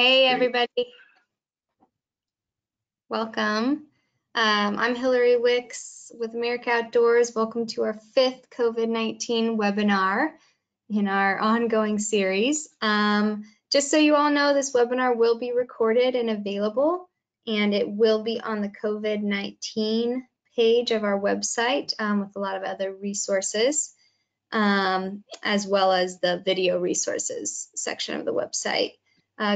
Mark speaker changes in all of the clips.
Speaker 1: Hey, everybody. Welcome. I'm Hillary Wicks with America Outdoors. Welcome to our 5th COVID-19 webinar in our ongoing series. Just so you all know, this webinar will be recorded and available, and it will be on the COVID-19 page of our website with a lot of other resources, as well as the video resources section of the website.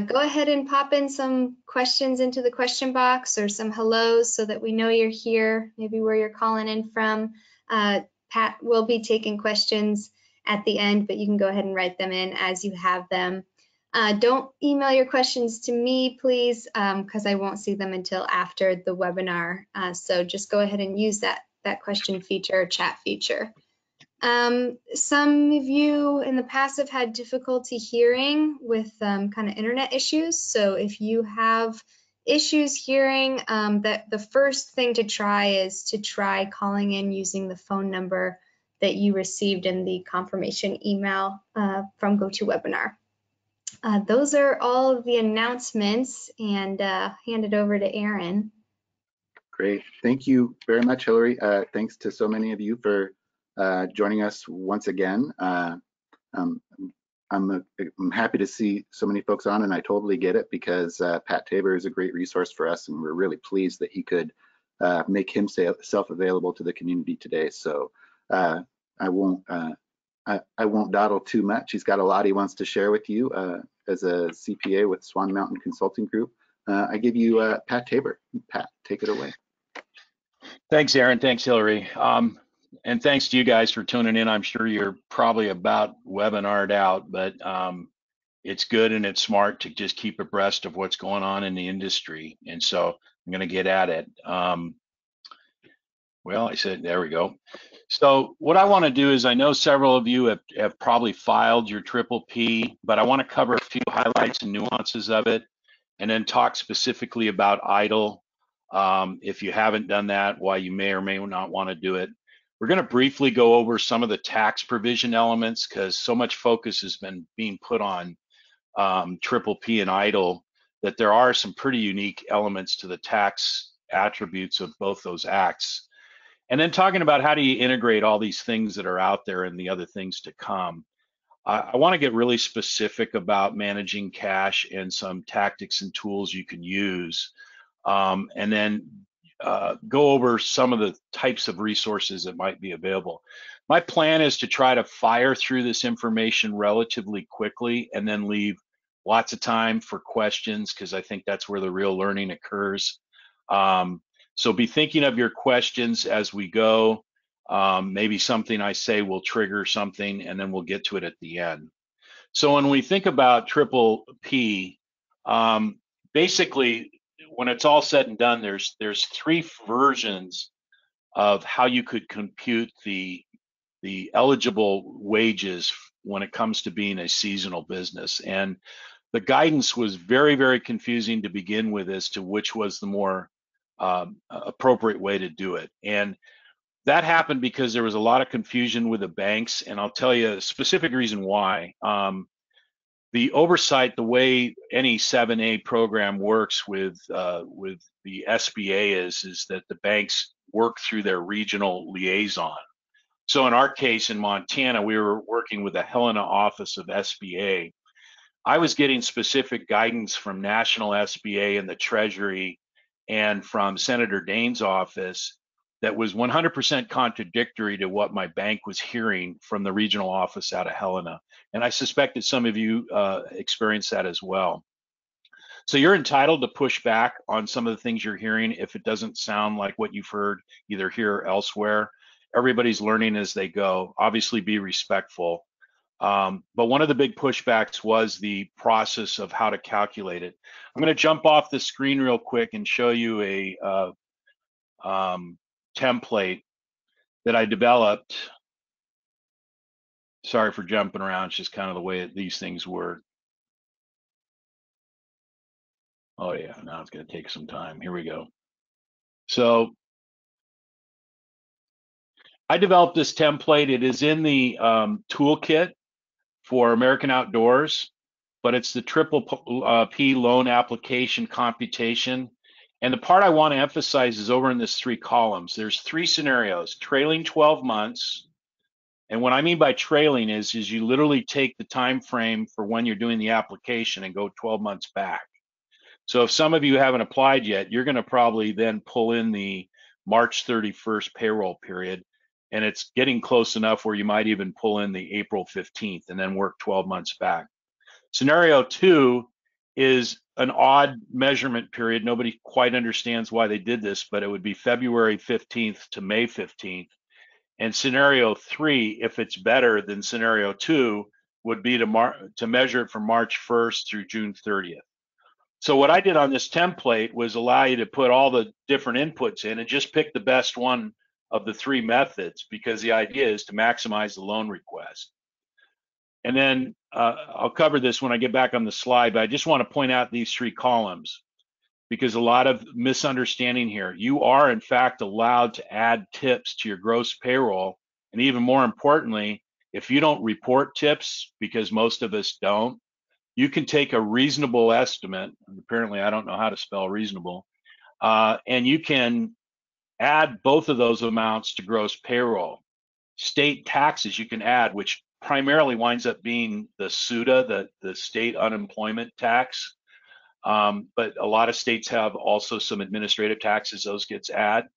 Speaker 1: Go ahead and pop in some questions into the question box or some hellos so that we know you're here, maybe where you're calling in from. Pat will be taking questions at the end, but you can go ahead and write them in as you have them. Don't email your questions to me, please, because I won't see them until after the webinar. So just go ahead and use that question feature or chat feature. Some of you in the past have had difficulty hearing with kind of internet issues. So if you have issues hearing, the first thing to try is to try calling in using the phone number that you received in the confirmation email from GoToWebinar. Those are all of the announcements, and hand it over to Aaron.
Speaker 2: Great. Thank you very much, Hillary. Thanks to so many of you for joining us once again. I'm happy to see so many folks on, and I totally get it because Pat Tabor is a great resource for us, and we're really pleased that he could make himself available to the community today. So I won't dawdle too much. He's got a lot he wants to share with you as a CPA with Swan Mountain Consulting Group. I give you Pat Tabor. Pat, take it away.
Speaker 3: Thanks, Aaron. Thanks, Hillary. And thanks to you guys for tuning in. I'm sure you're probably about webinared out, but it's good and it's smart to just keep abreast of what's going on in the industry. And so I'm going to get at it. Well, I said, there we go. So what I want to do is, I know several of you have probably filed your PPP, but I want to cover a few highlights and nuances of it, and then talk specifically about EIDL. If you haven't done that, why you may or may not want to do it. We're going to briefly go over some of the tax provision elements because so much focus has been being put on PPP and EIDL that there are some pretty unique elements to the tax attributes of both those acts. And then talking about how do you integrate all these things that are out there and the other things to come. I want to get really specific about managing cash and some tactics and tools you can use. And then go over some of the types of resources that might be available. My plan is to try to fire through this information relatively quickly and then leave lots of time for questions because I think that's where the real learning occurs. So be thinking of your questions as we go. Maybe something I say will trigger something and then we'll get to it at the end. So when we think about PPP, basically, when it's all said and done, there's 3 versions of how you could compute the eligible wages when it comes to being a seasonal business. And the guidance was very, very confusing to begin with as to which was the more appropriate way to do it. And that happened because there was a lot of confusion with the banks, and I'll tell you a specific reason why. The oversight, the way any 7A program works with the SBA is that the banks work through their regional liaison. So in our case in Montana, we were working with the Helena office of SBA. I was getting specific guidance from National SBA and the Treasury and from Senator Daines' office that was 100% contradictory to what my bank was hearing from the regional office out of Helena. And I suspect that some of you experienced that as well. So you're entitled to push back on some of the things you're hearing if it doesn't sound like what you've heard either here or elsewhere. Everybody's learning as they go. Obviously be respectful. But one of the big pushbacks was the process of how to calculate it. I'm going to jump off the screen real quick and show you a template that I developed. Sorry for jumping around, it's just kind of the way these things work. Oh yeah, now it's going to take some time. Here we go. So I developed this template. It is in the toolkit for American Outdoors. but it's the triple P loan application computation. And the part I want to emphasize is over in this 3 columns. There's 3 scenarios: trailing 12 months. And what I mean by trailing is you literally take the time frame for when you're doing the application and go 12 months back. So if some of you haven't applied yet, you're going to probably then pull in the March 31st payroll period, and it's getting close enough where you might even pull in the April 15th and then work 12 months back. Scenario 2 is an odd measurement period. Nobody quite understands why they did this, but it would be February 15th to May 15th. And scenario 3, if it's better than scenario 2, would be to measure it from March 1st through June 30th. So what I did on this template was allow you to put all the different inputs in and just pick the best one of the 3 methods, because the idea is to maximize the loan request. And then I'll cover this when I get back on the slide, but I just want to point out these 3 columns because a lot of misunderstanding here. You are in fact allowed to add tips to your gross payroll. And even more importantly, if you don't report tips, because most of us don't, you can take a reasonable estimate. Apparently, I don't know how to spell reasonable. And you can add both of those amounts to gross payroll. State taxes you can add, which primarily winds up being the SUTA, the state unemployment tax. But a lot of states have also some administrative taxes, those gets added.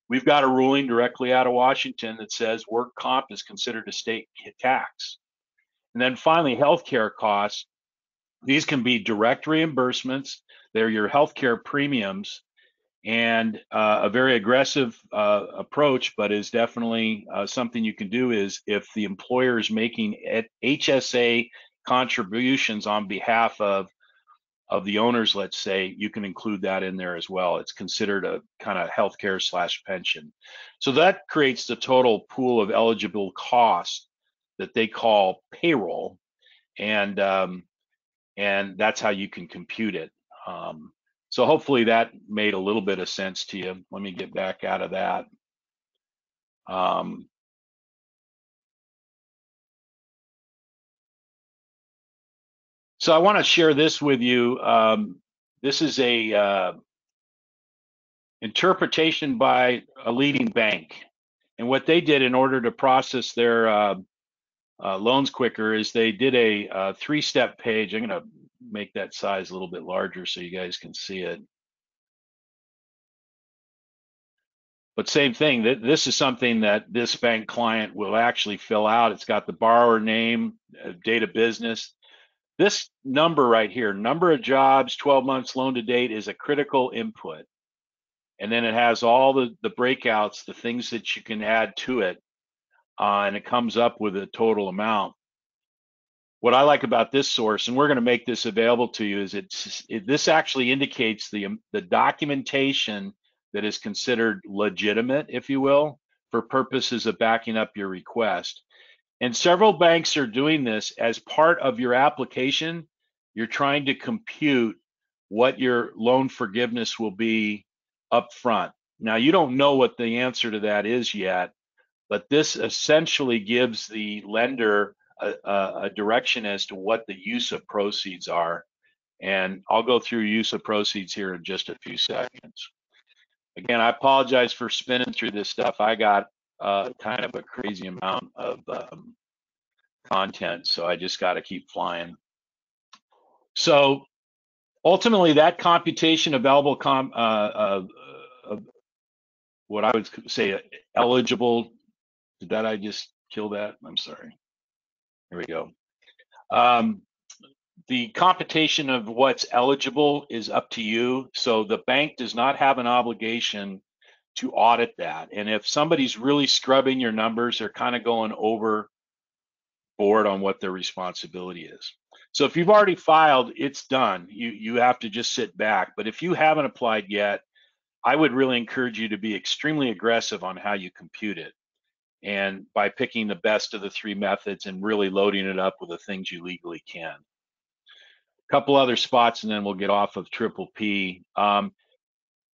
Speaker 3: We've got a ruling directly out of Washington that says work comp is considered a state tax. And then finally, healthcare costs. These can be direct reimbursements. They're your healthcare premiums, and a very aggressive approach, but is definitely something you can do is if the employer is making HSA contributions on behalf of the owners, let's say, you can include that in there as well. It's considered a kind of healthcare / pension. So that creates the total pool of eligible costs that they call payroll, and that's how you can compute it. So hopefully that made a little bit of sense to you. Let me get back out of that. So I want to share this with you. This is a interpretation by a leading bank. And what they did in order to process their loans quicker is they did a 3-step page. I'm going to make that size a little bit larger so you guys can see it. But same thing, this is something that this bank client will actually fill out. It's got the borrower name, date of business. This number right here, number of jobs, 12 months loan to date, is a critical input. And then it has all the breakouts, the things that you can add to it, and it comes up with a total amount. What I like about this source, and we're going to make this available to you, is this actually indicates the documentation that is considered legitimate, if you will, for purposes of backing up your request. And several banks are doing this as part of your application. You're trying to compute what your loan forgiveness will be up front. Now, you don't know what the answer to that is yet, but this essentially gives the lender a direction as to what the use of proceeds are. And I'll go through use of proceeds here in just a few seconds. Again, I apologize for spinning through this stuff. I got kind of a crazy amount of content, so I just got to keep flying. So ultimately, that computation available what I would say eligible. Did I just kill that? I'm sorry. Here we go. The computation of what's eligible is up to you. So the bank does not have an obligation to audit that. And if somebody's really scrubbing your numbers, they're kind of going overboard on what their responsibility is. So if you've already filed, it's done. You have to just sit back. But if you haven't applied yet, I would really encourage you to be extremely aggressive on how you compute it, and by picking the best of the 3 methods and really loading it up with the things you legally can. A couple other spots and then we'll get off of triple P.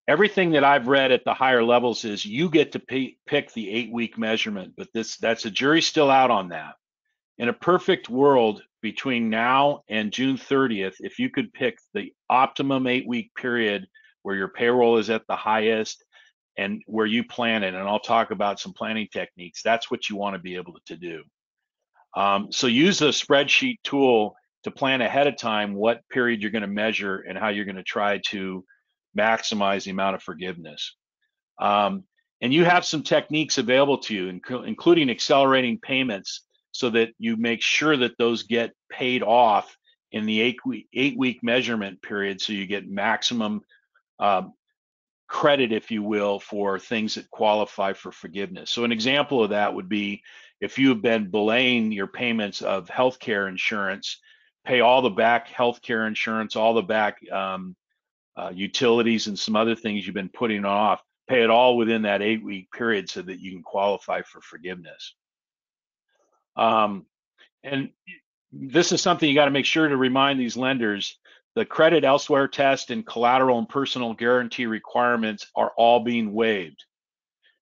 Speaker 3: Everything that I've read at the higher levels is you get to pick the 8-week measurement, but that's a jury's still out on that. In a perfect world, between now and June 30th, if you could pick the optimum 8-week period where your payroll is at the highest and where you plan it, and I'll talk about some planning techniques, that's what you want to be able to do. So use a spreadsheet tool to plan ahead of time what period you're going to measure and how you're going to try to maximize the amount of forgiveness. And you have some techniques available to you, including accelerating payments, so that you make sure that those get paid off in the 8-week measurement period, so you get maximum credit, if you will, for things that qualify for forgiveness. So an example of that would be if you have been delaying your payments of healthcare insurance, pay all the back healthcare insurance, all the back utilities and some other things you've been putting off, pay it all within that 8-week period so that you can qualify for forgiveness. And this is something you got to make sure to remind these lenders. The credit elsewhere test and collateral and personal guarantee requirements are all being waived.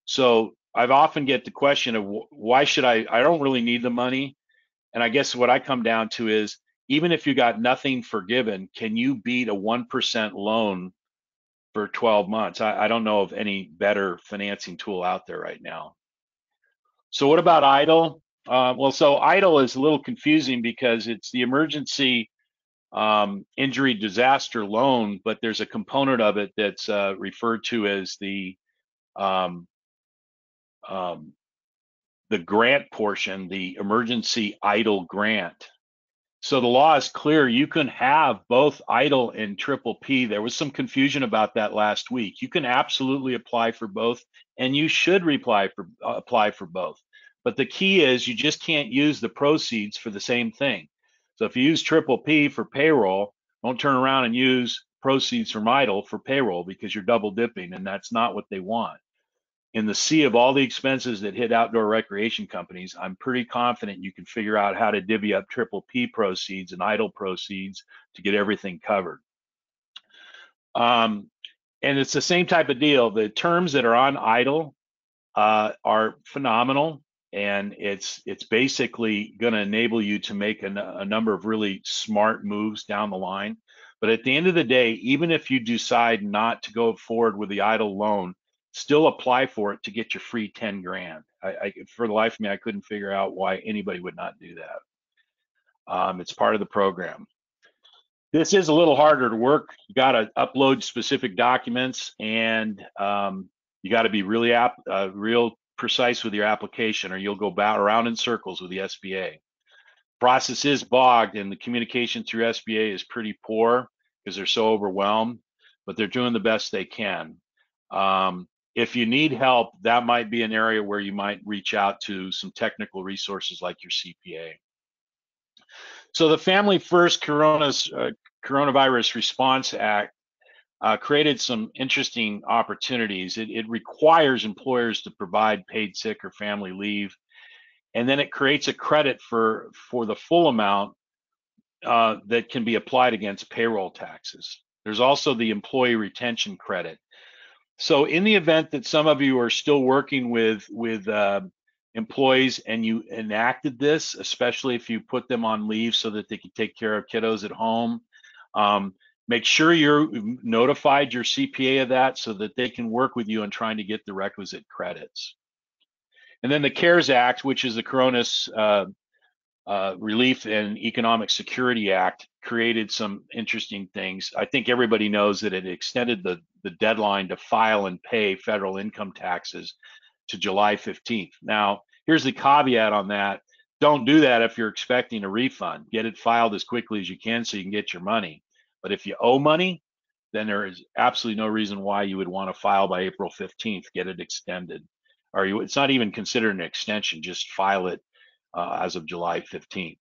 Speaker 3: So I've often get the question of why should I don't really need the money. And I guess what I come down to is, even if you got nothing forgiven, can you beat a 1% loan for 12 months? I don't know of any better financing tool out there right now. So what about EIDL? Well, so EIDL is a little confusing because it's the emergency injury disaster loan, but there's a component of it that's referred to as the grant portion, the emergency EIDL grant. So the law is clear. You can have both EIDL and PPP. There was some confusion about that last week. You can absolutely apply for both, and you should apply for both. But the key is you just can't use the proceeds for the same thing. So if you use PPP for payroll, don't turn around and use proceeds from EIDL for payroll, because you're double dipping, and that's not what they want. In the sea of all the expenses that hit outdoor recreation companies, I'm pretty confident you can figure out how to divvy up PPP proceeds and EIDL proceeds to get everything covered. And it's the same type of deal. The terms that are on EIDL are phenomenal, and it's basically going to enable you to make a number of really smart moves down the line. But at the end of the day, even if you decide not to go forward with the EIDL loan, still apply for it to get your free 10 grand. For the life of me, I couldn't figure out why anybody would not do that. It's part of the program. This is a little harder to work. You got to upload specific documents, and you got to be really real precise with your application, or you'll go around in circles with the SBA. Process is bogged, and the communication through SBA is pretty poor because they're so overwhelmed, but they're doing the best they can. If you need help, that might be an area where you might reach out to some technical resources like your CPA. So the Family First Coronavirus Response Act created some interesting opportunities. It requires employers to provide paid sick or family leave, and then it creates a credit for the full amount that can be applied against payroll taxes. There's also the employee retention credit. So in the event that some of you are still working with employees and you enacted this, especially if you put them on leave so that they can take care of kiddos at home, make sure you're notified your CPA of that so that they can work with you on trying to get the requisite credits. And then the CARES Act, which is the Coronavirus Relief and Economic Security Act, created some interesting things. I think everybody knows that it extended the deadline to file and pay federal income taxes to July 15th. Now, here's the caveat on that. Don't do that if you're expecting a refund. Get it filed as quickly as you can so you can get your money. But if you owe money, then there is absolutely no reason why you would want to file by April 15th, get it extended. Or it's not even considered an extension, just file it as of July 15th.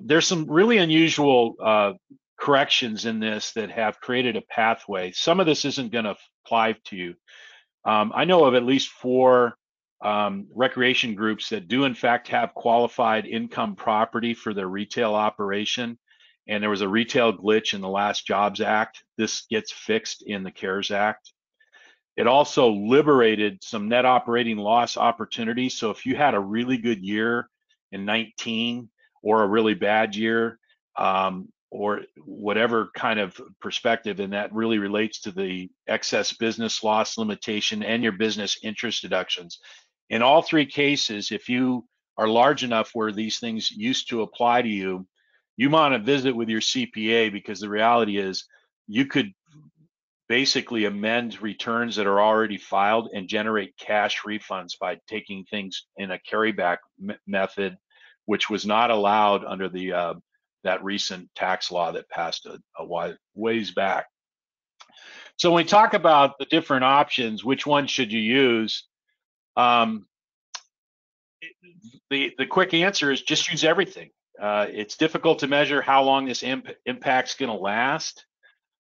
Speaker 3: There's some really unusual corrections in this that have created a pathway. Some of this isn't going to apply to you. I know of at least 4 recreation groups that do in fact have qualified income property for their retail operation, and there was a retail glitch in the last Jobs Act. This gets fixed in the CARES Act. It also liberated some net operating loss opportunities. So if you had a really good year in 19 or a really bad year, or whatever kind of perspective, and that really relates to the excess business loss limitation and your business interest deductions. In all three cases, if you are large enough where these things used to apply to you, you want to visit with your CPA, because the reality is you could basically amend returns that are already filed and generate cash refunds by taking things in a carryback method, which was not allowed under the that recent tax law that passed a ways back. So when we talk about the different options, which one should you use? The quick answer is just use everything. It's difficult to measure how long this impact's going to last.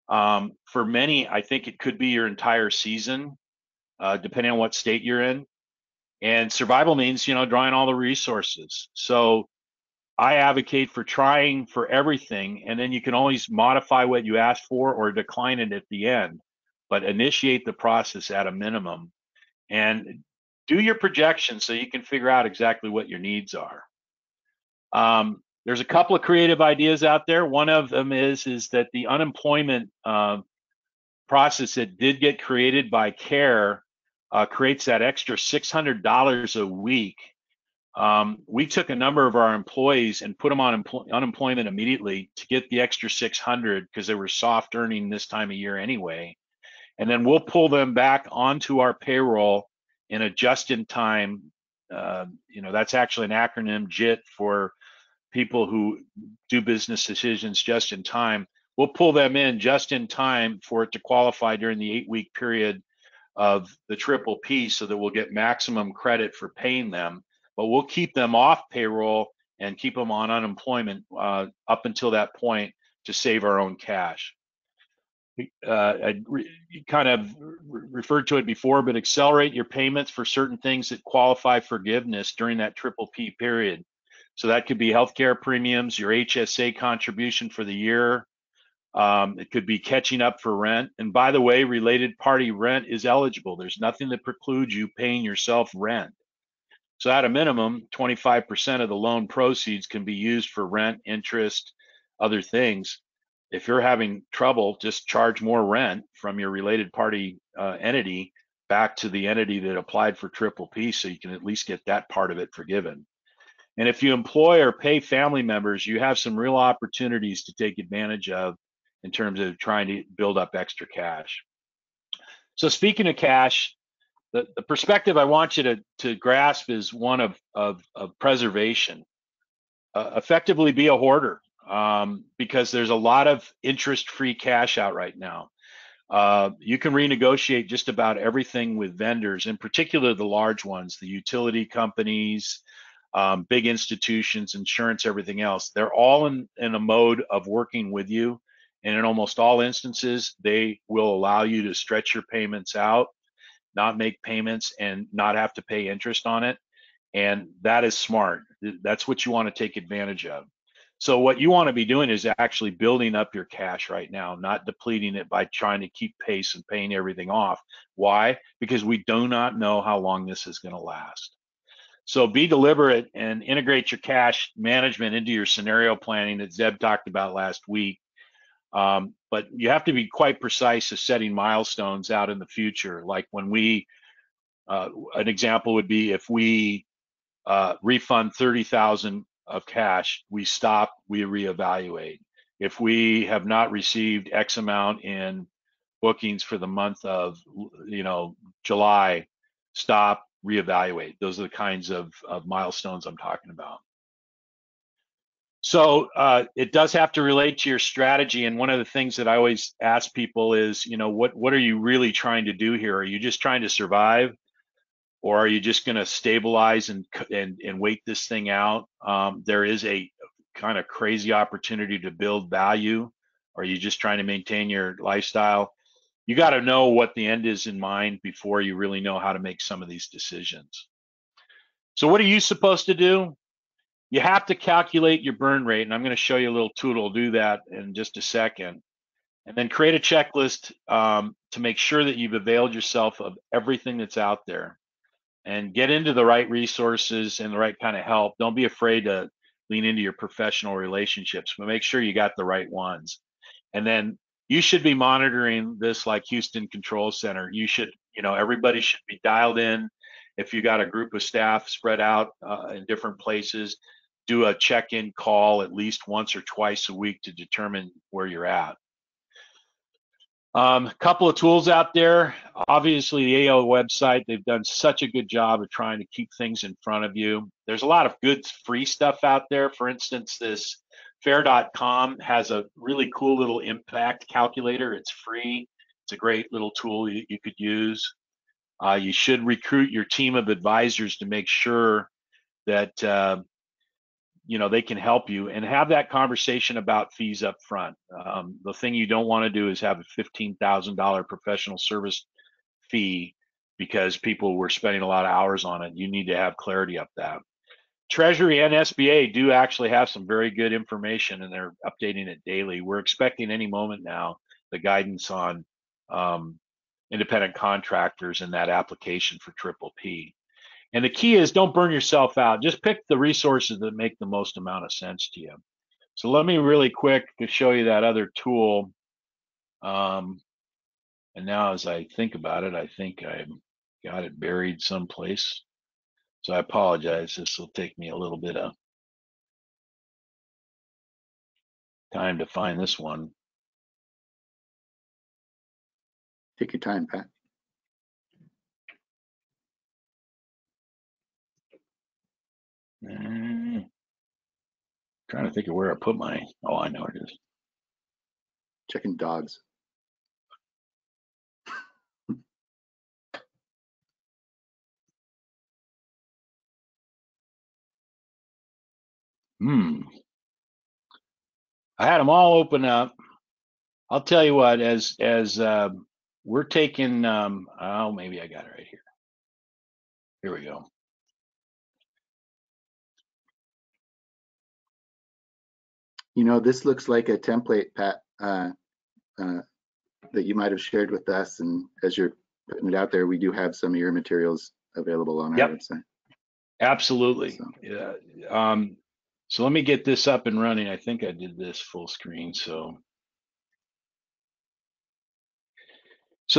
Speaker 3: For many, I think it could be your entire season, depending on what state you're in. And survival means, drawing all the resources. So I advocate for trying for everything, and then you can always modify what you asked for or decline it at the end, but initiate the process at a minimum and do your projections so you can figure out exactly what your needs are. There's a couple of creative ideas out there. One of them is that the unemployment process that did get created by CARE creates that extra $600 a week. We took a number of our employees and put them on unemployment immediately to get the extra 600 because they were soft earning this time of year anyway. And then we'll pull them back onto our payroll in a just-in-time, that's actually an acronym, JIT, for people who do business decisions just in time. We'll pull them in just in time for it to qualify during the 8-week period of the PPP, so that we'll get maximum credit for paying them, but we'll keep them off payroll and keep them on unemployment up until that point to save our own cash. I kind of referred to it before, but accelerate your payments for certain things that qualify forgiveness during that PPP period. So that could be healthcare premiums, your HSA contribution for the year. It could be catching up for rent. And by the way, related party rent is eligible. There's nothing that precludes you paying yourself rent. So at a minimum, 25% of the loan proceeds can be used for rent, interest, other things. If you're having trouble, just charge more rent from your related party entity back to the entity that applied for PPP, so you can at least get that part of it forgiven. And if you employ or pay family members, you have some real opportunities to take advantage of in terms of trying to build up extra cash. So speaking of cash, the perspective I want you to grasp is one of preservation. Effectively be a hoarder, because there's a lot of interest-free cash out right now. You can renegotiate just about everything with vendors, in particular the large ones, the utility companies, big institutions, insurance, everything else. They're all in a mode of working with you. And in almost all instances, they will allow you to stretch your payments out, not make payments, and not have to pay interest on it. And that is smart. That's what you want to take advantage of. So what you want to be doing is actually building up your cash right now, not depleting it by trying to keep pace and paying everything off. Why? Because we do not know how long this is going to last. So be deliberate and integrate your cash management into your scenario planning that Zeb talked about last week. But you have to be quite precise of setting milestones out in the future. Like when an example would be if we refund 30,000 of cash, we stop, we reevaluate. If we have not received X amount in bookings for the month of, July, stop, reevaluate. Those are the kinds of milestones I'm talking about. So it does have to relate to your strategy. And one of the things that I always ask people is, what are you really trying to do here? Are you just trying to survive? Or are you just going to stabilize and wait this thing out? There is a kind of crazy opportunity to build value. Or are you just trying to maintain your lifestyle? You got to know what the end is in mind before you really know how to make some of these decisions. So what are you supposed to do? You have to calculate your burn rate, and I'm going to show you a little tool that'll do that in just a second. And then create a checklist to make sure that you've availed yourself of everything that's out there. and get into the right resources and the right kind of help. Don't be afraid to lean into your professional relationships, but make sure you got the right ones. And then you should be monitoring this like Houston Control Center. You should, everybody should be dialed in. If you got a group of staff spread out in different places, do a check-in call at least once or twice a week to determine where you're at. A couple of tools out there. Obviously, the AO website, they've done such a good job of trying to keep things in front of you. There's a lot of good free stuff out there. For instance, this fair.com has a really cool little impact calculator. It's free. It's a great little tool you could use. You should recruit your team of advisors to make sure that they can help you, and have that conversation about fees up front. The thing you don't want to do is have a $15,000 professional service fee because people were spending a lot of hours on it. You need to have clarity up that. Treasury and SBA do actually have some very good information, and they're updating it daily. We're expecting any moment now the guidance on independent contractors in that application for PPP. And the key is don't burn yourself out. Just pick the resources that make the most amount of sense to you. So let me really quick to show you that other tool. And now as I think about it, I think I've got it buried someplace. So I apologize. This will take me a little bit of time to find this one.
Speaker 2: Take your time, Pat.
Speaker 3: Trying to think of where I put my, oh, I know it is.
Speaker 2: Checking dogs.
Speaker 3: I had them all open up. I'll tell you what, as we're taking, oh, maybe I got it right here. Here we go.
Speaker 2: This looks like a template, Pat, that you might have shared with us. And as you're putting it out there, we do have some of your materials available on our website.
Speaker 3: Absolutely. So. Yeah. So let me get this up and running. I think I did this full screen. So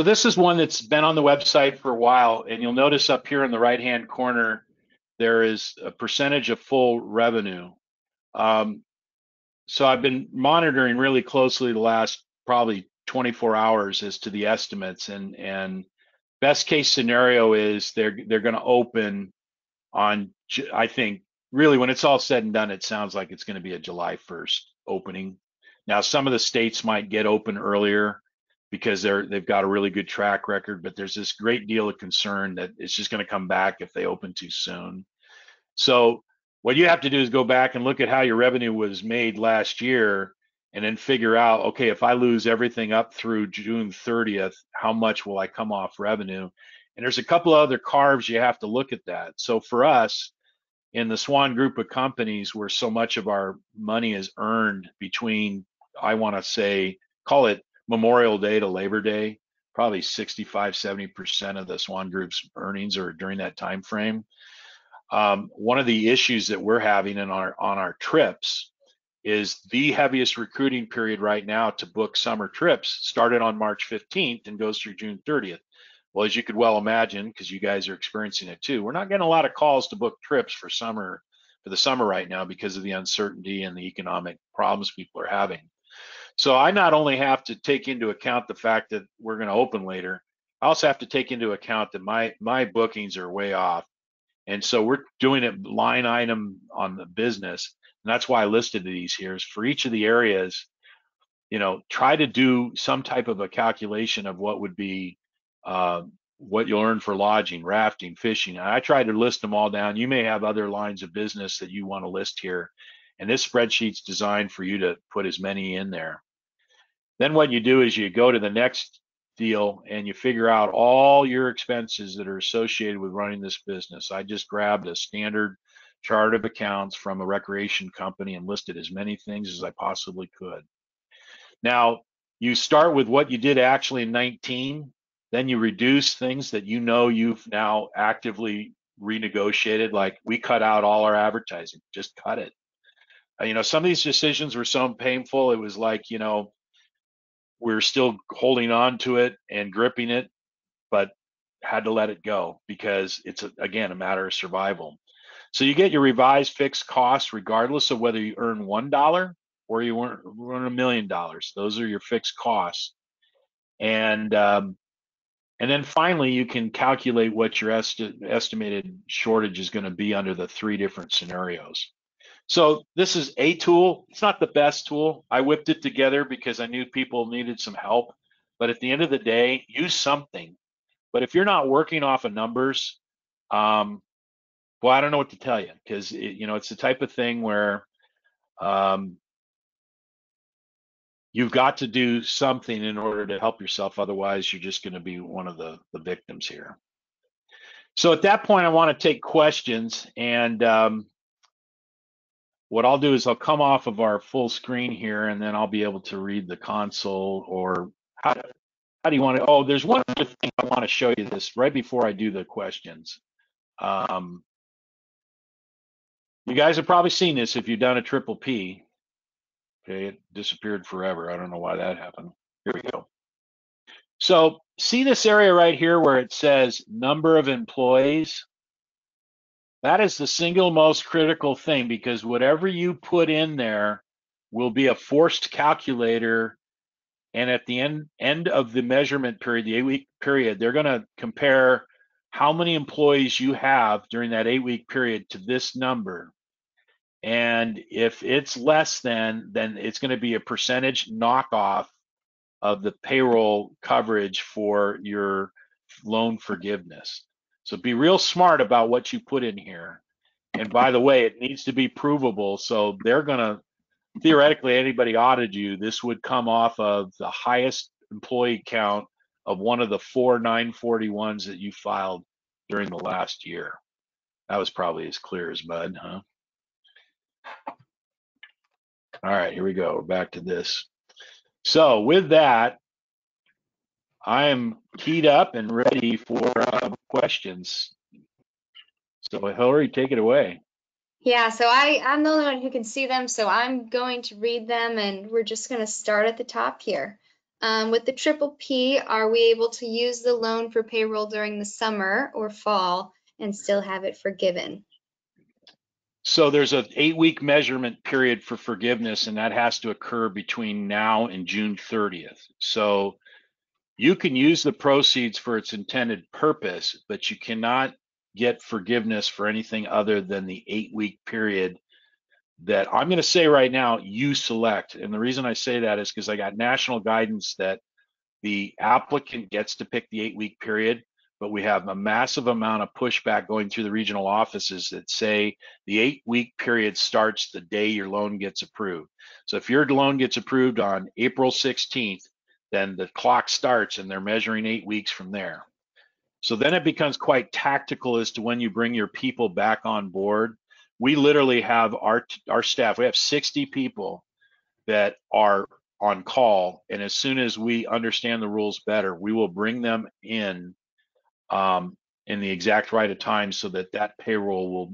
Speaker 3: this is one that's been on the website for a while, and you'll notice up here in the right-hand corner, there is a percentage of full revenue. So I've been monitoring really closely the last probably 24 hours as to the estimates, and best case scenario is they're going to open on, I think, really when it's all said and done, it sounds like it's going to be a July 1st opening. Now, some of the states might get open earlier because they've got a really good track record, but there's this great deal of concern that it's just going to come back if they open too soon. So what you have to do is go back and look at how your revenue was made last year, and then figure out, okay, if I lose everything up through June 30th, how much will I come off revenue? And there's a couple of other carves you have to look at that. So for us, in the Swan group of companies, where so much of our money is earned between, I want to say, call it Memorial Day to Labor Day, probably 65–70% of the Swan group's earnings are during that time frame. One of the issues that we're having on our trips is the heaviest recruiting period right now to book summer trips started on March 15th and goes through June 30th. Well, as you could well imagine, because you guys are experiencing it too, we're not getting a lot of calls to book trips for the summer right now because of the uncertainty and the economic problems people are having. So I not only have to take into account the fact that we're going to open later, I also have to take into account that my bookings are way off. And so we're doing it line item on the business. And that's why I listed these here. Is for each of the areas, try to do some type of a calculation of what would be what you'll earn for lodging, rafting, fishing. And I tried to list them all down. You may have other lines of business that you want to list here. And this spreadsheet's designed for you to put as many in there. Then what you do is you go to the next deal and you figure out all your expenses that are associated with running this business. I just grabbed a standard chart of accounts from a recreation company and listed as many things as I possibly could. Now, you start with what you did actually in 19, then you reduce things that you've now actively renegotiated. Like we cut out all our advertising, just cut it. You know, some of these decisions were so painful. It was like, you know, we're still holding on to it and gripping it, but had to let it go because it's again a matter of survival. So you get your revised fixed costs regardless of whether you earn $1 or you earn $1 million. Those are your fixed costs. And then finally, you can calculate what your estimated shortage is going to be under the 3 different scenarios. So this is a tool. It's not the best tool. I whipped it together because I knew people needed some help. But at the end of the day, use something. But if you're not working off of numbers, well, I don't know what to tell you because you know, it's the type of thing where you've got to do something in order to help yourself. Otherwise, you're just going to be one of the victims here. So at that point, I want to take questions, and what I'll do is I'll come off of our full screen here, and then I'll be able to read the console. Or how do you want to? Oh, there's one other thing I want to show you this right before I do the questions. You guys have probably seen this if you've done a triple P. Okay, it disappeared forever. I don't know why that happened. Here we go. So see this area right here where it says number of employees? That is the single most critical thing, because whatever you put in there will be a forced calculator. And at the end of the measurement period, the 8-week period, they're going to compare how many employees you have during that 8-week period to this number. And if it's less than, then it's going to be a percentage knockoff of the payroll coverage for your loan forgiveness. So be real smart about what you put in here. And by the way, it needs to be provable. So they're going to, theoretically, anybody audited you, this would come off of the highest employee count of one of the 4 941s that you filed during the last year. That was probably as clear as mud, huh? All right, here we go. We're back to this. So with that, I am keyed up and ready for questions. So Hillary, take it away.
Speaker 1: Yeah, so I'm the only one who can see them, so I'm going to read them, and we're just going to start at the top here. With the triple P, are we able to use the loan for payroll during the summer or fall and still have it forgiven?
Speaker 3: So there's an 8-week measurement period for forgiveness, and that has to occur between now and June 30th. So you can use the proceeds for its intended purpose, but you cannot get forgiveness for anything other than the 8-week period that I'm going to say right now you select. And the reason I say that is because I got national guidance that the applicant gets to pick the 8-week period, but we have a massive amount of pushback going through the regional offices that say the 8-week period starts the day your loan gets approved. So if your loan gets approved on April 16th, then the clock starts and they're measuring 8 weeks from there. So then it becomes quite tactical as to when you bring your people back on board. We literally have our staff, we have 60 people that are on call, and as soon as we understand the rules better, we will bring them in the exact right of time so that that payroll will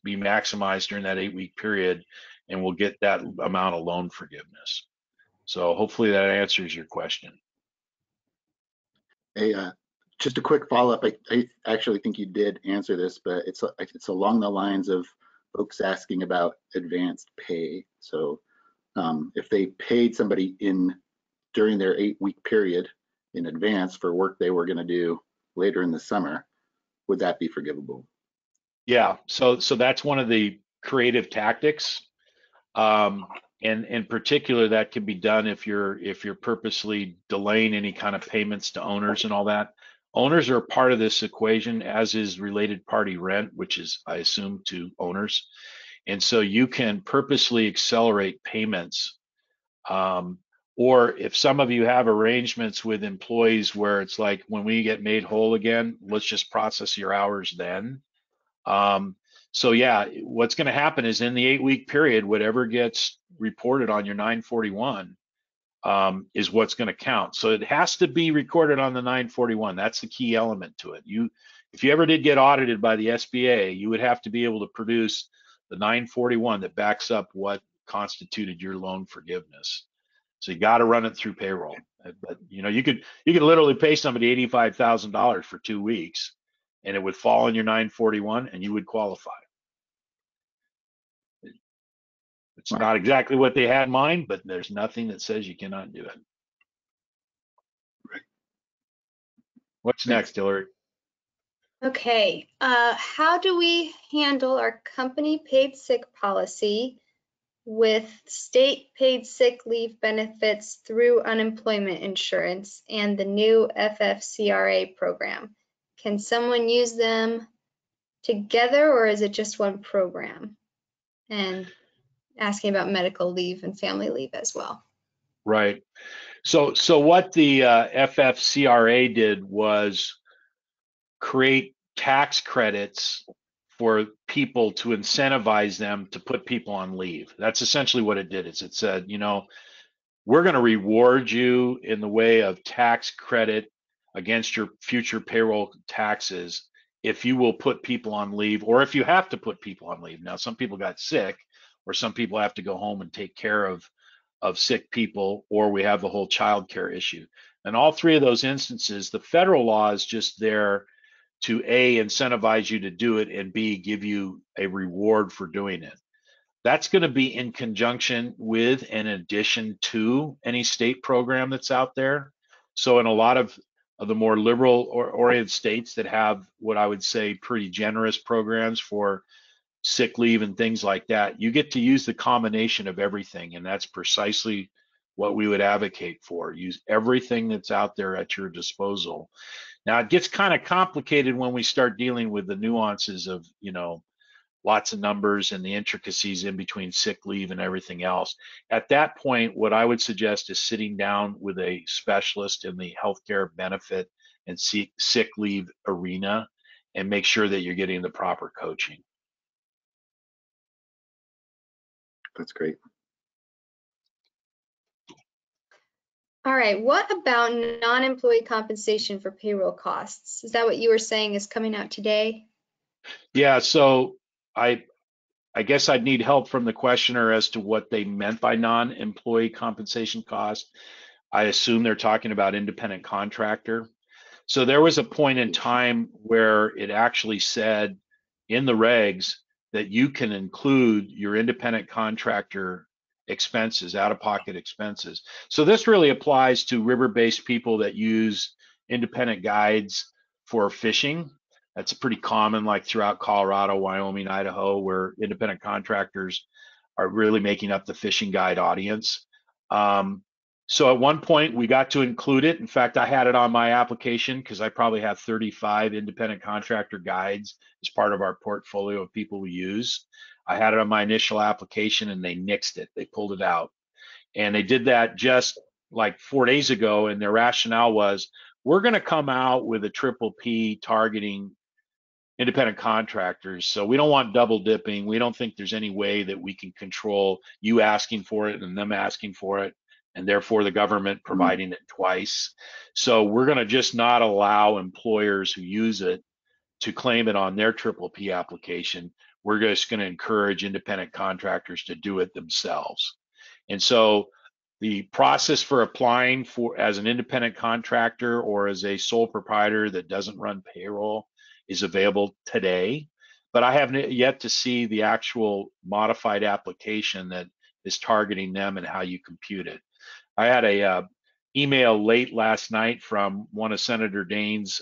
Speaker 3: be maximized during that 8-week period, and we'll get that amount of loan forgiveness. So hopefully that answers your question.
Speaker 2: Hey, just a quick follow-up. I actually think you did answer this, but it's along the lines of folks asking about advanced pay. So if they paid somebody during their 8-week period in advance for work they were going to do later in the summer, would that be forgivable?
Speaker 3: Yeah, so that's one of the creative tactics. And in particular, that can be done if you're purposely delaying any kind of payments to owners and all that. Owners are a part of this equation, as is related party rent, which is, I assume, to owners. And so you can purposely accelerate payments. Or if some of you have arrangements with employees where it's like, when we get made whole again, let's just process your hours then. So yeah, what's going to happen is in the 8-week period, whatever gets reported on your 941 is what's going to count. So it has to be recorded on the 941. That's the key element to it. If if you ever did get audited by the SBA, you would have to be able to produce the 941 that backs up what constituted your loan forgiveness. So you got to run it through payroll. But you know, you could literally pay somebody $85,000 for 2 weeks, and it would fall in your 941, and you would qualify. It's not exactly what they had in mind, but there's nothing that says you cannot do it.
Speaker 2: Right.
Speaker 3: What's next, Hillary?
Speaker 1: Okay, how do we handle our company paid sick policy with state paid sick leave benefits through unemployment insurance and the new FFCRA program? Can someone use them together, or is it just one program? And asking about medical leave and family leave as well.
Speaker 3: Right. So what the FFCRA did was create tax credits for people to incentivize them to put people on leave. That's essentially what it did. Is it said, you know, we're going to reward you in the way of tax credit against your future payroll taxes if you will put people on leave, or if you have to put people on leave. Now, some people got sick, or some people have to go home and take care of sick people, or we have the whole child care issue. And all three of those instances, the federal law is just there to A, incentivize you to do it, and B, give you a reward for doing it. That's going to be in conjunction with and in addition to any state program that's out there. So in a lot of the more liberal oriented states that have what I would say pretty generous programs for sick leave and things like that, you get to use the combination of everything. And that's precisely what we would advocate for. Use everything that's out there at your disposal. Now, it gets kind of complicated when we start dealing with the nuances of, you know, lots of numbers and the intricacies in between sick leave and everything else. At that point, what I would suggest is sitting down with a specialist in the healthcare benefit and sick leave arena and make sure that you're getting the proper coaching.
Speaker 2: That's great.
Speaker 1: All right, what about non-employee compensation for payroll costs? Is that what you were saying is coming out today?
Speaker 3: Yeah, so I guess I'd need help from the questioner as to what they meant by non-employee compensation cost. I assume they're talking about independent contractor. So there was a point in time where it actually said in the regs that you can include your independent contractor expenses, out-of-pocket expenses. So this really applies to river-based people that use independent guides for fishing. That's pretty common, like throughout Colorado, Wyoming, Idaho, where independent contractors are really making up the fishing guide audience. So at one point we got to include it. In fact, I had it on my application because I probably have 35 independent contractor guides as part of our portfolio of people we use. I had it on my initial application and they nixed it. They pulled it out. And they did that just like 4 days ago. And their rationale was, we're going to come out with a triple P targeting independent contractors. So we don't want double dipping. We don't think there's any way that we can control you asking for it and them asking for it, and therefore the government providing it twice. So we're going to just not allow employers who use it to claim it on their triple P application. We're just going to encourage independent contractors to do it themselves. And so the process for applying for as an independent contractor or as a sole proprietor that doesn't run payroll is available today, but I haven't yet to see the actual modified application that is targeting them and how you compute it. I had a email late last night from one of Senator Daines'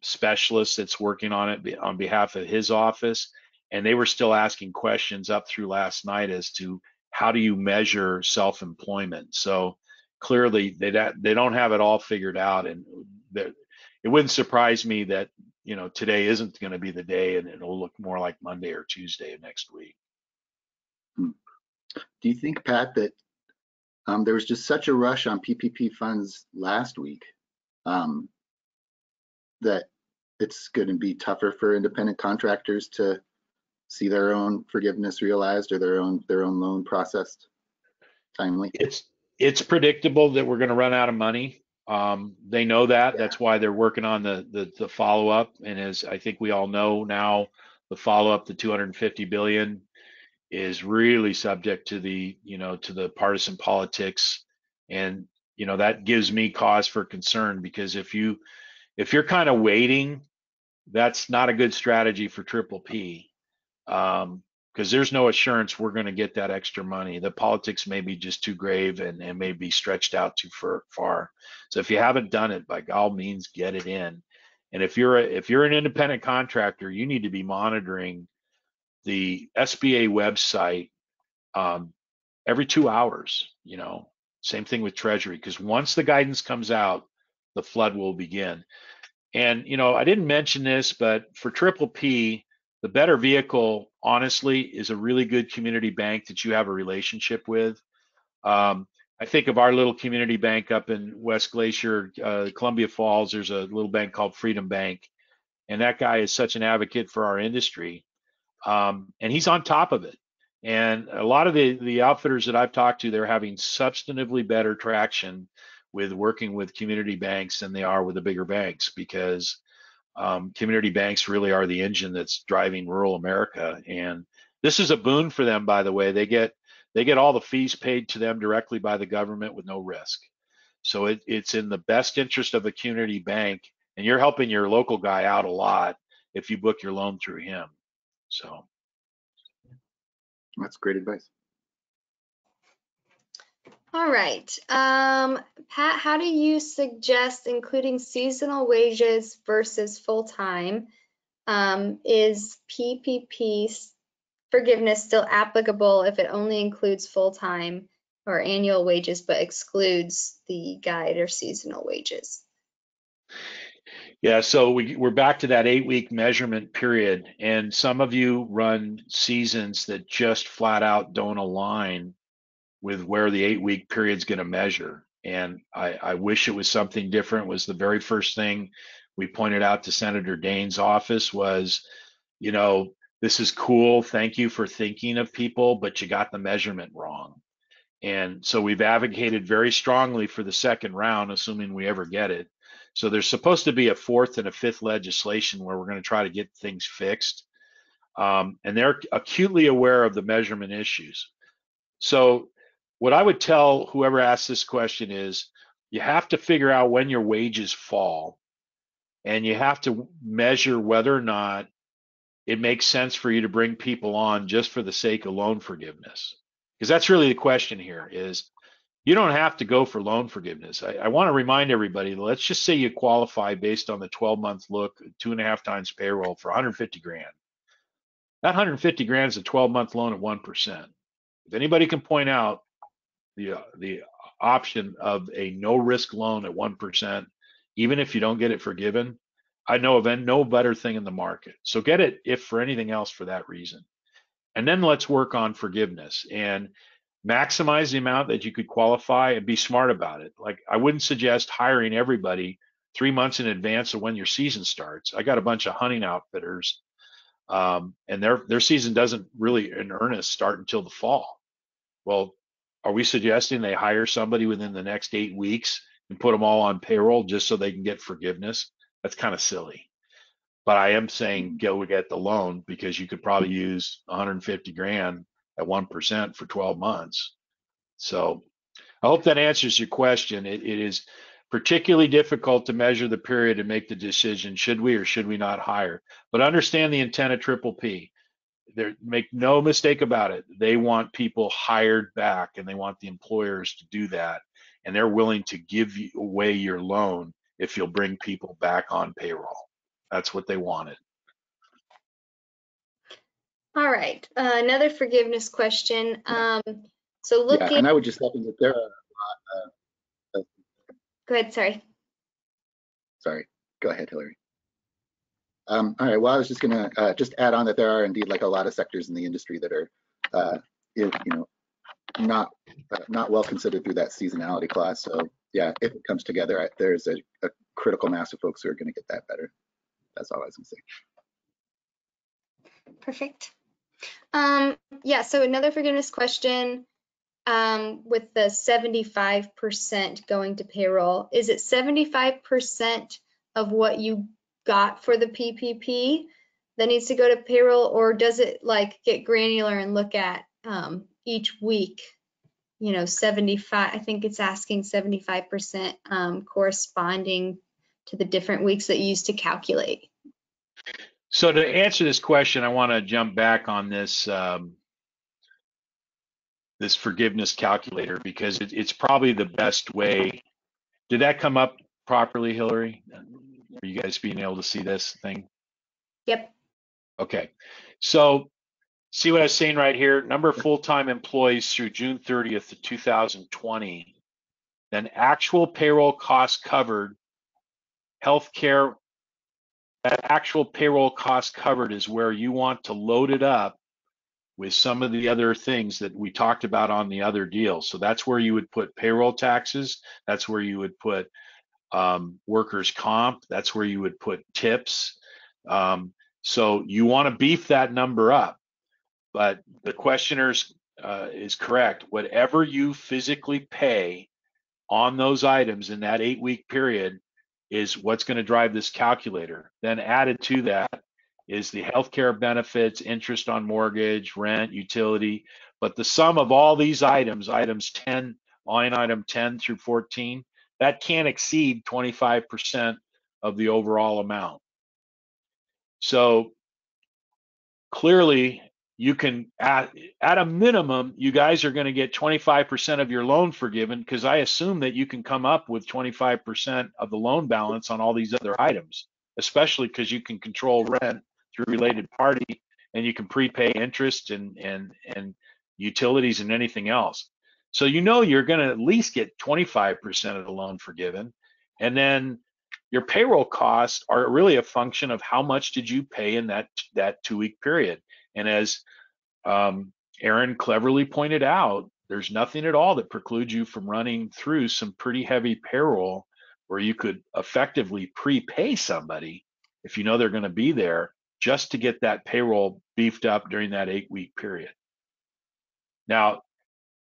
Speaker 3: specialists that's working on it on behalf of his office, and they were still asking questions up through last night as to how do you measure self-employment. So clearly they don't have it all figured out, and it wouldn't surprise me that, you know, today isn't going to be the day and it'll look more like Monday or Tuesday of next week.
Speaker 2: Do you think, Pat, that there was just such a rush on PPP funds last week that it's going to be tougher for independent contractors to see their own forgiveness realized or their own loan processed timely?
Speaker 3: It's predictable that we're going to run out of money. They know that.
Speaker 2: Yeah.
Speaker 3: That's why they're working on the follow-up. And as I think we all know now, the follow-up, the 250 billion, is really subject to the, to the partisan politics. And, that gives me cause for concern, because if you're kind of waiting, that's not a good strategy for Triple P. Because there's no assurance we're going to get that extra money. The politics may be just too grave and may be stretched out too far. So if you haven't done it, by all means, get it in. And if you're an independent contractor, you need to be monitoring the SBA website every 2 hours. Same thing with Treasury, because once the guidance comes out, the flood will begin. And I didn't mention this, but for Triple P, the better vehicle, honestly, is a really good community bank that you have a relationship with. I think of our little community bank up in West Glacier, Columbia Falls. There's a little bank called Freedom Bank, and that guy is such an advocate for our industry, and he's on top of it. And a lot of the outfitters that I've talked to, they're having substantively better traction with working with community banks than they are with the bigger banks, because community banks really are the engine that's driving rural America. And this is a boon for them, by the way. They get all the fees paid to them directly by the government with no risk. So it's in the best interest of a community bank, and you're helping your local guy out a lot if you book your loan through him. So
Speaker 2: That's great advice.
Speaker 1: All right. Pat, how do you suggest including seasonal wages versus full-time? Is PPP forgiveness still applicable if it only includes full-time or annual wages but excludes the guide or seasonal wages?
Speaker 3: yeah, so we're back to that 8-week measurement period, and some of you run seasons that just flat out don't align with where the 8-week period's going to measure. And I wish it was something different. Was the very first thing we pointed out to Senator Daines' office was, this is cool. Thank you for thinking of people, but you got the measurement wrong. And so we've advocated very strongly for the second round, assuming we ever get it. So there's supposed to be a fourth and a fifth legislation where we're going to try to get things fixed. And they're acutely aware of the measurement issues. So what I would tell whoever asks this question is, you have to figure out when your wages fall, and you have to measure whether or not it makes sense for you to bring people on just for the sake of loan forgiveness. Because that's really the question here is, you don't have to go for loan forgiveness. I want to remind everybody, let's just say you qualify based on the 12-month look, 2.5 times payroll for 150 grand. That 150 grand is a 12-month loan at 1%. If anybody can point out the option of a no risk loan at 1%, even if you don't get it forgiven, I know of no better thing in the market. So get it, if for anything else, for that reason. And then let's work on forgiveness and maximize the amount that you could qualify, and be smart about it. Like, I wouldn't suggest hiring everybody 3 months in advance of when your season starts. I got a bunch of hunting outfitters, and their season doesn't really in earnest start until the fall. Well, are we suggesting they hire somebody within the next 8 weeks and put them all on payroll just so they can get forgiveness? That's kind of silly. But I am saying go get the loan, because you could probably use 150 grand at 1% for 12 months. So I hope that answers your question. It is particularly difficult to measure the period and make the decision, should we or should we not hire? But understand the intent of Triple P. Make no mistake about it. They want people hired back, and they want the employers to do that. And they're willing to give you away your loan if you'll bring people back on payroll. That's what they wanted.
Speaker 1: All right, another forgiveness question. So
Speaker 2: Yeah, and I would just step in that there are,
Speaker 1: go ahead, sorry.
Speaker 2: sorry, go ahead, Hillary. All right, well, I was just gonna just add on that there are indeed like a lot of sectors in the industry that are, not well considered through that seasonality clause. So yeah, if it comes together, there's a critical mass of folks who are gonna get that better. That's all I was gonna say.
Speaker 1: Perfect. Yeah, so another forgiveness question. with the 75% going to payroll, is it 75% of what you got for the PPP that needs to go to payroll, or does it like get granular and look at each week? 75, I think it's asking 75% corresponding to the different weeks that you used to calculate.
Speaker 3: So to answer this question, I want to jump back on this this forgiveness calculator, because it's probably the best way. Did that come up properly, Hillary? Are you guys being able to see this thing?
Speaker 1: Yep.
Speaker 3: Okay. So see what I was saying right here? Number of full-time employees through June 30th of 2020, then actual payroll costs covered, healthcare, that actual payroll cost covered is where you want to load it up with some of the other things that we talked about on the other deal. So that's where you would put payroll taxes. That's where you would put workers' comp. That's where you would put tips. So you want to beef that number up. But the questioner's is correct. Whatever you physically pay on those items in that 8-week period is what's going to drive this calculator. Then added to that is the healthcare benefits, interest on mortgage, rent, utility. But the sum of all these items, items 10, line item 10 through 14, that can't exceed 25% of the overall amount. So clearly, you can, at a minimum, you guys are going to get 25% of your loan forgiven, because I assume that you can come up with 25% of the loan balance on all these other items, especially because you can control rent through related party, and you can prepay interest and utilities and anything else. So you're going to at least get 25% of the loan forgiven. And then your payroll costs are really a function of how much did you pay in that 2-week period. And as Aaron cleverly pointed out, there's nothing at all that precludes you from running through some pretty heavy payroll where you could effectively prepay somebody if you know they're going to be there, just to get that payroll beefed up during that 8-week period. Now,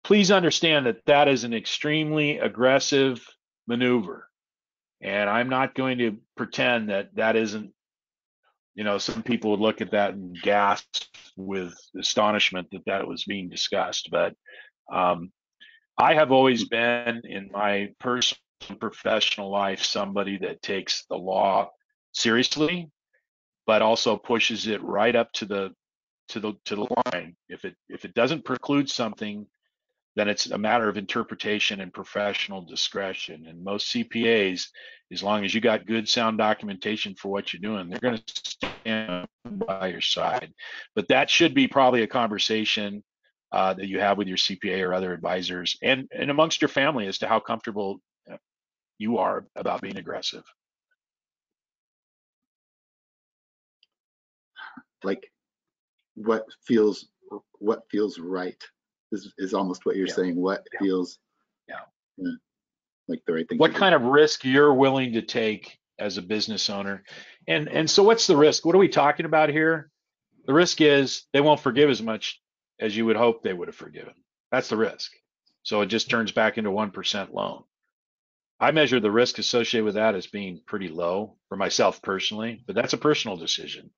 Speaker 3: please understand that that is an extremely aggressive maneuver. And I'm not going to pretend that that isn't, some people would look at that and gasp with astonishment that that was being discussed. But I have always been, in my personal and professional life, somebody that takes the law seriously, but also pushes it right up to the line. If it doesn't preclude something, then it's a matter of interpretation and professional discretion. And most CPAs, as long as you got good, sound documentation for what you're doing, they're going to stand by your side. But that should be probably a conversation that you have with your CPA or other advisors, and amongst your family, as to how comfortable you are about being aggressive.
Speaker 2: Like what feels right is almost what you're saying. What feels like the right thing.
Speaker 3: What kind of risk you're willing to take as a business owner. And so what's the risk? What are we talking about here? The risk is they won't forgive as much as you would hope they would have forgiven. That's the risk. So it just turns back into 1% loan. I measure the risk associated with that as being pretty low for myself personally, but that's a personal decision.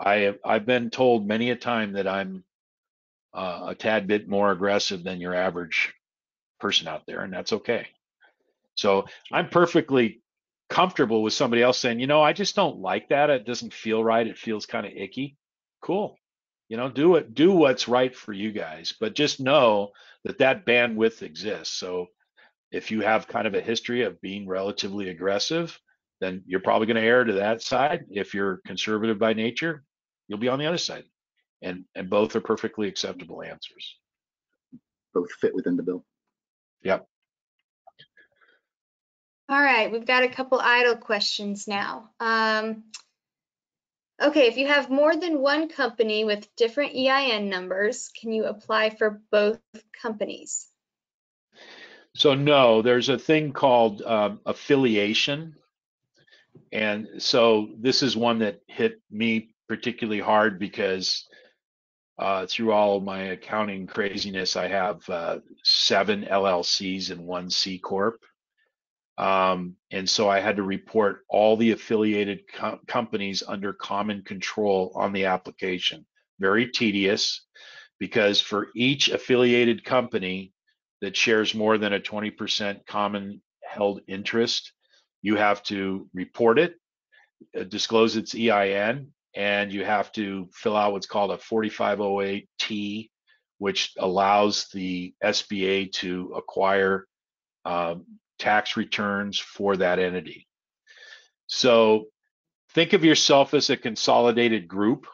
Speaker 3: I've been told many a time that I'm a tad bit more aggressive than your average person out there, and that's okay. So I'm perfectly comfortable with somebody else saying, I just don't like that. It doesn't feel right. It feels kind of icky. Cool. Do what's right for you guys, but just know that bandwidth exists. So if you have kind of a history of being relatively aggressive, then you're probably going to err to that side. If you're conservative by nature, you'll be on the other side. And both are perfectly acceptable answers.
Speaker 2: Both fit within the bill.
Speaker 3: Yep.
Speaker 1: All right, we've got a couple idle questions now. Okay, if you have more than one company with different EIN numbers, can you apply for both companies?
Speaker 3: So no, there's a thing called affiliation. And so this is one that hit me particularly hard because through all of my accounting craziness, I have 7 LLCs and 1 C Corp. And so I had to report all the affiliated companies under common control on the application. Very tedious, because for each affiliated company that shares more than a 20% common held interest, you have to report it, disclose its EIN, and you have to fill out what's called a 4508T, which allows the SBA to acquire tax returns for that entity. So think of yourself as a consolidated group,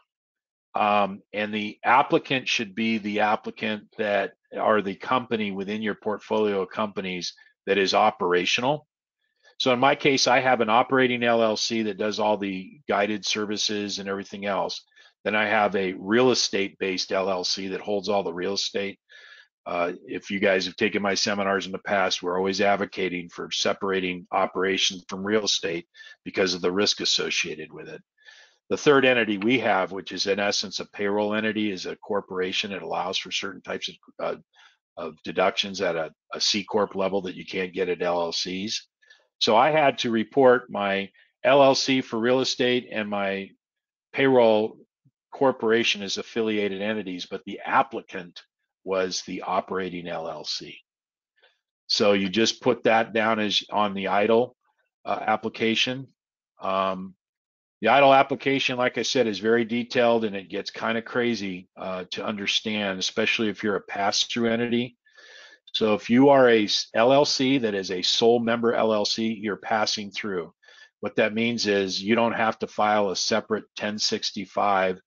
Speaker 3: and the applicant should be the applicant that, or the company within your portfolio of companies that is operational. So in my case, I have an operating LLC that does all the guided services and everything else. Then I have a real estate based LLC that holds all the real estate. If you guys have taken my seminars in the past, we're always advocating for separating operations from real estate because of the risk associated with it. The third entity we have, which is in essence a payroll entity, is a corporation. It allows for certain types of deductions at a C Corp level that you can't get at LLCs. So I had to report my LLC for real estate and my payroll corporation as affiliated entities, but the applicant was the operating LLC. So you just put that down as on the EIDL application. The EIDL application, like I said, is very detailed, and it gets kind of crazy to understand, especially if you're a pass-through entity. So if you are a LLC that is a sole member LLC, you're passing through. What that means is you don't have to file a separate 1065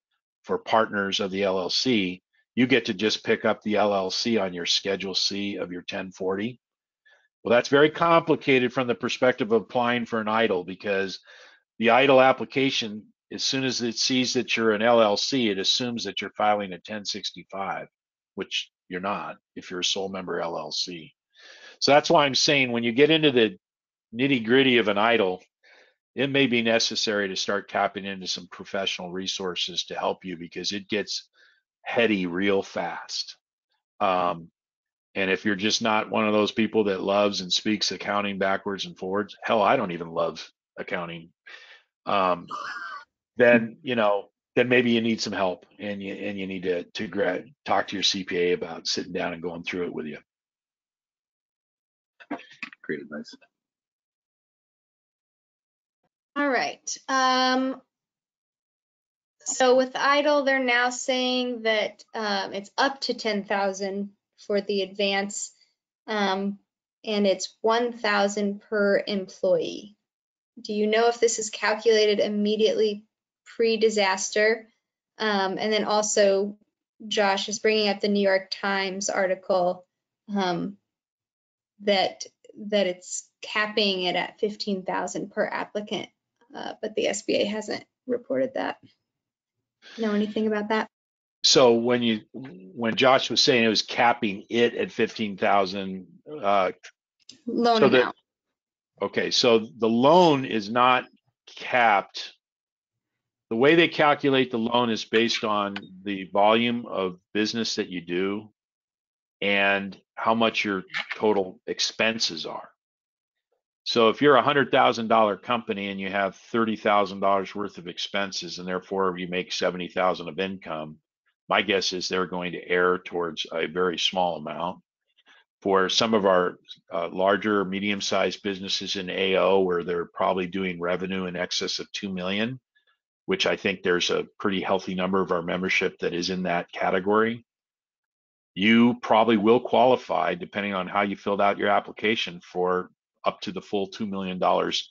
Speaker 3: for partners of the LLC. You get to just pick up the LLC on your Schedule C of your 1040. Well, that's very complicated from the perspective of applying for an EIDL, because the EIDL application, as soon as it sees that you're an LLC, it assumes that you're filing a 1065, which you're not if you're a sole member LLC. So that's why I'm saying when you get into the nitty gritty of an EIDL, it may be necessary to start tapping into some professional resources to help you, because it gets heady real fast. And if you're just not one of those people that loves and speaks accounting backwards and forwards, hell, I don't even love accounting. Then, then maybe you need some help, and you need to talk to your CPA about sitting down and going through it with you.
Speaker 2: Great advice.
Speaker 1: All right. So with EIDL, they're now saying that it's up to 10,000 for the advance, and it's 1,000 per employee. Do you know if this is calculated immediately pre-disaster? And then also, Josh is bringing up the New York Times article that it's capping it at 15,000 per applicant, but the SBA hasn't reported that. Know anything about that?
Speaker 3: So when Josh was saying it was capping it at 15,000,
Speaker 1: loan amount.
Speaker 3: Okay, so the loan is not capped. The way they calculate the loan is based on the volume of business that you do and how much your total expenses are. So if you're a $100,000 company and you have $30,000 worth of expenses, and therefore you make 70,000 of income, my guess is they're going to err towards a very small amount. For some of our larger, medium-sized businesses in AO, where they're probably doing revenue in excess of 2 million, which I think there's a pretty healthy number of our membership that is in that category, you probably will qualify, depending on how you filled out your application, for up to the full $2 million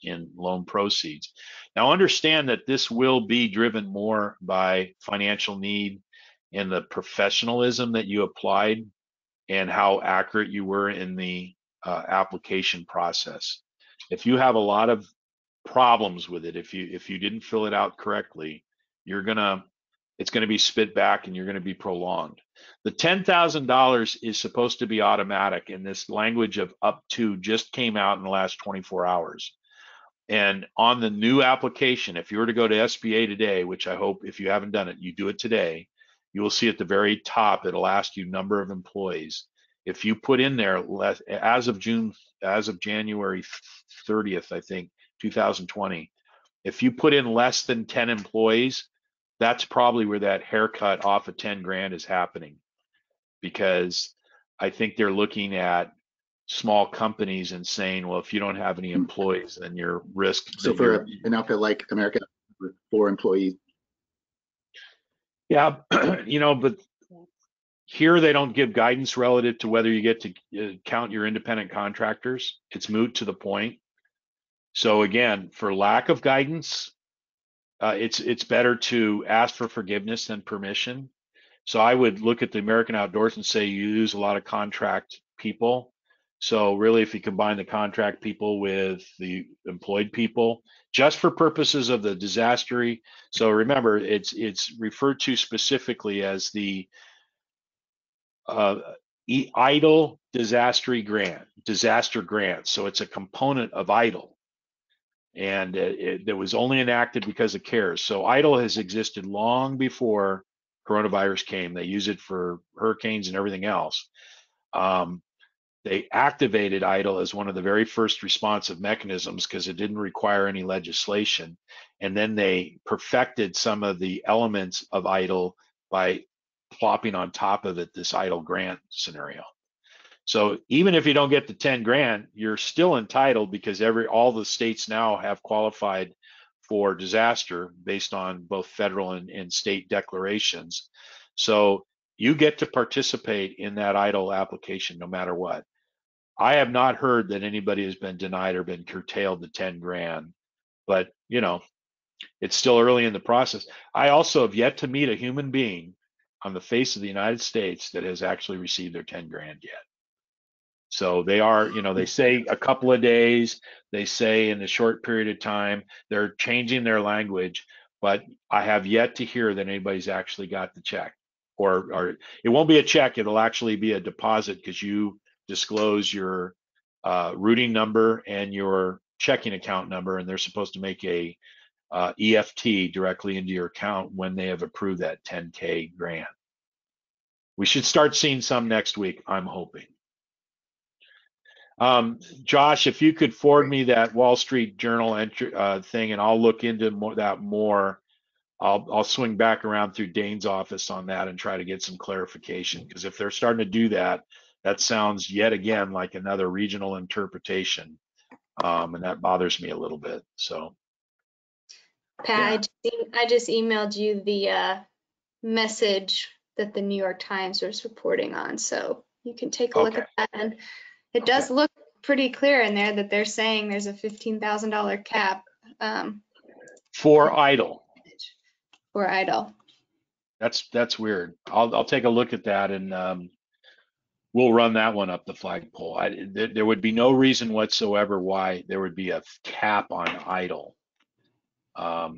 Speaker 3: in loan proceeds. Now, understand that this will be driven more by financial need and the professionalism that you applied and how accurate you were in the application process. If you have a lot of problems with it, if you didn't fill it out correctly, it's gonna be spit back and you're gonna be prolonged. The $10,000 is supposed to be automatic, and this language of up to just came out in the last 24 hours. And on the new application, if you were to go to SBA today, which I hope if you haven't done it, you do it today, you will see at the very top, it'll ask you number of employees. If you put in there less, as of January 30th, I think, 2020, if you put in less than 10 employees, that's probably where that haircut off of 10 grand is happening, because I think they're looking at small companies and saying, well, if you don't have any employees, then your risk.
Speaker 2: So for an outfit like America with 4 employees.
Speaker 3: Yeah, but here they don't give guidance relative to whether you get to count your independent contractors. It's moot to the point. So again, for lack of guidance, it's better to ask for forgiveness than permission. So I would look at the American Outdoors and say you use a lot of contract people. So really, if you combine the contract people with the employed people, just for purposes of the disaster. So remember, it's referred to specifically as the EIDL disaster grant. So it's a component of EIDL, and it was only enacted because of CARES. So EIDL has existed long before coronavirus came. They use it for hurricanes and everything else. They activated EIDL as one of the very first responsive mechanisms because it didn't require any legislation. And then they perfected some of the elements of EIDL by plopping on top of it this EIDL grant scenario. So even if you don't get the 10 grand, you're still entitled, because all the states now have qualified for disaster based on both federal and state declarations. So you get to participate in that EIDL application no matter what. I have not heard that anybody has been denied or been curtailed to 10 grand, but it's still early in the process. I also have yet to meet a human being on the face of the United States that has actually received their 10 grand yet. So they are, they say a couple of days, they say in a short period of time, they're changing their language, but I have yet to hear that anybody's actually got the check, or it won't be a check. It'll actually be a deposit, because you disclose your routing number and your checking account number, and they're supposed to make a EFT directly into your account when they have approved that 10K grant. We should start seeing some next week, I'm hoping. Josh, if you could forward me that Wall Street Journal entry, thing, and I'll look into that more. I'll swing back around through Dane's office on that and try to get some clarification, because if they're starting to do that, that sounds yet again like another regional interpretation, and that bothers me a little bit. So,
Speaker 1: Pat, yeah. I just emailed you the message that the New York Times was reporting on, so you can take a look at that. And it does look pretty clear in there that they're saying there's a $15,000 cap
Speaker 3: for EIDL.
Speaker 1: For EIDL.
Speaker 3: That's weird. I'll take a look at that, and we'll run that one up the flagpole. There would be no reason whatsoever why there would be a cap on EIDL.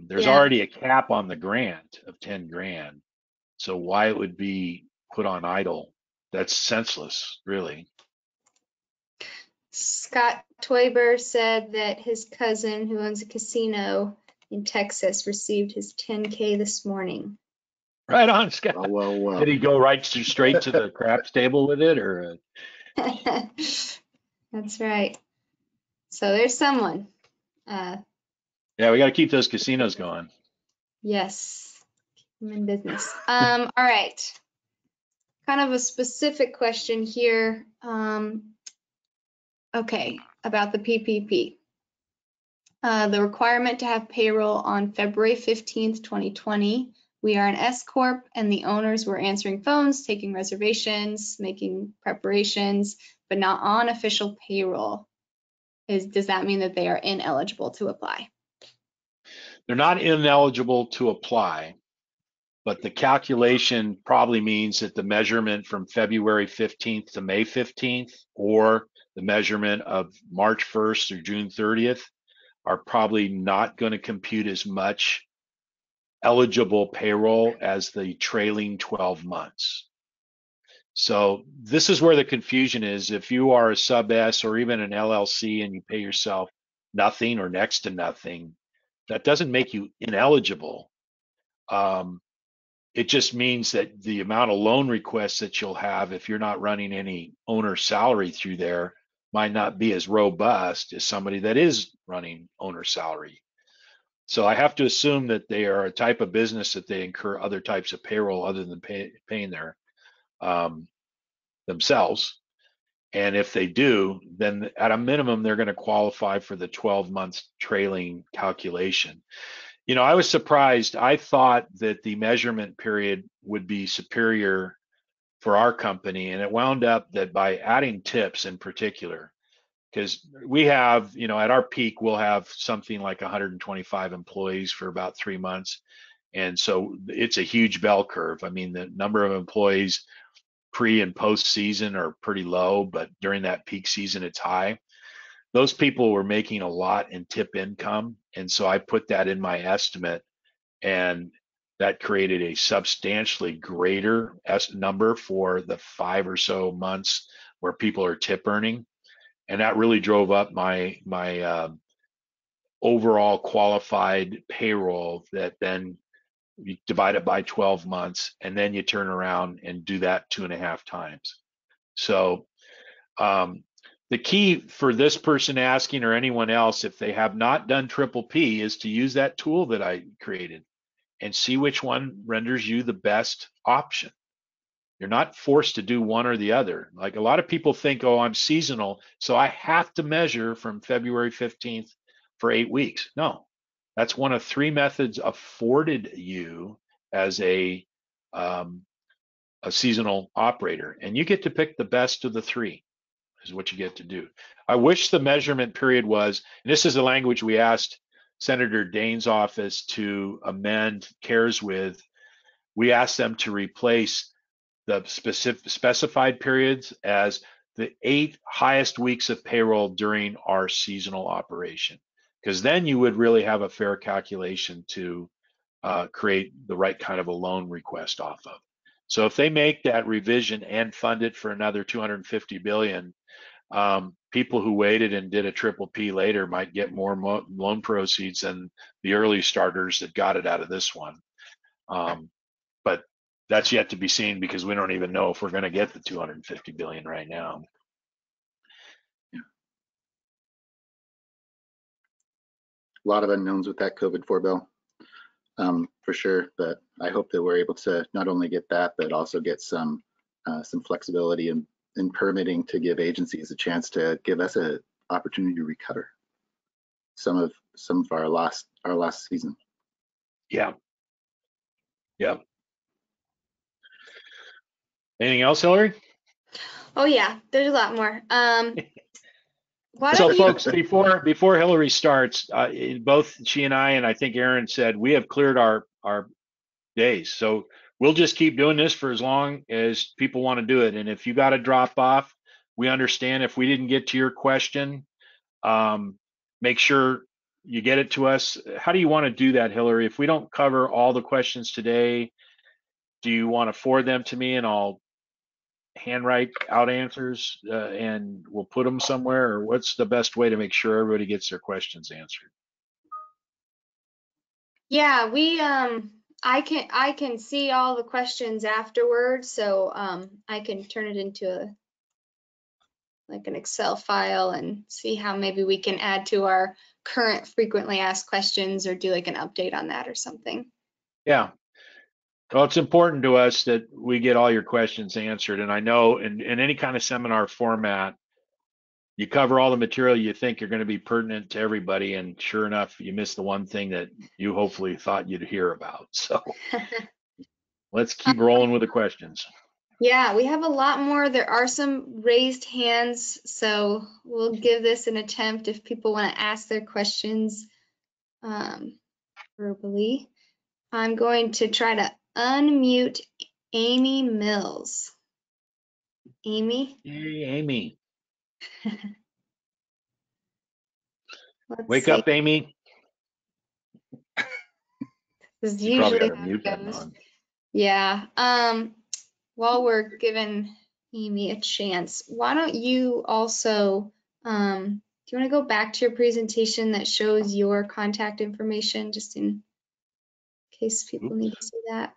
Speaker 3: There's already a cap on the grant of 10 grand. So why it would be put on EIDL, that's senseless, really.
Speaker 1: Scott Toiber said that his cousin, who owns a casino in Texas, received his 10K this morning.
Speaker 3: Right on, Scott. Well. Did he go straight to the craps table with it, or?
Speaker 1: That's right. So there's someone.
Speaker 3: Yeah, we got to keep those casinos going.
Speaker 1: Yes, I'm in business. All right. Kind of a specific question here. Okay, about the PPP. The requirement to have payroll on February 15th, 2020. We are an S Corp, and the owners were answering phones, taking reservations, making preparations, but not on official payroll. Does that mean that they are ineligible to apply?
Speaker 3: They're not ineligible to apply, but the calculation probably means that the measurement from February 15th to May 15th, or the measurement of March 1st through June 30th, are probably not going to compute as much eligible payroll as the trailing 12 months. So this is where the confusion is. If you are a sub S or even an LLC and you pay yourself nothing or next to nothing, that doesn't make you ineligible. it just means that the amount of loan requests that you'll have if you're not running any owner salary through there might not be as robust as somebody that is running owner salary. So I have to assume that they are a type of business that they incur other types of payroll other than paying their themselves. And if they do, then at a minimum, they're going to qualify for the 12 months trailing calculation. You know, I was surprised. I thought that the measurement period would be superior for our company, and it wound up that by adding tips in particular, because we have, you know, at our peak, we'll have something like 125 employees for about 3 months. And so it's a huge bell curve. I mean, the number of employees pre and post season are pretty low, but during that peak season, it's high. Those people were making a lot in tip income. And so I put that in my estimate, and that created a substantially greater number for the 5 or so months where people are tip earning. And that really drove up my overall qualified payroll, that then you divide it by 12 months, and then you turn around and do that 2.5 times. So the key for this person asking, or anyone else, if they have not done triple P, is to use that tool that I created and see which one renders you the best option. You're not forced to do one or the other. Like a lot of people think, oh, I'm seasonal, so I have to measure from February 15th for 8 weeks. No, that's one of 3 methods afforded you as a seasonal operator, and you get to pick the best of the 3 is what you get to do. I wish the measurement period was, and this is the language we asked Senator Daines' office to amend CARES with. We asked them to replace the specified periods as the 8 highest weeks of payroll during our seasonal operation, because then you would really have a fair calculation to create the right kind of a loan request off of. So if they make that revision and fund it for another 250 billion, people who waited and did a triple P later might get more loan proceeds than the early starters that got it out of this one. But that's yet to be seen, because we don't even know if we're going to get the 250 billion right now.
Speaker 2: Yeah. A lot of unknowns with that COVID-4 bill, for sure. But I hope that we're able to not only get that, but also get some flexibility in permitting to give agencies a chance to give us an opportunity to recover some of our last season.
Speaker 3: Yeah. Yeah. Anything else, Hillary?
Speaker 1: Oh yeah, there's a lot more.
Speaker 3: So folks, before Hillary starts, both she and I think Aaron said, we have cleared our days. So we'll just keep doing this for as long as people want to do it. And if you got to drop off, we understand. If we didn't get to your question, make sure you get it to us. How do you want to do that, Hillary? If we don't cover all the questions today, do you want to forward them to me and I'll handwrite out answers and we'll put them somewhere, or what's the best way to make sure everybody gets their questions answered?
Speaker 1: Yeah, we I can see all the questions afterwards, so I can turn it into an Excel file and see how maybe we can add to our current frequently asked questions, or do like an update on that or something.
Speaker 3: Yeah. Well, it's important to us that we get all your questions answered. And I know in any kind of seminar format, you cover all the material you think are going to be pertinent to everybody. And sure enough, you miss the one thing that you hopefully thought you'd hear about. So let's keep rolling with the questions.
Speaker 1: Yeah, we have a lot more. There are some raised hands, so we'll give this an attempt if people want to ask their questions verbally. I'm going to try to unmute Amy Mills. Amy?
Speaker 3: Hey, Amy. Wake
Speaker 1: See.
Speaker 3: up, Amy.
Speaker 1: This is
Speaker 3: You probably
Speaker 1: usually
Speaker 3: got a
Speaker 1: how
Speaker 3: mute
Speaker 1: it
Speaker 3: button
Speaker 1: goes.
Speaker 3: on.
Speaker 1: Yeah. While we're giving Amy a chance, why don't you also, do you want to go back to your presentation that shows your contact information, just in case people need to see that?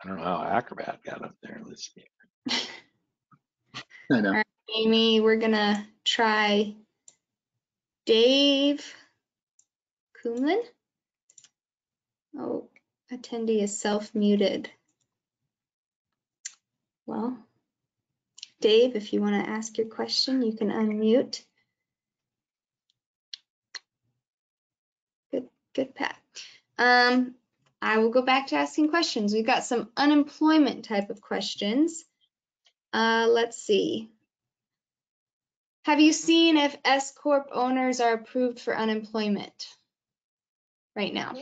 Speaker 3: I don't know how Acrobat got up there. Let's see.
Speaker 2: I know.
Speaker 1: All right, Amy, we're gonna try Dave Kumlin. Oh, attendee is self-muted. Well, Dave, if you want to ask your question, you can unmute. Good, Pat. I will go back to asking questions. We've got some unemployment type of questions. Let's see. Have you seen if S Corp owners are approved for unemployment right now?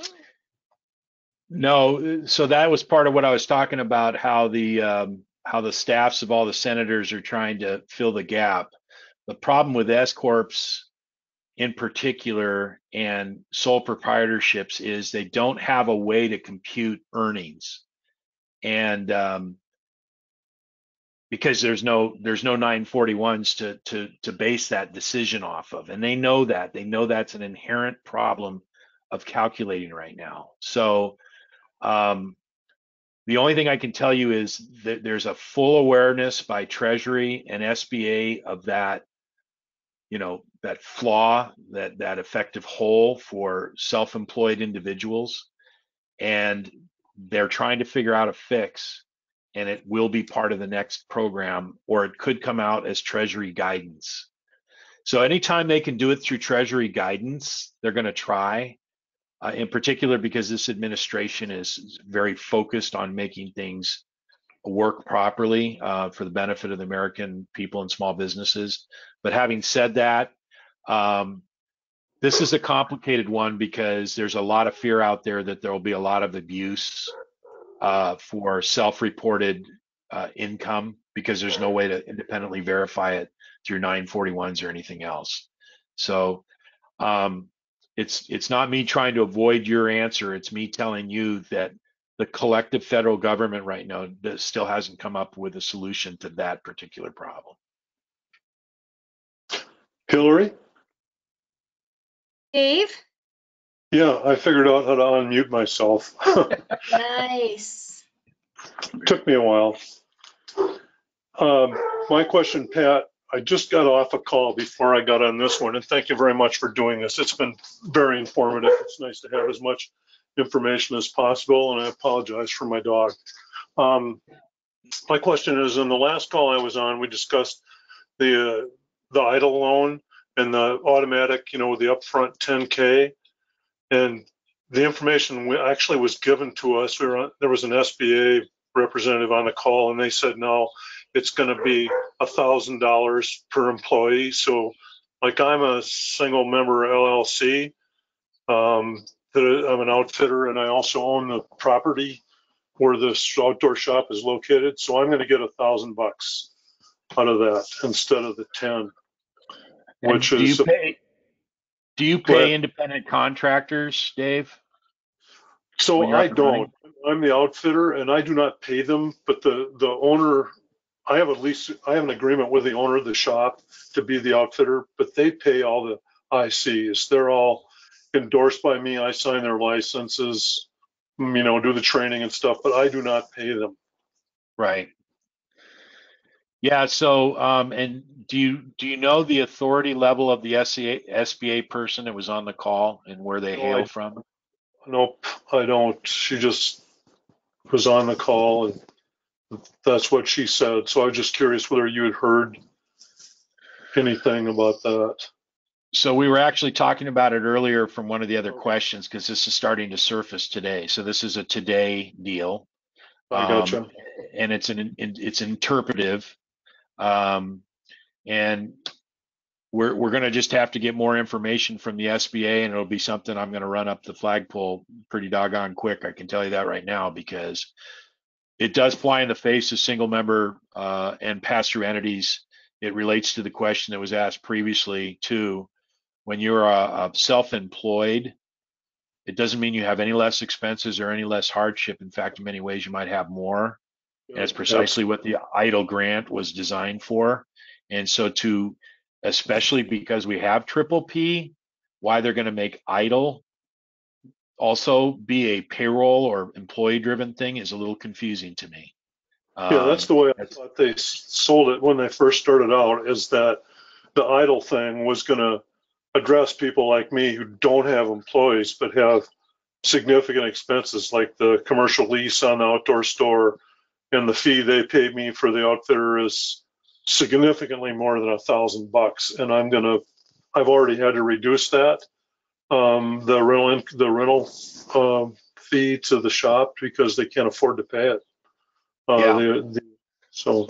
Speaker 3: No, so that was part of what I was talking about, how the staffs of all the senators are trying to fill the gap. The problem with S corps in particular and sole proprietorships is they don't have a way to compute earnings, and because there's no 941s to base that decision off of, and they know that's an inherent problem of calculating right now. So the only thing I can tell you is that there's a full awareness by Treasury and SBA of that, that flaw, that effective hole for self-employed individuals, and they're trying to figure out a fix, and it will be part of the next program, or it could come out as Treasury guidance. So anytime they can do it through Treasury guidance, they're going to try. In particular, because this administration is very focused on making things work properly for the benefit of the American people and small businesses. But having said that, this is a complicated one because there's a lot of fear out there that there will be a lot of abuse for self-reported income, because there's no way to independently verify it through 941s or anything else. So it's not me trying to avoid your answer. It's me telling you that the collective federal government right now still hasn't come up with a solution to that particular problem.
Speaker 4: Hillary?
Speaker 1: Dave?
Speaker 4: Yeah, I figured out how to unmute myself.
Speaker 1: Nice.
Speaker 4: Took me a while. My question, Pat, I just got off a call before I got on this one, and thank you very much for doing this. It's been very informative. It's nice to have as much information as possible, and I apologize for my dog. My question is, in the last call I was on, we discussed the EIDL loan and the automatic, the upfront 10K, and the information actually was given to us. There was an SBA representative on the call, and they said no, it's going to be $1,000 per employee. So, like, I'm a single member LLC. I'm an outfitter, and I also own the property where this outdoor shop is located. So I'm going to get $1,000 out of that instead of the 10. Which
Speaker 3: do
Speaker 4: is
Speaker 3: do you pay independent contractors, Dave?
Speaker 4: So I don't. I'm the outfitter, and I do not pay them. But the owner, I have an agreement with the owner of the shop to be the outfitter, but they pay all the ICs. They're all endorsed by me. I sign their licenses, do the training and stuff, but I do not pay them.
Speaker 3: Right. Yeah. So, and do you know the authority level of the SBA person that was on the call and where they hail from?
Speaker 4: Nope, I don't. She just was on the call, and that's what she said. So I was just curious whether you had heard anything about that.
Speaker 3: So we were actually talking about it earlier from one of the other questions, because this is starting to surface today. So this is a today deal.
Speaker 4: I gotcha.
Speaker 3: And it's interpretive. And we're going to just have to get more information from the SBA, and it'll be something I'm going to run up the flagpole pretty doggone quick. I can tell you that right now, because it does fly in the face of single member and pass-through entities. It relates to the question that was asked previously too. When you're a self-employed, it doesn't mean you have any less expenses or any less hardship. In fact, in many ways, you might have more. And it's precisely what the EIDL grant was designed for. And so especially because we have triple P, why they're going to make EIDL also be a payroll or employee-driven thing is a little confusing to me.
Speaker 4: Yeah, that's the way I thought they sold it when they first started out, is that the idle thing was going to address people like me who don't have employees but have significant expenses, like the commercial lease on the outdoor store, and the fee they pay me for the outfitter is significantly more than $1,000, and I've already had to reduce that, the rental fee to the shop, because they can't afford to pay it.
Speaker 3: Yeah.
Speaker 4: So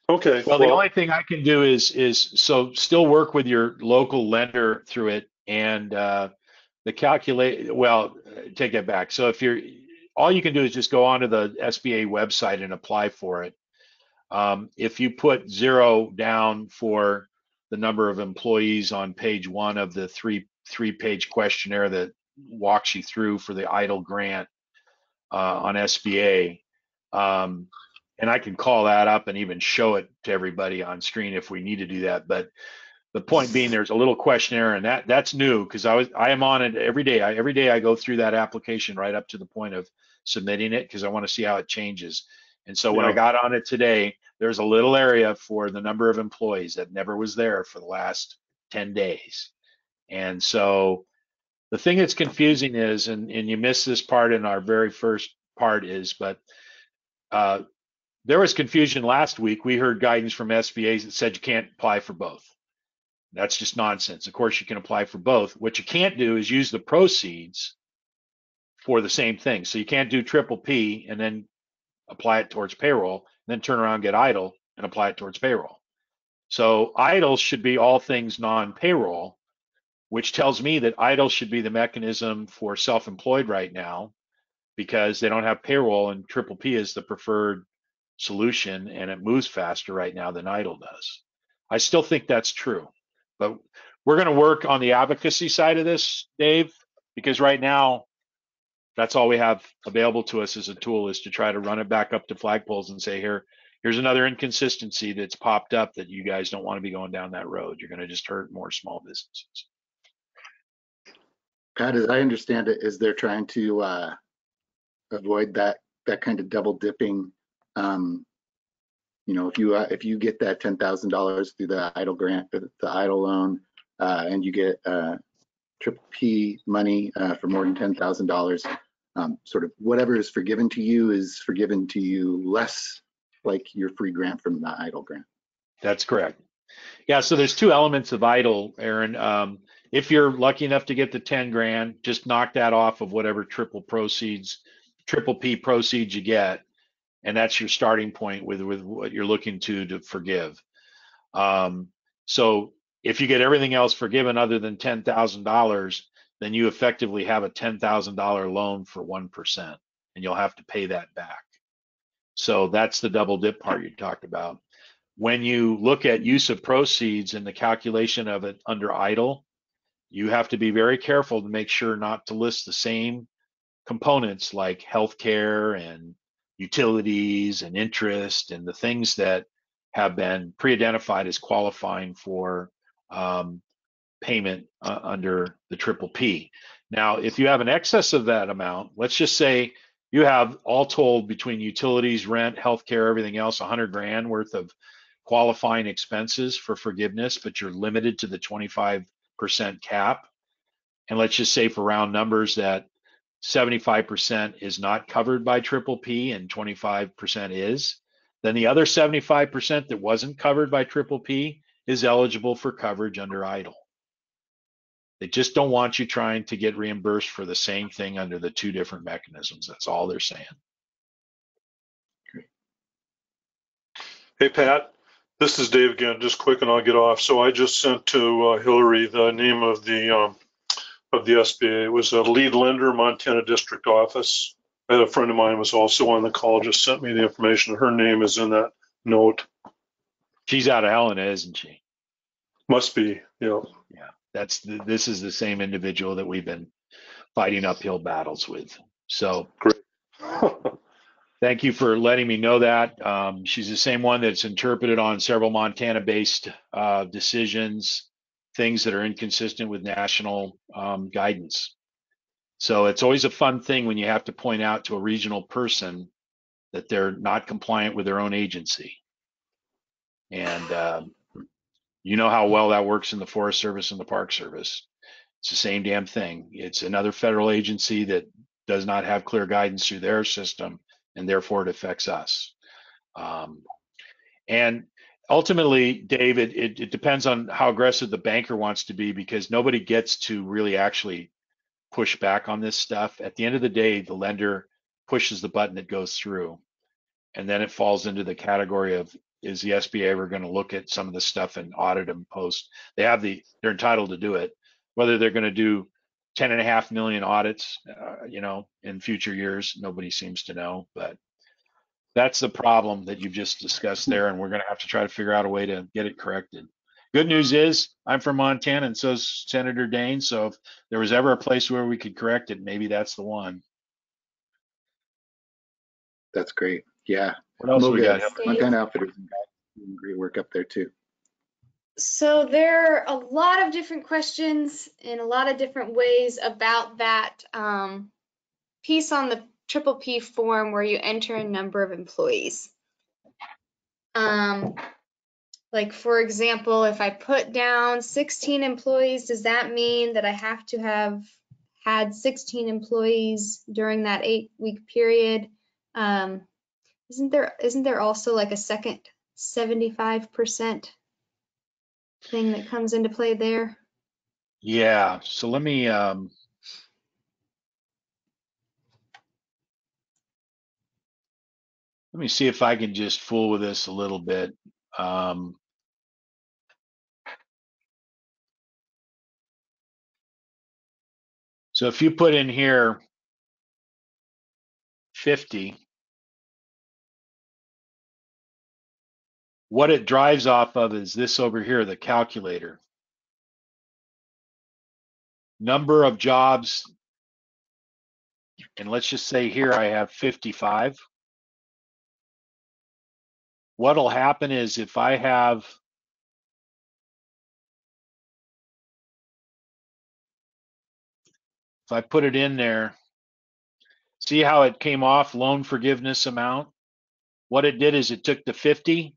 Speaker 4: okay.
Speaker 3: Well, the only thing I can do is so still work with your local lender through it, and the calculate. Well, take that back. So if you're, all you can do is just go onto the SBA website and apply for it. If you put 0 down for the number of employees on page 1 of the three-page questionnaire that walks you through for the EIDL grant on SBA. And I can call that up and even show it to everybody on screen if we need to do that. But the point being, there's a little questionnaire, and that's new, because I am on it every day. Every day I go through that application right up to the point of submitting it, because I want to see how it changes. And so when I got on it today, there's a little area for the number of employees that never was there for the last 10 days. And so the thing that's confusing is, and you missed this part in our very first part, is, but there was confusion last week. We heard guidance from SBAs that said you can't apply for both. That's just nonsense. Of course, you can apply for both. What you can't do is use the proceeds for the same thing. So you can't do PPP and then apply it towards payroll, and then turn around, get EIDL, and apply it towards payroll. So EIDL should be all things non-payroll, which tells me that EIDL should be the mechanism for self-employed right now, because they don't have payroll, and PPP is the preferred solution, and it moves faster right now than EIDL does. I still think that's true, but we're going to work on the advocacy side of this, Dave, because right now that's all we have available to us as a tool, is to try to run it back up to flagpoles and say, here's another inconsistency that's popped up that you guys don't want to be going down that road. You're going to just hurt more small businesses.
Speaker 2: Pat, as I understand it, is they're trying to avoid that kind of double dipping. You know, if you get that $10,000 through the EIDL grant, the EIDL loan, and you get PPP money for more than $10,000, sort of whatever is forgiven to you is forgiven to you less like your free grant from the EIDL grant.
Speaker 3: That's correct. Yeah, so there's 2 elements of EIDL, Aaron. If you're lucky enough to get the 10 grand, just knock that off of whatever PPP proceeds you get, and that's your starting point with what you're looking to forgive. So if you get everything else forgiven other than $10,000, then you effectively have a $10,000 loan for 1%, and you'll have to pay that back. So that's the double dip part you talked about. When you look at use of proceeds and the calculation of it under EIDL, you have to be very careful to make sure not to list the same components like healthcare and utilities and interest and the things that have been pre-identified as qualifying for payment under the PPP. Now, if you have an excess of that amount, let's just say you have all told between utilities, rent, healthcare, everything else, 100 grand worth of qualifying expenses for forgiveness, but you're limited to the 25% cap. And let's just say, for round numbers, that 75% is not covered by PPP and 25% is, then the other 75% that wasn't covered by PPP is eligible for coverage under EIDL. They just don't want you trying to get reimbursed for the same thing under the 2 different mechanisms. That's all they're saying.
Speaker 4: Hey, Pat, this is Dave again, just quick and I'll get off. So I just sent to Hillary the name of the SBA. It was a lead lender, Montana District Office. I had a friend of mine was also on the call, just sent me the information. Her name is in that note.
Speaker 3: She's out of Helena, isn't she?
Speaker 4: Must be, yeah.
Speaker 3: Yeah, this is the same individual that we've been fighting uphill battles with. So
Speaker 4: great.
Speaker 3: Thank you for letting me know that. She's the same one that's interpreted on several Montana-based decisions, things that are inconsistent with national guidance. So it's always a fun thing when you have to point out to a regional person that they're not compliant with their own agency. And you know how well that works in the Forest Service and the Park Service. It's the same damn thing. It's another federal agency that does not have clear guidance through their system, and therefore it affects us. And ultimately, Dave, it depends on how aggressive the banker wants to be, because nobody gets to really actually push back on this stuff. At the end of the day, the lender pushes the button that goes through, and then it falls into the category of, is the SBA ever going to look at some of this stuff and audit them post? They're entitled to do it. Whether they're going to do 10.5 million audits, in future years, nobody seems to know. But that's the problem that you've just discussed there, and we're going to have to try to figure out a way to get it corrected. Good news is I'm from Montana, and so is Senator Dane. So if there was ever a place where we could correct it, maybe that's the one.
Speaker 2: That's great. Yeah.
Speaker 3: What else we got?
Speaker 2: Montana Outfitters doing great work up there too.
Speaker 1: So there are a lot of different questions in a lot of different ways about that piece on the PPP form where you enter a number of employees. Like for example, if I put down 16 employees, does that mean that I have to have had 16 employees during that 8-week period? Isn't there also like a second 75% thing that comes into play there?
Speaker 3: Yeah, so let me see if I can just fool with this a little bit. So if you put in here 50, what it drives off of is this over here, the calculator. Number of jobs, and let's just say here I have 55. What'll happen is if I put it in there, see how it came off loan forgiveness amount? What it did is it took the 50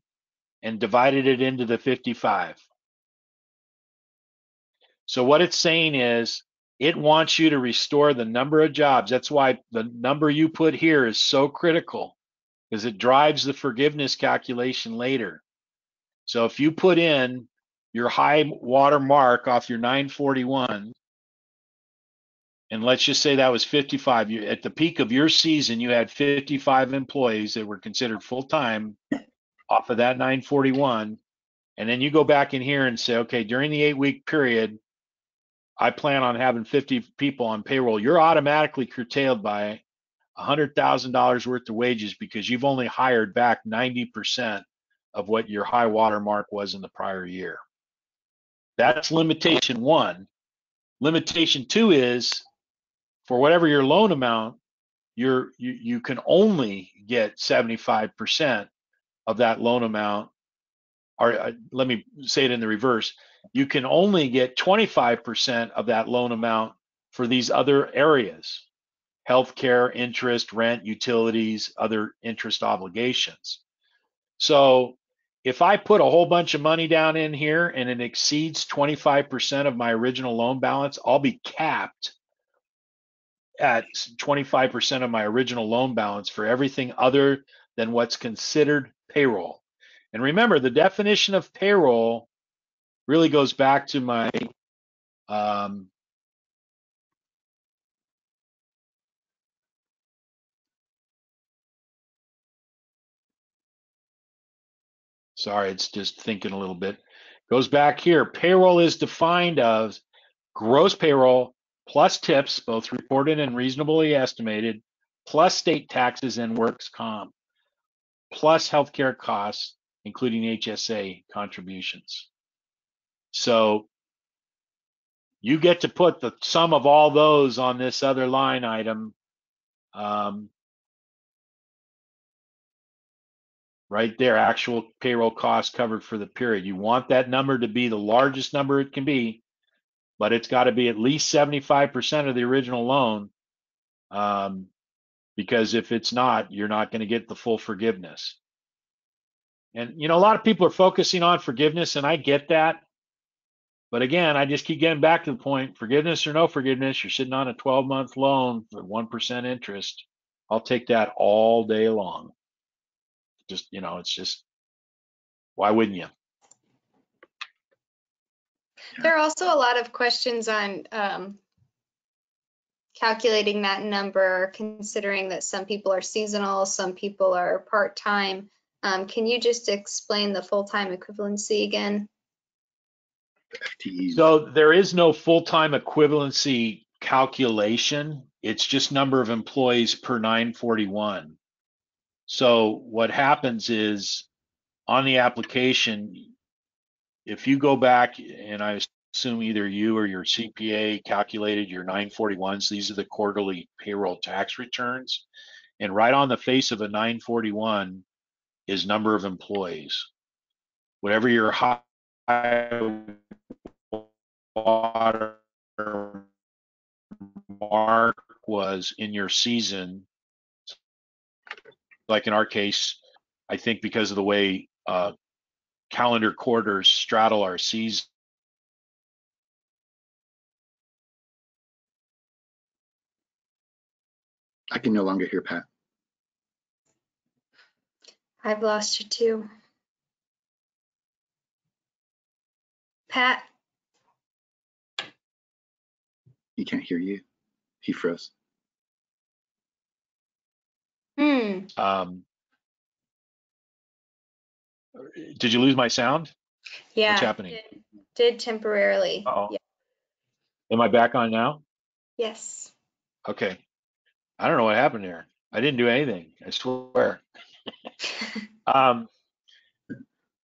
Speaker 3: and divided it into the 55. So what it's saying is it wants you to restore the number of jobs. That's why the number you put here is so critical, because it drives the forgiveness calculation later. So if you put in your high water mark off your 941, and let's just say that was 55, at the peak of your season, you had 55 employees that were considered full-time off of that 941. And then you go back in here and say, okay, during the 8-week period, I plan on having 50 people on payroll. You're automatically curtailed by $100,000 worth of wages because you've only hired back 90% of what your high water mark was in the prior year. That's limitation 1. Limitation 2 is for whatever your loan amount, you can only get 75% of that loan amount. Or let me say it in the reverse. You can only get 25% of that loan amount for these other areas: healthcare, interest, rent, utilities, other interest obligations. So if I put a whole bunch of money down in here and it exceeds 25% of my original loan balance, I'll be capped at 25% of my original loan balance for everything other than what's considered payroll. And remember, the definition of payroll really goes back to my sorry, it's just thinking a little bit. Goes back here. Payroll is defined as gross payroll plus tips, both reported and reasonably estimated, plus state taxes and works comp, plus healthcare costs, including HSA contributions. So you get to put the sum of all those on this other line item right there, actual payroll costs covered for the period. You want that number to be the largest number it can be. but it's got to be at least 75% of the original loan. Because if it's not, you're not going to get the full forgiveness. And, you know, a lot of people are focusing on forgiveness, and I get that. But again, I just keep getting back to the point, forgiveness or no forgiveness, you're sitting on a 12-month loan for 1% interest. I'll take that all day long. Just, you know, it's just, why wouldn't you?
Speaker 1: There are also a lot of questions on calculating that number, considering that some people are seasonal, some people are part-time. Can you just explain the full-time equivalency again?
Speaker 2: FTEs.
Speaker 3: So there is no full-time equivalency calculation. It's just number of employees per 941. So what happens is on the application, if you go back, and I assume either you or your CPA calculated your 941s, these are the quarterly payroll tax returns, and right on the face of a 941 is number of employees. Whatever your high water mark was in your season, like in our case, I think because of the way calendar quarters straddle our season,
Speaker 2: I can no longer hear Pat.
Speaker 1: I've lost you too. Pat?
Speaker 2: He can't hear you. He froze.
Speaker 3: did you lose my sound?
Speaker 1: Yeah.
Speaker 3: What's happening?
Speaker 1: Did temporarily.
Speaker 3: Uh-oh.
Speaker 1: Yeah.
Speaker 3: Am I back on now?
Speaker 1: Yes.
Speaker 3: Okay. I don't know what happened there. I didn't do anything, I swear.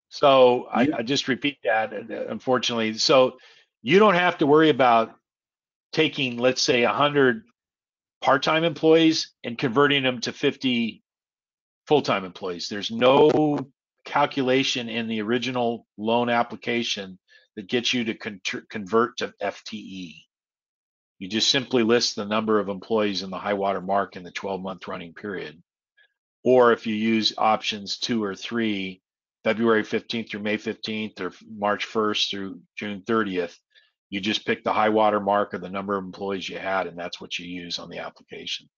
Speaker 3: So I just repeat that, unfortunately. So you don't have to worry about taking, let's say, 100 part-time employees and converting them to 50 full-time employees. There's no calculation in the original loan application that gets you to convert to FTE. You just simply list the number of employees in the high water mark in the 12-month running period. Or if you use options 2 or 3, February 15th through May 15th or March 1st through June 30th, you just pick the high water mark of the number of employees you had, and that's what you use on the application.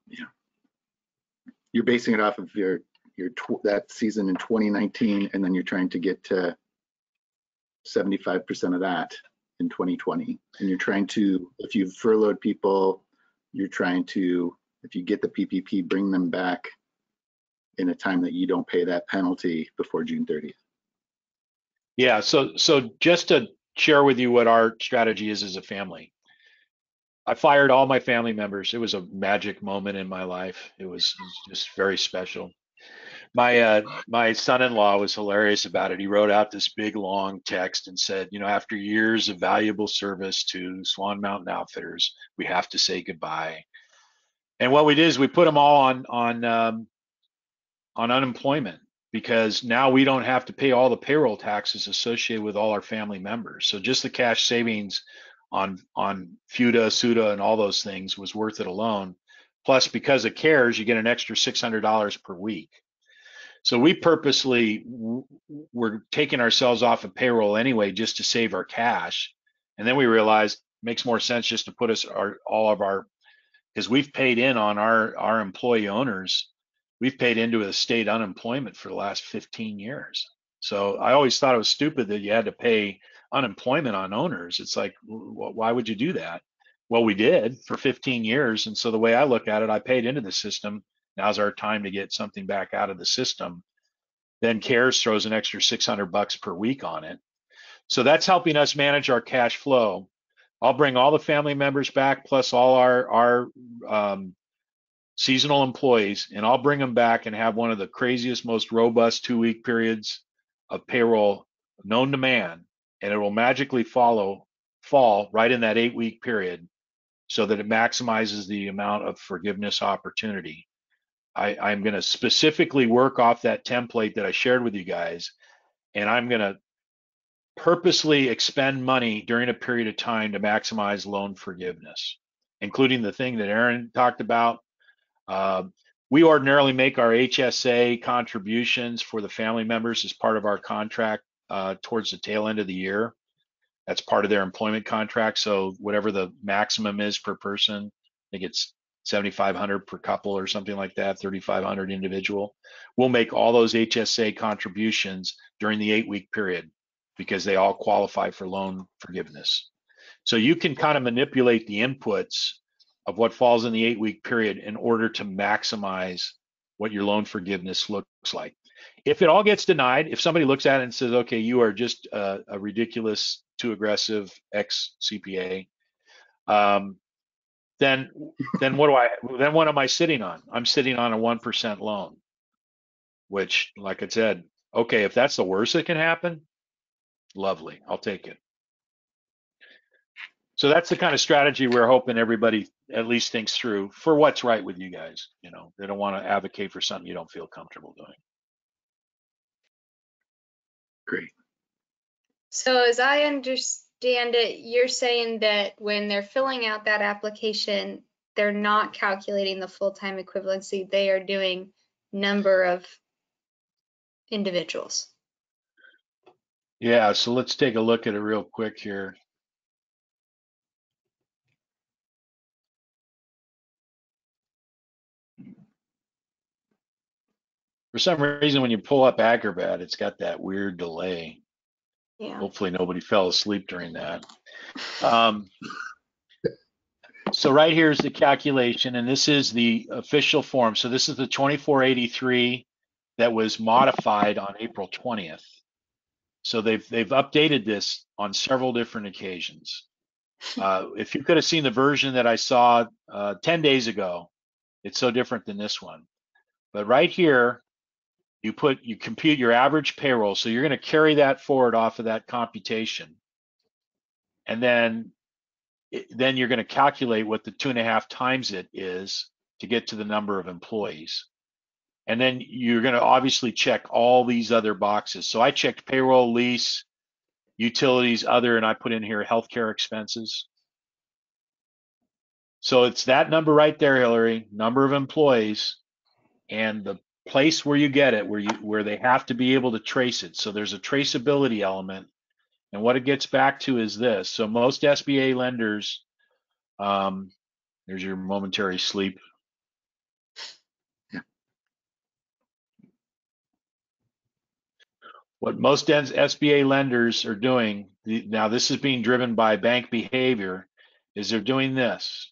Speaker 2: Yeah. You're basing it off of your that season in 2019, and then you're trying to get to 75% of that in 2020. And you're trying to, if you've furloughed people, you're trying to, if you get the PPP, bring them back in a time that you don't pay that penalty before June 30th.
Speaker 3: Yeah, so just to share with you what our strategy is as a family. I fired all my family members. It was a magic moment in my life. It was just very special. My son-in-law was hilarious about it. He wrote out this big long text and said, you know, after years of valuable service to Swan Mountain Outfitters, we have to say goodbye. And what we did is we put them all on unemployment, because now we don't have to pay all the payroll taxes associated with all our family members. So just the cash savings on FUTA, SUTA, and all those things was worth it alone. Plus, because of CARES, you get an extra $600 per week. So we purposely were taking ourselves off of payroll anyway, just to save our cash. And then we realized it makes more sense just to put us all of our, because we've paid in on our employee owners. We've paid into a state unemployment for the last 15 years. So I always thought it was stupid that you had to pay unemployment on owners. It's like, why would you do that? Well, we did for 15 years. And so the way I look at it, I paid into the system. Now's our time to get something back out of the system. Then CARES throws an extra $600 per week on it. So that's helping us manage our cash flow. I'll bring all the family members back, plus all our seasonal employees, and I'll bring them back and have one of the craziest, most robust 2-week periods of payroll known to man, and it will magically fall right in that 8-week period, so that it maximizes the amount of forgiveness opportunity. I'm going to specifically work off that template that I shared with you guys, and I'm going to purposely expend money during a period of time to maximize loan forgiveness, including the thing that Aaron talked about. We ordinarily make our HSA contributions for the family members as part of our contract towards the tail end of the year. That's part of their employment contract. So whatever the maximum is per person, I think it's $7,500 per couple or something like that, $3,500 individual. We'll make all those HSA contributions during the 8-week period because they all qualify for loan forgiveness. So you can kind of manipulate the inputs of what falls in the 8-week period in order to maximize what your loan forgiveness looks like. If it all gets denied, if somebody looks at it and says, okay, you are just a ridiculous, too aggressive ex-CPA, then what am I sitting on? I'm sitting on a 1% loan, which, like I said, okay, if that's the worst that can happen, lovely, I'll take it. So that's the kind of strategy we're hoping everybody at least thinks through for what's right with you guys. You know, they don't want to advocate for something you don't feel comfortable doing.
Speaker 2: Great.
Speaker 1: So as I understand it, you're saying that when they're filling out that application, they're not calculating the full-time equivalency. They are doing number of individuals.
Speaker 3: Yeah, so let's take a look at it real quick here. For some reason, when you pull up Acrobat, it's got that weird delay.
Speaker 1: Yeah.
Speaker 3: Hopefully nobody fell asleep during that. So right here is the calculation, and this is the official form. So this is the 2483 that was modified on April 20th. So they've updated this on several different occasions. If you could have seen the version that I saw 10 days ago, it's so different than this one. But right here, you compute your average payroll. So you're going to carry that forward off of that computation. And then you're going to calculate what the 2.5 times it is to get to the number of employees. And then you're going to obviously check all these other boxes. So I checked payroll, lease, utilities, other, and I put in here healthcare expenses. So it's that number right there, Hillary, number of employees, and the place where you get it, where they have to be able to trace it. So there's a traceability element. And what it gets back to is this. So most SBA lenders, there's your momentary sleep.
Speaker 2: Yeah.
Speaker 3: What most SBA lenders are doing, now this is being driven by bank behavior, is they're doing this.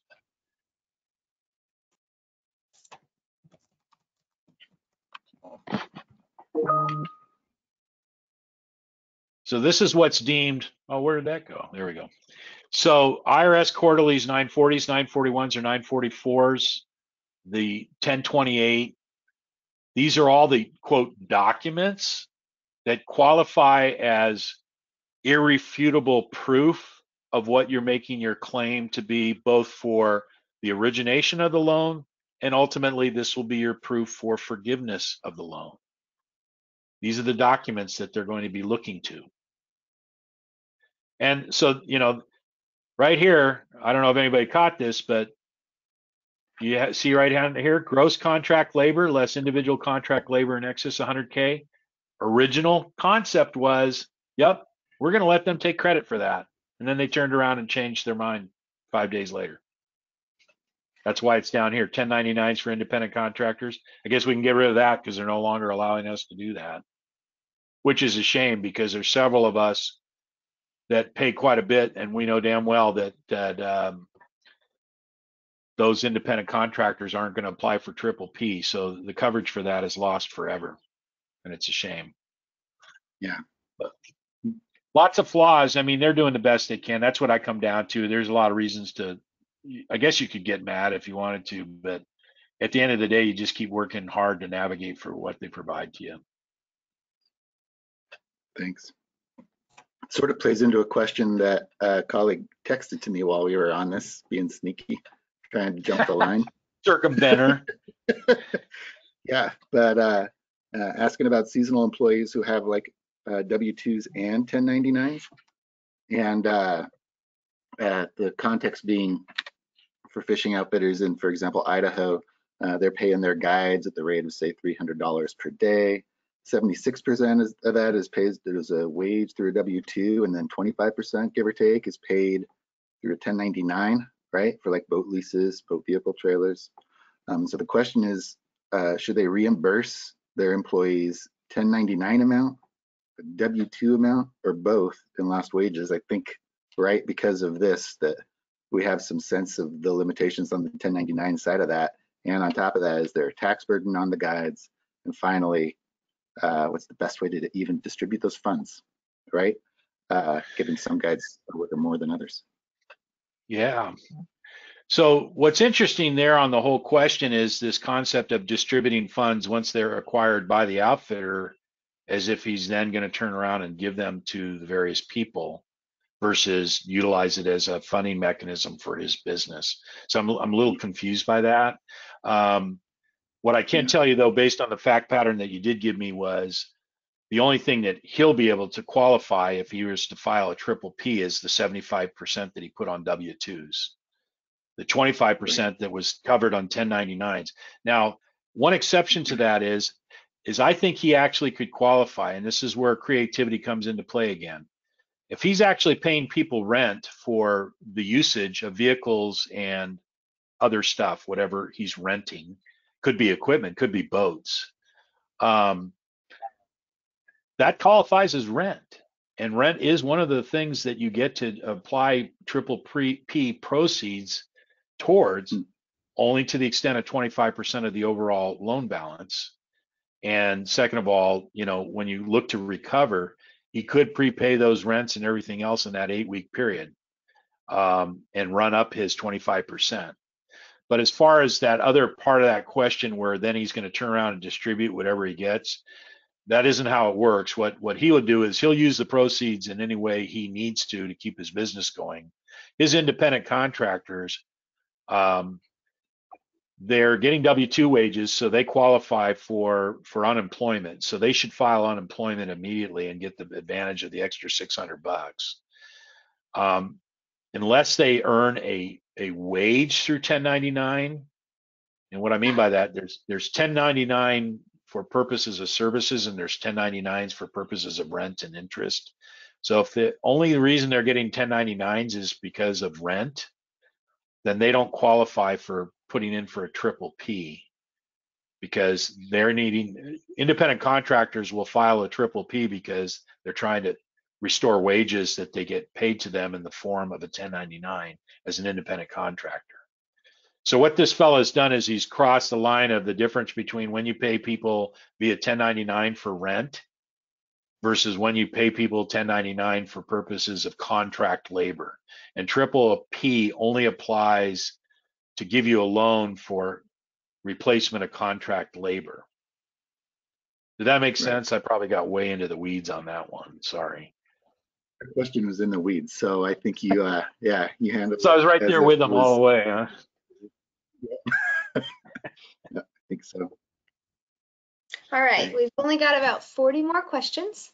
Speaker 3: So this is what's deemed, oh, where did that go? There we go. So IRS quarterlies, 940s, 941s, or 944s, the 1028, these are all the, quote, documents that qualify as irrefutable proof of what you're making your claim to be, both for the origination of the loan, and ultimately this will be your proof for forgiveness of the loan. These are the documents that they're going to be looking to. And so, you know, right here, I don't know if anybody caught this, but you see right down here, gross contract labor less individual contract labor in excess of 100K. Original concept was, yep, we're going to let them take credit for that. And then they turned around and changed their mind 5 days later. That's why it's down here, 1099s for independent contractors. I guess we can get rid of that because they're no longer allowing us to do that, which is a shame because there's several of us that pay quite a bit, and we know damn well that those independent contractors aren't going to apply for triple P. So the coverage for that is lost forever, and it's a shame.
Speaker 2: Yeah.
Speaker 3: But lots of flaws. I mean, they're doing the best they can. That's what I come down to. There's a lot of reasons to, I guess you could get mad if you wanted to, but at the end of the day, you just keep working hard to navigate for what they provide to you.
Speaker 2: Thanks. Sort of plays into a question that a colleague texted to me while we were on this, being sneaky, trying to jump the line.
Speaker 3: Circumventer.
Speaker 2: Yeah, but asking about seasonal employees who have like W-2s and 1099s. And the context being for fishing outfitters in, for example, Idaho, they're paying their guides at the rate of, say, $300 per day. 76% of that is paid as a wage through a W-2, and then 25%, give or take, is paid through a 1099, right? For like boat leases, boat vehicle trailers. So the question is, should they reimburse their employees 1099 amount, W-2 amount, or both in lost wages? I think, right, because of this, that we have some sense of the limitations on the 1099 side of that. And on top of that, is there a tax burden on the guides? And finally, what's the best way to even distribute those funds, right? Given some guides are working more than others.
Speaker 3: Yeah. So what's interesting there on the whole question is this concept of distributing funds once they're acquired by the outfitter, as if he's then going to turn around and give them to the various people versus utilize it as a funding mechanism for his business. So I'm a little confused by that. What I can tell you though, based on the fact pattern that you did give me, was the only thing that he'll be able to qualify if he was to file a triple P is the 75% that he put on W-2s. The 25% that was covered on 1099s. Now, one exception to that is I think he actually could qualify, and this is where creativity comes into play again. If he's actually paying people rent for the usage of vehicles and other stuff, whatever he's renting, could be equipment, could be boats, that qualifies as rent. And rent is one of the things that you get to apply triple P proceeds towards, only to the extent of 25% of the overall loan balance. And second of all, you know, when you look to recover, he could prepay those rents and everything else in that 8-week period, and run up his 25%. But as far as that other part of that question where then he's going to turn around and distribute whatever he gets, that isn't how it works. What he would do is he'll use the proceeds in any way he needs to keep his business going. His independent contractors, they're getting W-2 wages, so they qualify for unemployment. So they should file unemployment immediately and get the advantage of the extra $600. Unless they earn a wage through 1099, and what I mean by that, there's 1099 for purposes of services, and there's 1099s for purposes of rent and interest. So if the only reason they're getting 1099s is because of rent, then they don't qualify for putting in for a triple P, because they're needing, independent contractors will file a triple P because they're trying to restore wages that they get paid to them in the form of a 1099 as an independent contractor. So what this fellow has done is he's crossed the line of the difference between when you pay people via 1099 for rent versus when you pay people 1099 for purposes of contract labor. And triple P only applies to give you a loan for replacement of contract labor. Did that make sense? I probably got way into the weeds on that one. Sorry.
Speaker 2: The question was in the weeds, so I think you, yeah, you handled it.
Speaker 3: So I was right there with them all the way, huh?
Speaker 2: Yeah, I think so.
Speaker 1: All right, we've only got about 40 more questions.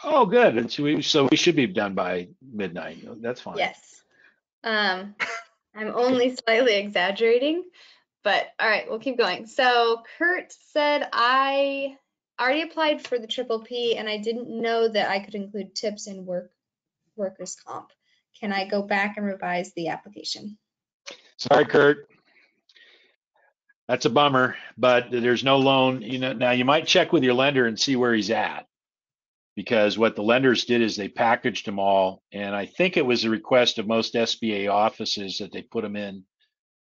Speaker 3: Oh, good. And so we should be done by midnight. That's fine.
Speaker 1: Yes. I'm only slightly exaggerating, but all right, we'll keep going. So Kurt said, I already applied for the triple P and I didn't know that I could include tips in workers' comp. Can I go back and revise the application?
Speaker 3: Sorry, Kurt. That's a bummer, but there's no loan. You know, now you might check with your lender and see where he's at, because what the lenders did is they packaged them all. And I think it was a request of most SBA offices that they put them in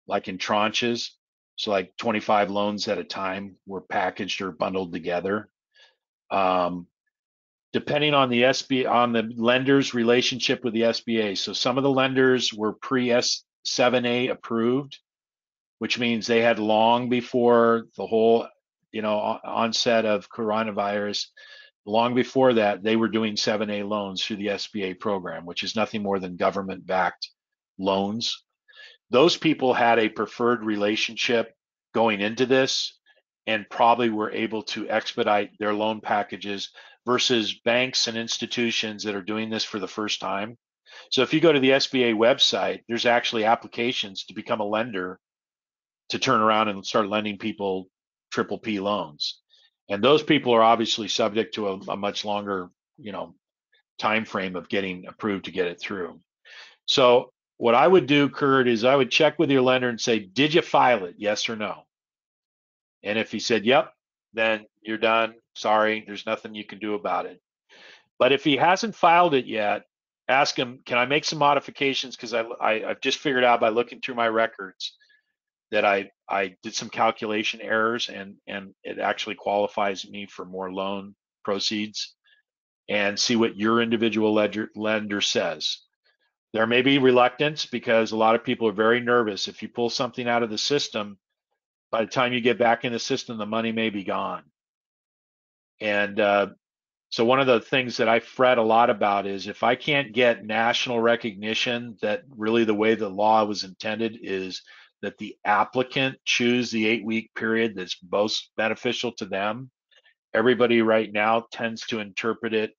Speaker 3: like in tranches. So like 25 loans at a time were packaged or bundled together. Depending on the SBA, on the lender's relationship with the SBA. So some of the lenders were pre-S7A approved, which means they had long before the whole, you know, onset of coronavirus, long before that, they were doing 7A loans through the SBA program, which is nothing more than government-backed loans. Those people had a preferred relationship going into this, and probably were able to expedite their loan packages versus banks and institutions that are doing this for the first time. So if you go to the SBA website, there's actually applications to become a lender to turn around and start lending people PPP loans. And those people are obviously subject to a much longer, time frame of getting approved to get it through. So what I would do, Kurt, is I would check with your lender and say, did you file it? Yes or no? And if he said, yep, then you're done. Sorry, there's nothing you can do about it. But if he hasn't filed it yet, ask him, can I make some modifications? Because I've just figured out by looking through my records that I did some calculation errors and it actually qualifies me for more loan proceeds, and see what your individual lender says. There may be reluctance because a lot of people are very nervous. If you pull something out of the system, by the time you get back in the system, the money may be gone. And so one of the things that I fret a lot about is if I can't get national recognition that really the way the law was intended is that the applicant choose the 8-week period that's most beneficial to them. Everybody right now tends to interpret it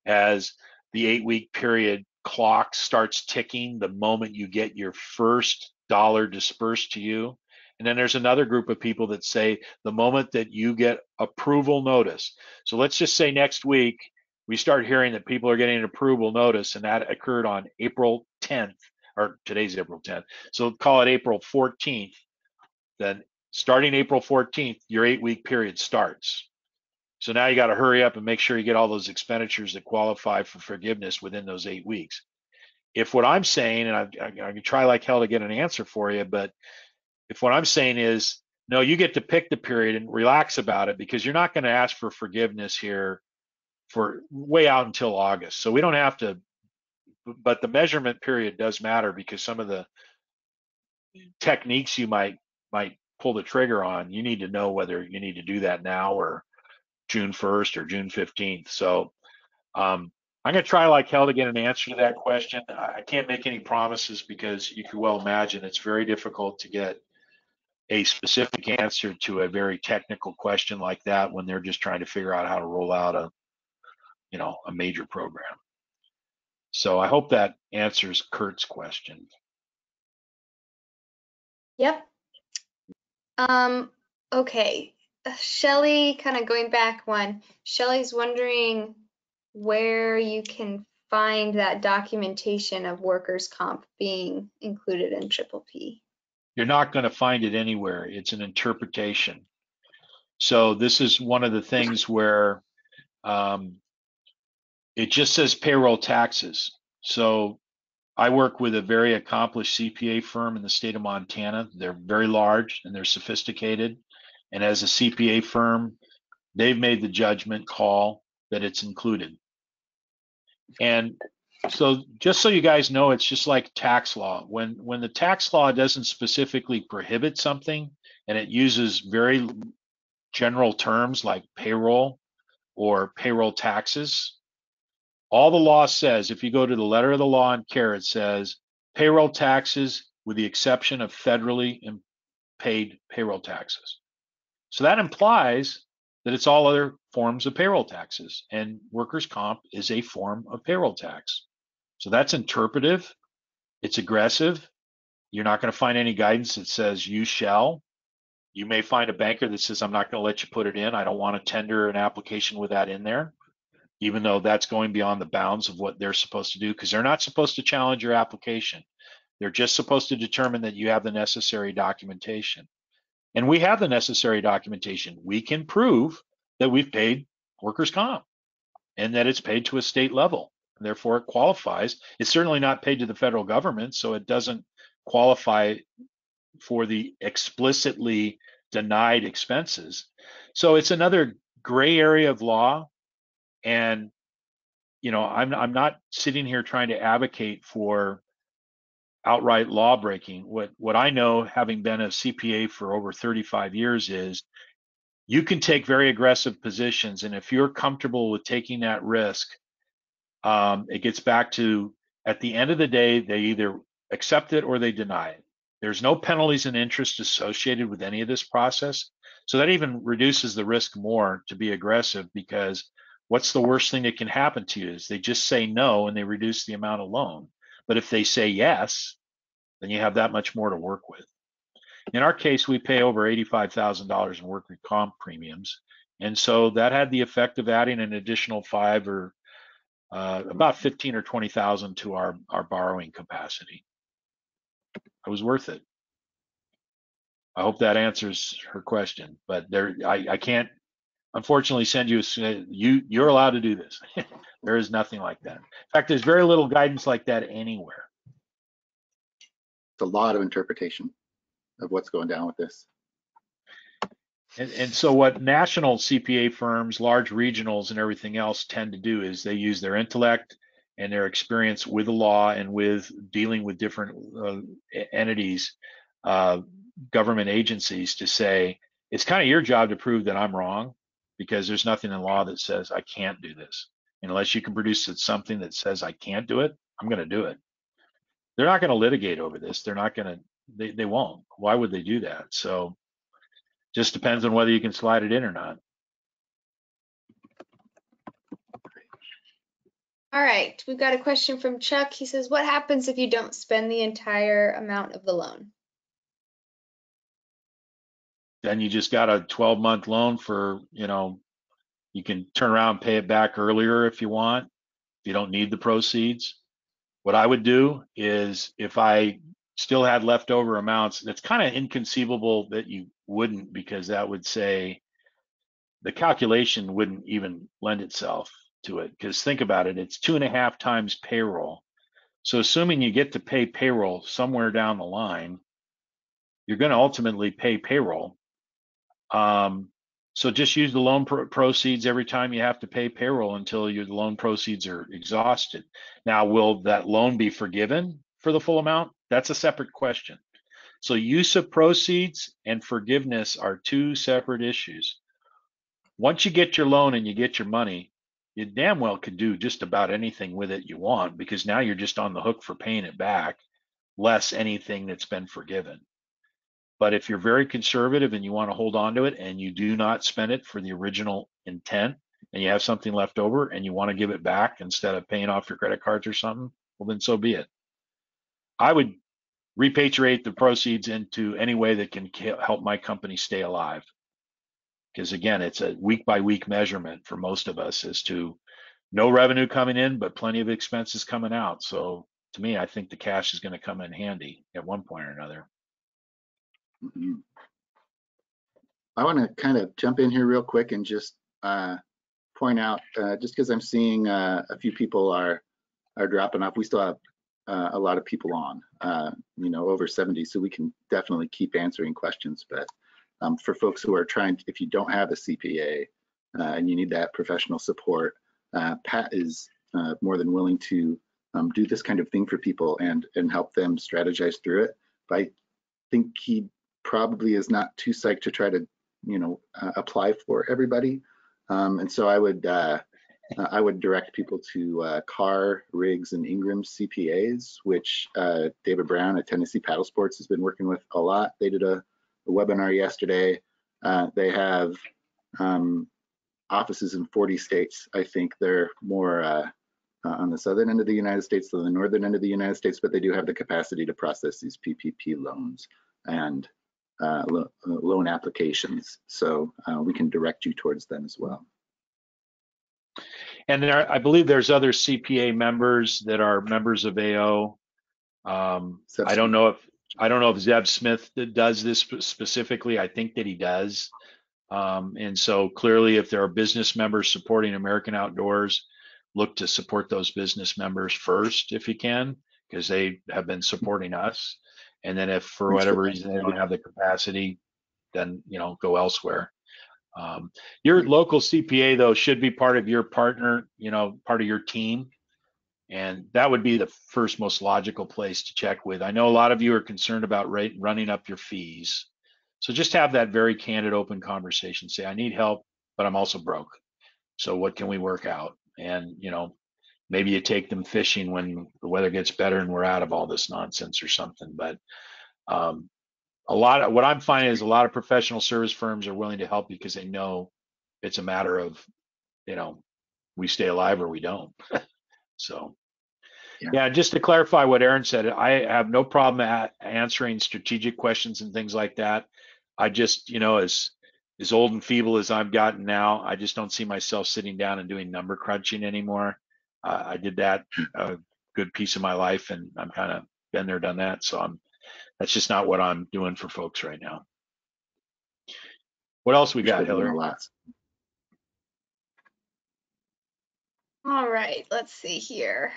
Speaker 3: as the 8-week period clock starts ticking the moment you get your first dollar dispersed to you. And then there's another group of people that say the moment that you get approval notice. So let's just say next week we start hearing that people are getting an approval notice, and that occurred on April 10th, or today's April 10th. So call it April 14th. Then starting April 14th, your 8-week period starts. So now you got to hurry up and make sure you get all those expenditures that qualify for forgiveness within those 8 weeks. If what I'm saying, and I can try like hell to get an answer for you, but if what I'm saying is, no, you get to pick the period and relax about it, because you're not going to ask for forgiveness here for way out until August. So we don't have to, but the measurement period does matter, because some of the techniques you might pull the trigger on, you need to know whether you need to do that now or June 1st or June 15th. So I'm going to try like hell to get an answer to that question. I can't make any promises, because you can well imagine it's very difficult to get a specific answer to a very technical question like that when they're just trying to figure out how to roll out a major program. So I hope that answers Kurt's question.
Speaker 1: Yep. Okay. Shelly, kind of going back one. Shelly's wondering where you can find that documentation of workers' comp being included in PPP.
Speaker 3: You're not going to find it anywhere. It's an interpretation. So this is one of the things where it just says payroll taxes. So I work with a very accomplished CPA firm in the state of Montana. They're very large and they're sophisticated. And as a CPA firm, they've made the judgment call that it's included. And so just so you guys know, it's just like tax law. When the tax law doesn't specifically prohibit something and it uses very general terms like payroll or payroll taxes, all the law says, if you go to the letter of the law in CARE, it says payroll taxes with the exception of federally paid payroll taxes. So that implies that it's all other forms of payroll taxes, and workers' comp is a form of payroll tax. So that's interpretive, it's aggressive. You're not going to find any guidance that says you shall. You may find a banker that says, I'm not going to let you put it in. I don't want to tender an application with that in there, even though that's going beyond the bounds of what they're supposed to do, because they're not supposed to challenge your application. They're just supposed to determine that you have the necessary documentation. And we have the necessary documentation. We can prove that we've paid workers' comp and that it's paid to a state level. Therefore, it qualifies. It's certainly not paid to the federal government, so it doesn't qualify for the explicitly denied expenses. So it's another gray area of law. And I'm not sitting here trying to advocate for outright law breaking. What I know, having been a CPA for over 35 years, is you can take very aggressive positions, and if you're comfortable with taking that risk, it gets back to, at the end of the day, they either accept it or they deny it. There's no penalties and interest associated with any of this process. So that even reduces the risk more to be aggressive, because what's the worst thing that can happen to you is they just say no and they reduce the amount of loan. But if they say yes, then you have that much more to work with. In our case, we pay over $85,000 in workers' comp premiums. And so that had the effect of adding an additional five or about 15 or 20,000 to our borrowing capacity. It was worth it. I hope that answers her question, but I can't unfortunately send you, you're allowed to do this. There is nothing like that. In fact, there's very little guidance like that anywhere.
Speaker 2: It's a lot of interpretation of what's going down with this.
Speaker 3: And so what national CPA firms, large regionals and everything else tend to do is they use their intellect and their experience with the law and with dealing with different entities, government agencies, to say, it's kind of your job to prove that I'm wrong, because there's nothing in law that says I can't do this. Unless you can produce something that says I can't do it, I'm going to do it. They're not going to litigate over this. They're not going to, they won't. Why would they do that? So just depends on whether you can slide it in or not.
Speaker 1: All right, we've got a question from Chuck. He says, what happens if you don't spend the entire amount of the loan?
Speaker 3: Then you just got a 12-month loan for, you can turn around and pay it back earlier if you want, if you don't need the proceeds. What I would do is, if I still had leftover amounts, that's kind of inconceivable that you wouldn't, because that would say the calculation wouldn't even lend itself to it. Because think about it, it's 2.5 times payroll. So assuming you get to pay payroll somewhere down the line, you're going to ultimately pay payroll. So just use the loan proceeds every time you have to pay payroll until your loan proceeds are exhausted. Now, will that loan be forgiven for the full amount? That's a separate question. So use of proceeds and forgiveness are two separate issues. Once you get your loan and you get your money, you damn well could do just about anything with it you want, because now you're just on the hook for paying it back, less anything that's been forgiven. But if you're very conservative and you want to hold on to it and you do not spend it for the original intent, and you have something left over and you want to give it back instead of paying off your credit cards or something, well, then so be it. I would repatriate the proceeds into any way that can help my company stay alive. Because again, it's a week by week measurement for most of us as to no revenue coming in, but plenty of expenses coming out. So to me, I think the cash is going to come in handy at one point or another.
Speaker 2: Mm-hmm. I want to kind of jump in here real quick and just point out, just because I'm seeing a few people are dropping off, we still have a lot of people on, over 70, so we can definitely keep answering questions. But for folks who are trying, if you don't have a CPA and you need that professional support, Pat is more than willing to do this kind of thing for people and help them strategize through it. But I think he probably is not too psyched to try to apply for everybody, and so I would direct people to Carr, Riggs, and Ingram CPAs, which David Brown at Tennessee Paddle Sports has been working with a lot. They did a webinar yesterday. They have offices in 40 states. I think they're more on the southern end of the United States than the northern end of the United States, but they do have the capacity to process these PPP loans and loan applications. So we can direct you towards them as well.
Speaker 3: And I believe there's other CPA members that are members of AO. I don't know if Zeb Smith does this specifically. I think that he does. And so clearly, if there are business members supporting American Outdoors, look to support those business members first if you can, because they have been supporting us. And then if for whatever reason they don't have the capacity, then go elsewhere. Your local CPA though should be part of your partner, part of your team. And that would be the first most logical place to check with. I know a lot of you are concerned about running up your fees. So just have that very candid, open conversation. Say, I need help, but I'm also broke. So what can we work out? And, maybe you take them fishing when the weather gets better and we're out of all this nonsense or something. But what I'm finding is a lot of professional service firms are willing to help you because they know it's a matter of, we stay alive or we don't. So, yeah, just to clarify what Aaron said, I have no problem answering strategic questions and things like that. I just, as old and feeble as I've gotten now, I just don't see myself sitting down and doing number crunching anymore. I did that a good piece of my life, and I'm kind of been there, done that. So that's just not what I'm doing for folks right now. What else we got, Hillary?
Speaker 1: All right, let's see here.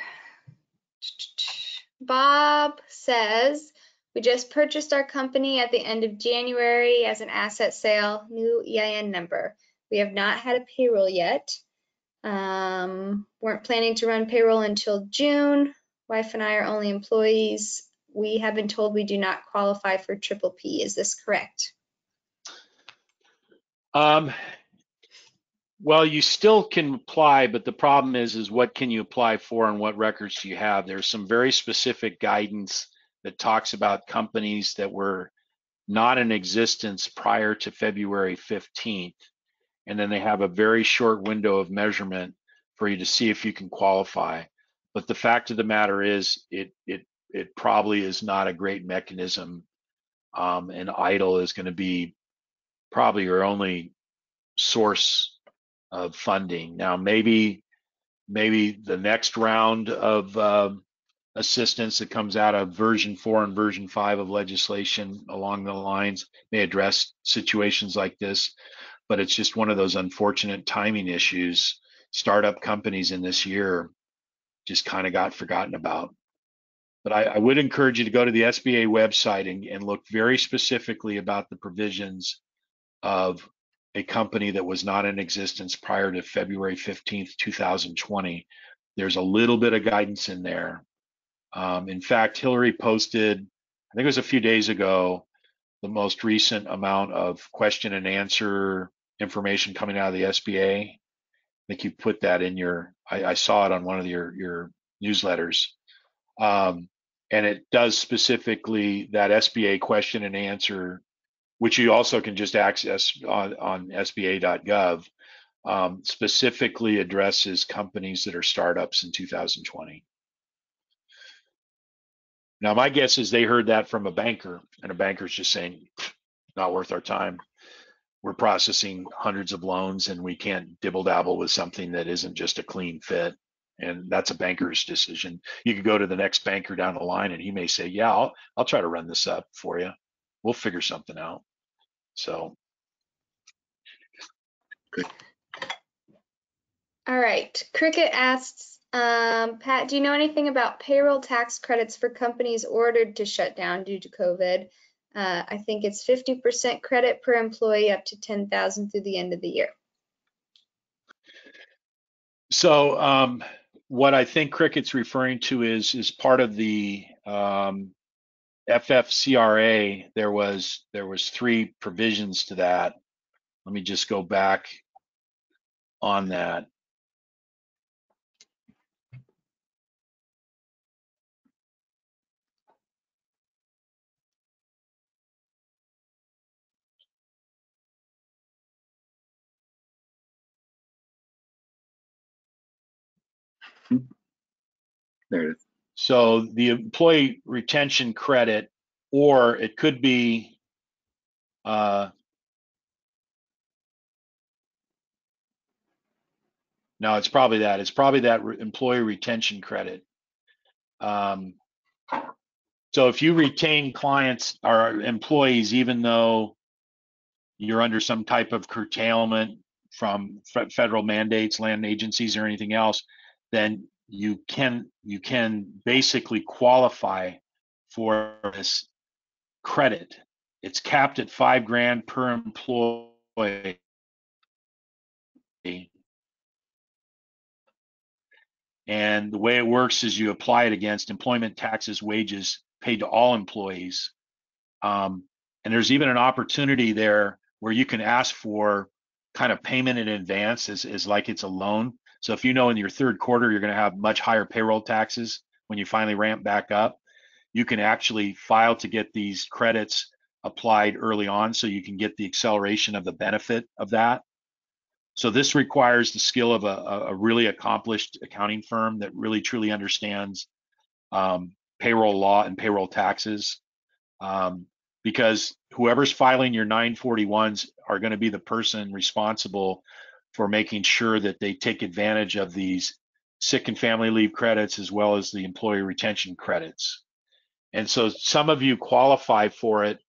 Speaker 1: Bob says, we just purchased our company at the end of January as an asset sale, new EIN number. We have not had a payroll yet. Weren't planning to run payroll until June. Wife and I are only employees. We have been told we do not qualify for PPP. Is this correct?
Speaker 3: Well, you still can apply, but the problem is what can you apply for and what records do you have? There's some very specific guidance that talks about companies that were not in existence prior to February 15th. And then they have a very short window of measurement for you to see if you can qualify. But the fact of the matter is it probably is not a great mechanism. And EIDL is going to be probably your only source of funding. Now, maybe the next round of assistance that comes out of version 4 and version 5 of legislation along the lines may address situations like this, but it's just one of those unfortunate timing issues. Startup companies in this year just kind of got forgotten about. But I would encourage you to go to the SBA website and look very specifically about the provisions of a company that was not in existence prior to February 15th, 2020. There's a little bit of guidance in there. In fact, Hillary posted, I think it was a few days ago, the most recent amount of question and answer information coming out of the SBA. I think you put that in I saw it on one of your newsletters. And it does specifically that SBA question and answer, which you also can just access on sba.gov, specifically addresses companies that are startups in 2020. Now, my guess is they heard that from a banker, and a banker's just saying, not worth our time. We're processing hundreds of loans, and we can't dibble-dabble with something that isn't just a clean fit. And that's a banker's decision. You could go to the next banker down the line, and he may say, yeah, I'll try to run this up for you. We'll figure something out. So.
Speaker 2: Good.
Speaker 1: All right. Cricket asks, Pat, do you know anything about payroll tax credits for companies ordered to shut down due to COVID? I think it's 50% credit per employee up to 10,000 through the end of the year.
Speaker 3: So what I think Cricket's referring to is part of the FFCRA. There was 3 provisions to that. Let me just go back on that.
Speaker 2: There it is.
Speaker 3: So the employee retention credit, or it could be no, it's probably that. It's probably that employee retention credit. So if you retain clients or employees, even though you're under some type of curtailment from federal mandates, land agencies, or anything else, then you can basically qualify for this credit. It's capped at $5,000 per employee. And the way it works is you apply it against employment taxes, wages paid to all employees. And there's even an opportunity there where you can ask for kind of payment in advance as like it's a loan. So if you know in your third quarter you're going to have much higher payroll taxes when you finally ramp back up, you can actually file to get these credits applied early on so you can get the acceleration of the benefit of that. So this requires the skill of a really accomplished accounting firm that really truly understands payroll law and payroll taxes, because whoever's filing your 941s are going to be the person responsible for making sure that they take advantage of these sick and family leave credits as well as the employee retention credits. And so some of you qualify for it.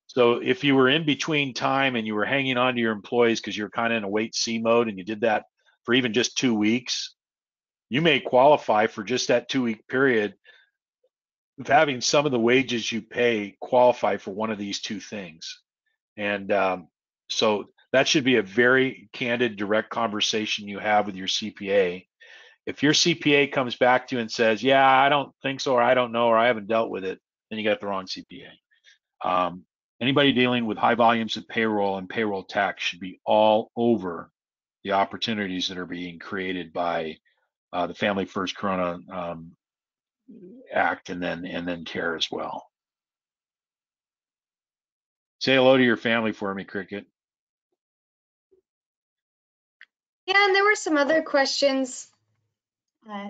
Speaker 3: So if you were in between time and you were hanging on to your employees because you're kind of in a wait see mode and you did that for even just 2 weeks, you may qualify for just that 2-week period of having some of the wages you pay qualify for one of these two things. And so that should be a very candid, direct conversation you have with your CPA. If your CPA comes back to you and says, yeah, I don't think so, or I don't know, or I haven't dealt with it, then you got the wrong CPA. Anybody dealing with high volumes of payroll and payroll tax should be all over the opportunities that are being created by the Family First Corona Act and then CARE as well. Say hello to your family for me, Cricket.
Speaker 1: Yeah, and there were some other questions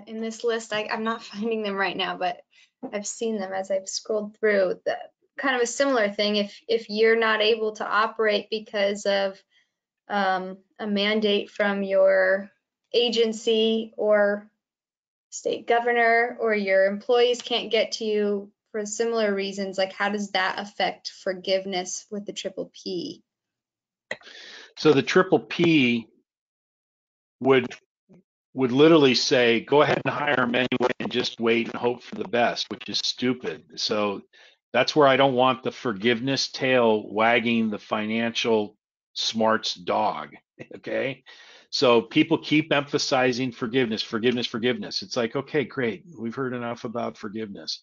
Speaker 1: in this list. I'm not finding them right now, but I've seen them as I've scrolled through. Kind of a similar thing. If you're not able to operate because of a mandate from your agency or state governor, or your employees can't get to you for similar reasons, like how does that affect forgiveness with the PPP?
Speaker 3: So the PPP would literally say, go ahead and hire them anyway and just wait and hope for the best, which is stupid. So that's where I don't want the forgiveness tail wagging the financial smarts dog. Okay. So people keep emphasizing forgiveness, forgiveness, forgiveness. It's like, okay, great. We've heard enough about forgiveness.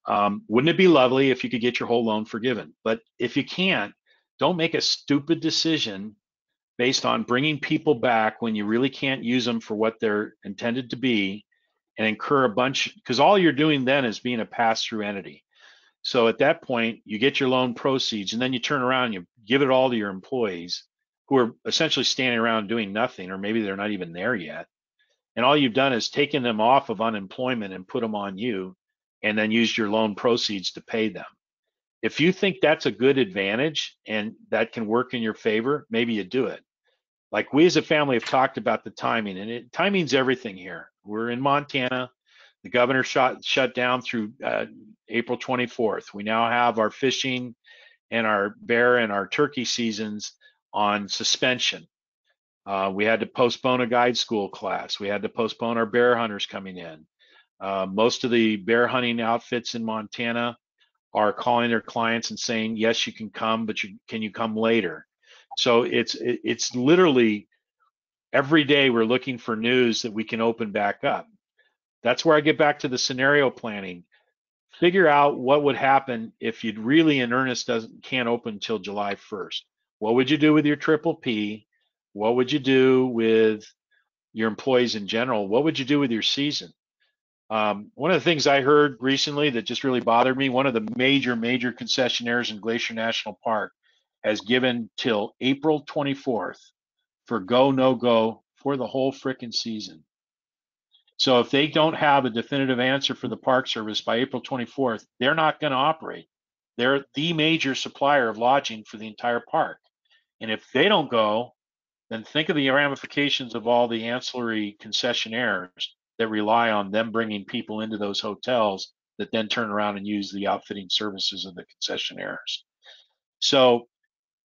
Speaker 3: Wouldn't it be lovely if you could get your whole loan forgiven? But if you can't, don't make a stupid decision based on bringing people back when you really can't use them for what they're intended to be, and incur a bunch, because all you're doing then is being a pass-through entity. So at that point, you get your loan proceeds and then you turn around and you give it all to your employees who are essentially standing around doing nothing, or maybe they're not even there yet. And all you've done is taken them off of unemployment and put them on you, and then used your loan proceeds to pay them. If you think that's a good advantage and that can work in your favor, maybe you do it. Like we as a family have talked about the timing, and timing's everything here. We're in Montana. The governor shut down through April 24th. We now have our fishing and our bear and our turkey seasons on suspension. We had to postpone a guide school class. We had to postpone our bear hunters coming in. Most of the bear hunting outfits in Montana are calling their clients and saying, yes, you can come, but can you come later? So it's literally every day we're looking for news that we can open back up. That's where I get back to the scenario planning. Figure out what would happen if you'd really in earnest can't open until July 1st. What would you do with your PPP? What would you do with your employees in general? What would you do with your season? One of the things I heard recently that just really bothered me, one of the major concessionaires in Glacier National Park has given till April 24th for go, no go for the whole frickin' season. So if they don't have a definitive answer for the Park Service by April 24th, they're not going to operate. They're the major supplier of lodging for the entire park. And if they don't go, then think of the ramifications of all the ancillary concessionaires that rely on them bringing people into those hotels that then turn around and use the outfitting services of the concessionaires. So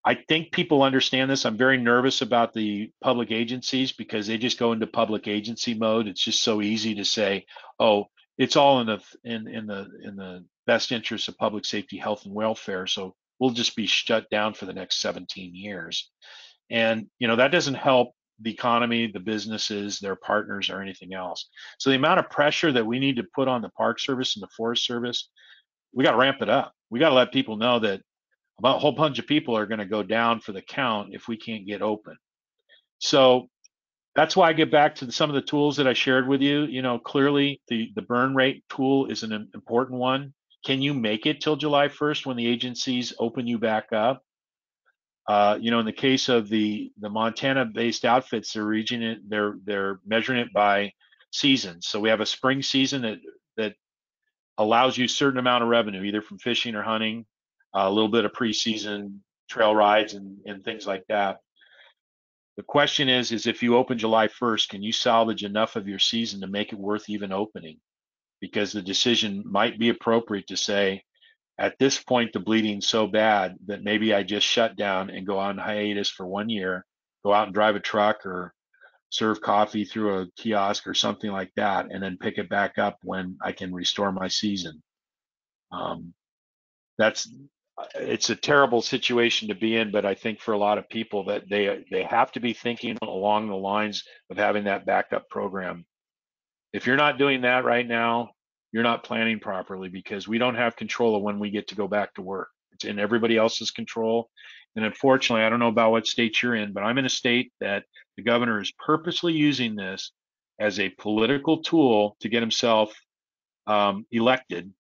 Speaker 3: I think people understand this. I'm very nervous about the public agencies because they just go into public agency mode. It's just so easy to say, oh, it's all in the best interest of public safety, health, and welfare. So we'll just be shut down for the next 17 years. And that doesn't help the economy, the businesses, their partners, or anything else. So the amount of pressure that we need to put on the Park Service and the Forest Service, we got to ramp it up. We got to let people know that about a whole bunch of people are going to go down for the count if we can't get open. So that's why I get back to some of the tools that I shared with you. Clearly the burn rate tool is an important one. can you make it till July 1st when the agencies open you back up? In the case of the Montana-based outfits, they're measuring it by seasons. So we have a spring season that allows you a certain amount of revenue, either from fishing or hunting, a little bit of preseason trail rides and things like that. The question is if you open July 1st, can you salvage enough of your season to make it worth even opening? Because the decision might be appropriate to say, at this point, the bleeding's so bad that maybe I just shut down and go on hiatus for 1 year, go out and drive a truck or serve coffee through a kiosk or something like that, and then pick it back up when I can restore my season. It's a terrible situation to be in, but I think for a lot of people that they have to be thinking along the lines of having that backup program. If you're not doing that right now, you're not planning properly, because we don't have control of when we get to go back to work. It's in everybody else's control. And unfortunately, I don't know about what state you're in, but I'm in a state that the governor is purposely using this as a political tool to get himself elected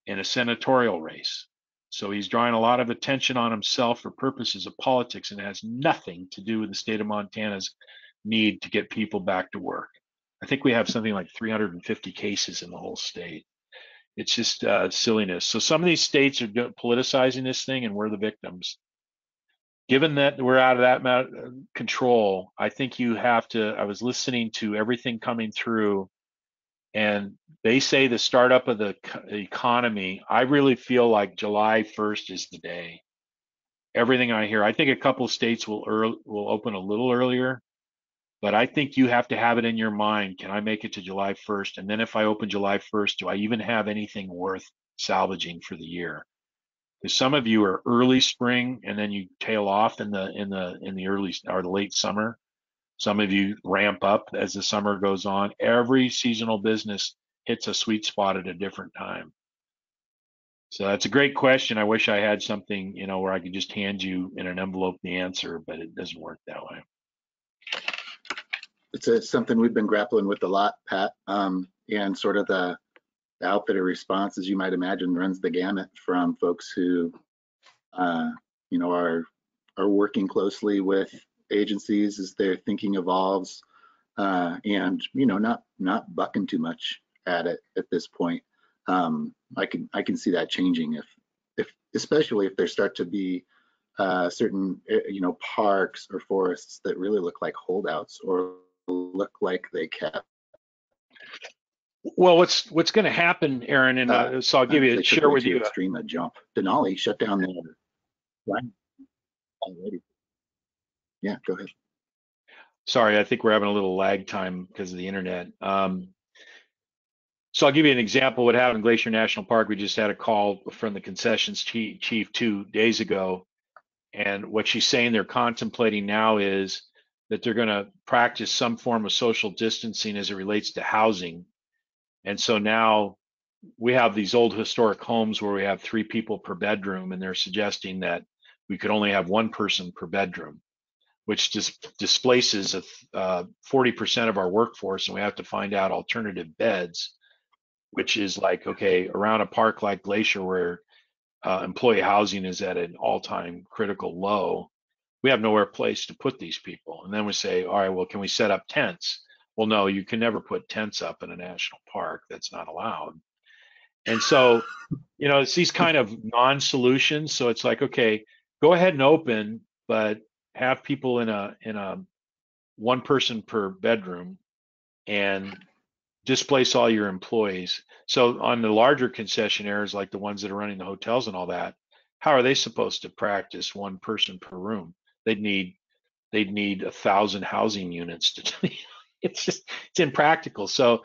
Speaker 3: in a senatorial race. So he's drawing a lot of attention on himself for purposes of politics, and it has nothing to do with the state of Montana's need to get people back to work. I think we have something like 350 cases in the whole state. It's just silliness. So some of these states are politicizing this thing, and we're the victims. Given that we're out of that control, I think you have to. I was listening to everything coming through, and they say the startup of the economy. I really feel like July 1st is the day. Everything I hear, I think a couple of states will open a little earlier. But I think you have to have it in your mind, can I make it to July 1st? And then if I open July 1st, do I even have anything worth salvaging for the year? Because some of you are early spring and then you tail off in the early or the late summer. Some of you ramp up as the summer goes on. Every seasonal business hits a sweet spot at a different time. So that's a great question. I wish I had something, where I could just hand you in an envelope the answer, but it doesn't work that way.
Speaker 2: It's something we've been grappling with a lot, Pat, and sort of the outfitter response, as you might imagine, runs the gamut from folks who, are working closely with agencies as their thinking evolves, and not bucking too much at it at this point. I can see that changing if especially if there start to be certain parks or forests that really look like holdouts or look like they kept.
Speaker 3: Well, what's going to happen, Aaron, and so I'll give you share with you.
Speaker 2: Extreme a jump. Denali shut down their line already. Yeah, go ahead.
Speaker 3: Sorry, I think we're having a little lag time because of the internet. So I'll give you an example. What happened in Glacier National Park? We just had a call from the concessions chief 2 days ago, and what she's saying they're contemplating now is that they're going to practice some form of social distancing as it relates to housing. And so now we have these old historic homes where we have 3 people per bedroom, and they're suggesting that we could only have 1 person per bedroom, which just displaces 40% of our workforce, and we have to find out alternative beds, which is like, okay, around a park like Glacier where employee housing is at an all-time critical low, we have nowhere place to put these people. And then we say, all right, well, can we set up tents? Well, no, you can never put tents up in a national park. That's not allowed. And so, it's these kind of non-solutions. So it's like, okay, go ahead and open, but have people in a 1 person per bedroom and displace all your employees. So on the larger concessionaires, like the ones that are running the hotels and all that, how are they supposed to practice 1 person per room? They'd need 1,000 housing units to. It's impractical. So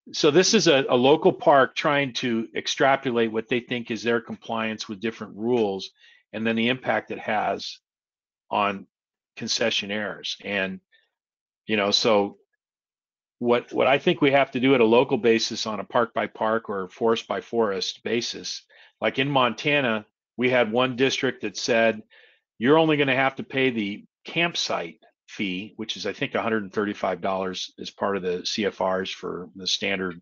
Speaker 3: this is a local park trying to extrapolate what they think is their compliance with different rules, and then the impact it has on concessionaires. And so what I think we have to do at a local basis on a park by park or forest by forest basis, like in Montana, we had one district that said you're only going to have to pay the campsite fee, which is I think $135 as part of the CFRs for the standard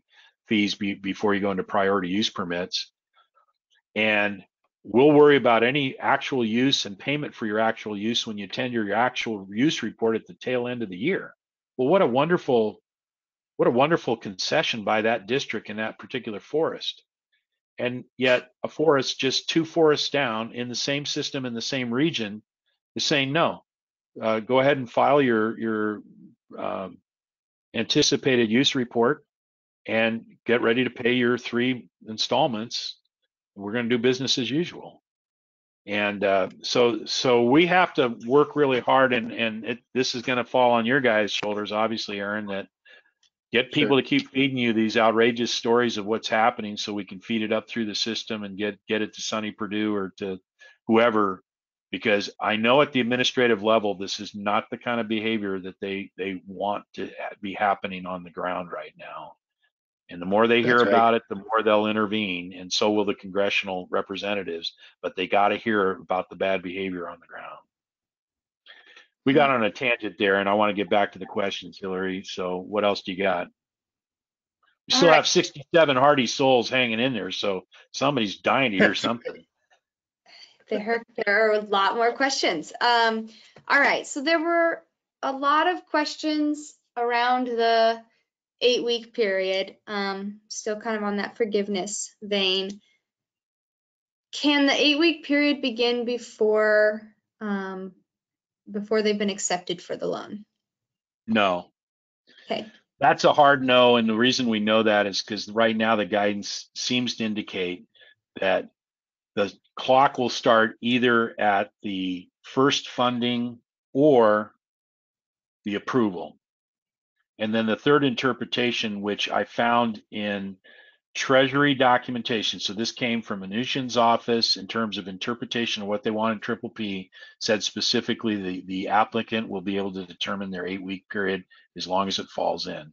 Speaker 3: fees before you go into priority use permits. and we'll worry about any actual use and payment for your actual use when you tender your actual use report at the tail end of the year. Well, what a wonderful concession by that district in that particular forest. And yet a forest just 2 forests down in the same system in the same region is saying no. Go ahead and file your anticipated use report and get ready to pay your 3 installments. We're going to do business as usual. And so we have to work really hard, and this is going to fall on your guys' shoulders, obviously, Aaron, that get people to keep feeding you these outrageous stories of what's happening so we can feed it up through the system and get it to Sonny Perdue or to whoever, because I know at the administrative level, this is not the kind of behavior that they want to be happening on the ground right now. And the more they hear about it, the more they'll intervene, and so will the congressional representatives, but they got to hear about the bad behavior on the ground. We got on a tangent there, and I want to get back to the questions, Hillary. So what else do you got? We still have 67 hardy souls hanging in there, so somebody's dying to hear something.
Speaker 1: There are a lot more questions. All right, so there were a lot of questions around the 8-week period, still kind of on that forgiveness vein. Can the 8-week period begin before they've been accepted for the loan?
Speaker 3: No.
Speaker 1: Okay.
Speaker 3: That's a hard no, and the reason we know that is because right now the guidance seems to indicate that the clock will start either at the first funding or the approval. And then the third interpretation, which I found in Treasury documentation, so this came from Mnuchin's office in terms of interpretation of what they want in Triple P, said specifically the applicant will be able to determine their 8-week period as long as it falls in.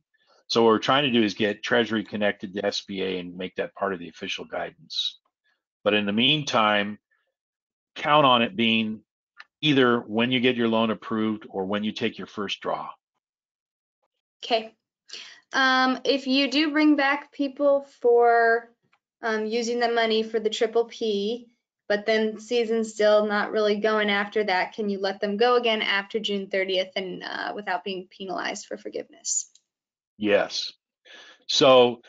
Speaker 3: So what we're trying to do is get Treasury connected to SBA and make that part of the official guidance. But in the meantime, count on it being either when you get your loan approved or when you take your first draw.
Speaker 1: Okay. If you do bring back people for using the money for the Triple P, but then season's still not really going after that, can you let them go again after June 30th and without being penalized for forgiveness?
Speaker 3: Yes. So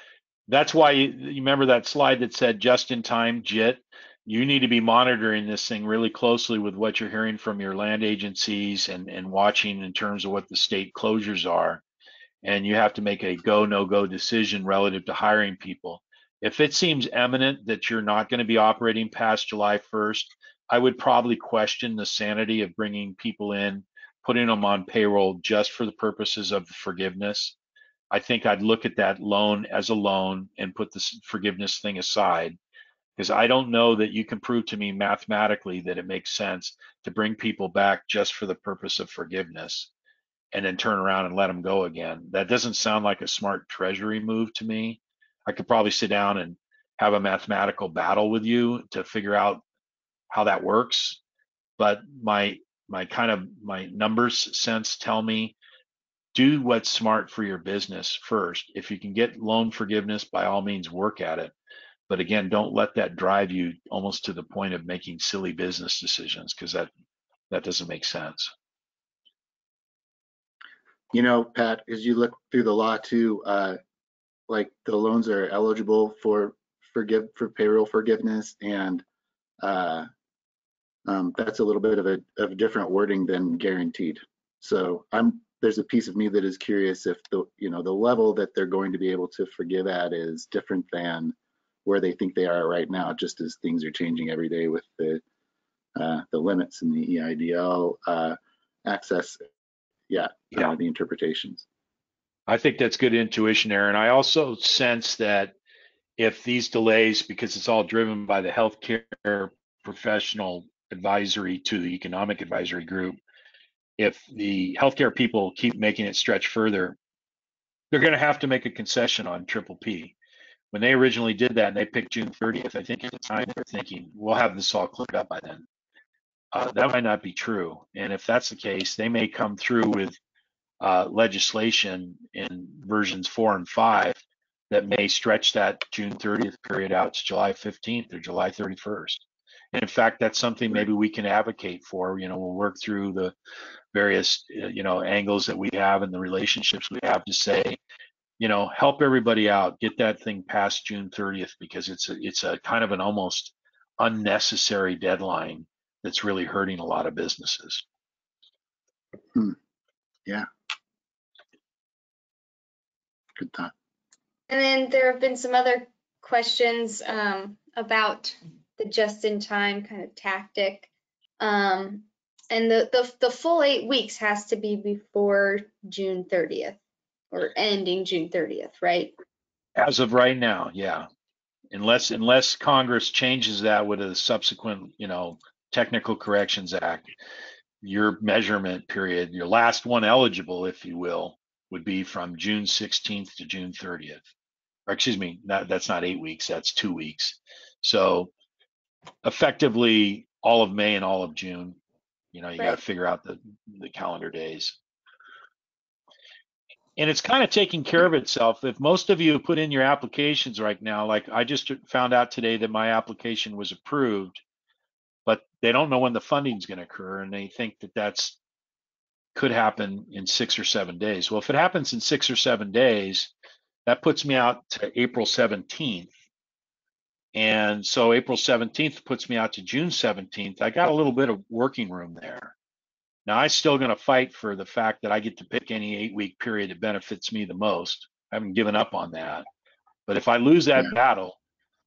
Speaker 3: that's why you remember that slide that said just in time JIT. You need to be monitoring this thing really closely with what you're hearing from your land agencies and watching in terms of what the state closures are. And you have to make a go, no go decision relative to hiring people. If it seems eminent that you're not going to be operating past July 1st, I would probably question the sanity of bringing people in, putting them on payroll just for the purposes of forgiveness. I think I'd look at that loan as a loan and put this forgiveness thing aside, because I don't know that you can prove to me mathematically that it makes sense to bring people back just for the purpose of forgiveness and then turn around and let them go again. That doesn't sound like a smart Treasury move to me. I could probably sit down and have a mathematical battle with you to figure out how that works. But my numbers sense tell me do what's smart for your business first. If you can get loan forgiveness, by all means work at it. But again, don't let that drive you almost to the point of making silly business decisions, because that doesn't make sense.
Speaker 2: You know, Pat, as you look through the law too, like the loans are eligible for payroll forgiveness, and that's a little bit of a different wording than guaranteed. So there's a piece of me that is curious if the level that they're going to be able to forgive at is different than where they think they are right now, just as things are changing every day with the limits in the EIDL access. The interpretations.
Speaker 3: I think that's good intuition, Aaron. I also sense that if these delays, because it's all driven by the healthcare professional advisory to the economic advisory group, if the healthcare people keep making it stretch further, they're going to have to make a concession on Triple P. When they originally did that and they picked June 30th, I think at the time they're thinking, we'll have this all cleared up by then. That might not be true. And if that's the case, they may come through with legislation in versions 4 and 5 that may stretch that June 30th period out to July 15th or July 31st. And in fact, that's something maybe we can advocate for. You know, we'll work through the various, you know, angles that we have and the relationships we have to say, you know, help everybody out, get that thing past June 30th, because it's a kind of an almost unnecessary deadline that's really hurting a lot of businesses.
Speaker 2: Yeah. Good thought.
Speaker 1: And then there have been some other questions about the just-in-time kind of tactic. And the full 8 weeks has to be before June 30th or ending June 30th, right?
Speaker 3: As of right now, yeah. Unless Congress changes that with a subsequent, you know, Technical Corrections Act, your measurement period, your last one eligible, if you will, would be from June 16th to June 30th. Or excuse me, that's not 8 weeks, that's 2 weeks. So effectively all of May and all of June, you know, you got to figure out the calendar days. And it's kind of taking care of itself. If most of you put in your applications right now, like I just found out today that my application was approved, but they don't know when the funding is going to occur, and they think that that's could happen in 6 or 7 days. Well, if it happens in 6 or 7 days, that puts me out to April 17th. And so April 17th puts me out to June 17th. I got a little bit of working room there. Now, I'm still going to fight for the fact that I get to pick any 8-week period that benefits me the most. I haven't given up on that. But if I lose that battle,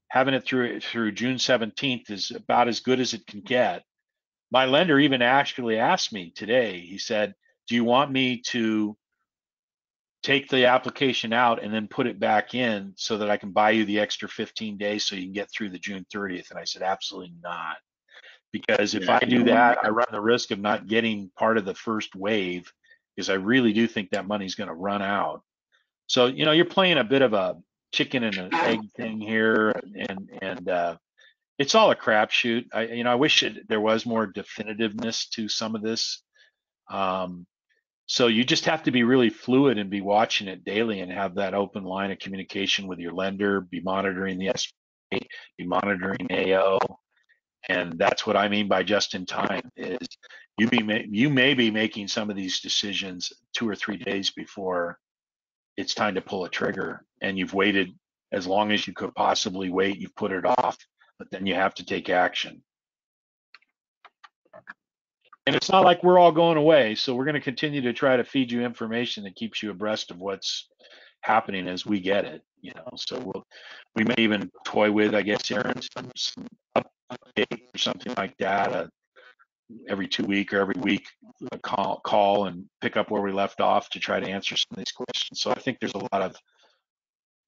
Speaker 3: having it through June 17th is about as good as it can get. My lender even actually asked me today, he said, do you want me to take the application out and then put it back in so that I can buy you the extra 15 days so you can get through the June 30th? And I said, absolutely not. Because if I do that, I run the risk of not getting part of the first wave, because I really do think that money's going to run out. So, you know, you're playing a bit of a chicken and an egg thing here, and it's all a crapshoot. I wish there was more definitiveness to some of this. So you just have to be really fluid and be watching it daily and have that open line of communication with your lender, be monitoring the SBA, be monitoring AO. And that's what I mean by just in time is you may be making some of these decisions 2 or 3 days before it's time to pull a trigger, and you've waited as long as you could possibly wait. You've put it off, but then you have to take action. And it's not like we're all going away, so we're going to continue to try to feed you information that keeps you abreast of what's happening as we get it. You know, so we may even toy with, I guess, Aaron, some update or something like that. Every 2 week or every week, call and pick up where we left off to try to answer some of these questions. So I think there's a lot of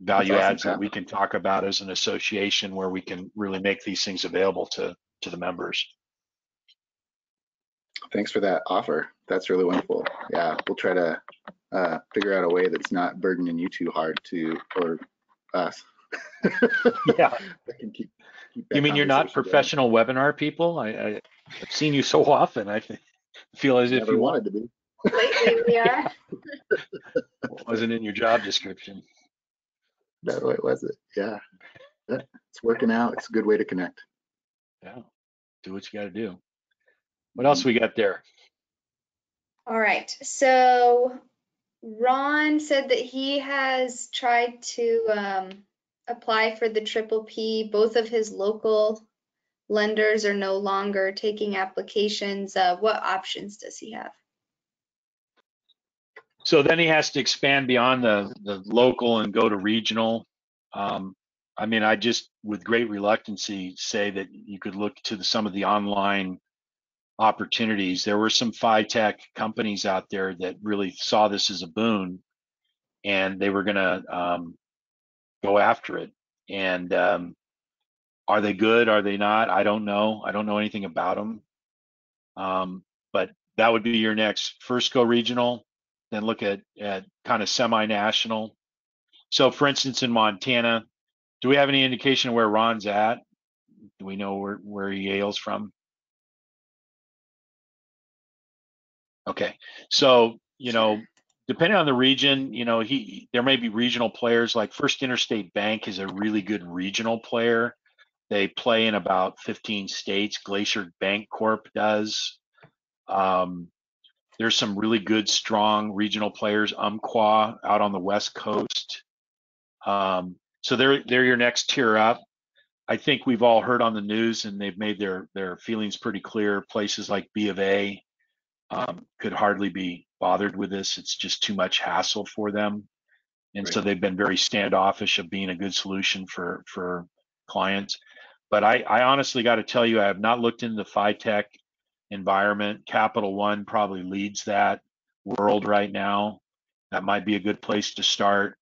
Speaker 3: value adds that we can talk about as an association where we can really make these things available to the members.
Speaker 2: Thanks for that offer. That's really wonderful. Yeah, we'll try to figure out a way that's not burdening you too hard or us.
Speaker 3: Yeah.
Speaker 2: Can keep
Speaker 3: You mean you're not professional webinar people? I've seen you so often. I feel as if you
Speaker 2: wanted to be.
Speaker 1: Lately we are.
Speaker 3: Wasn't in your job description.
Speaker 2: No, it wasn't. Yeah. It's working out. It's a good way to connect.
Speaker 3: Yeah. Do what you got to do. What else we got there?
Speaker 1: All right. So Ron said that he has tried to apply for the PPP. Both of his local lenders are no longer taking applications. What options does he have?
Speaker 3: So then he has to expand beyond the local and go to regional. I mean, I just, with great reluctancy, say that you could look to some of the online opportunities. There were some FI-tech companies out there that really saw this as a boon, and they were going to go after it. And are they good? Are they not? I don't know. I don't know anything about them. But that would be your next. First go regional, then look at kind of semi-national. So for instance, in Montana, do we have any indication of where Ron's at? Do we know where he hails from? Okay, so, you know, depending on the region, you know, there may be regional players like First Interstate Bank is a really good regional player. They play in about 15 states. Glacier Bank Corp does. There's some really good, strong regional players. Umpqua out on the West Coast. So they're your next tier up. I think we've all heard on the news, and they've made their feelings pretty clear. Places like B of A could hardly be bothered with this. It's just too much hassle for them, and
Speaker 2: Right.
Speaker 3: so they've been very standoffish of being a good solution for clients. But I honestly got to tell you, I have not looked into the FiTech environment. Capital One probably leads that world right now. That might be a good place to start.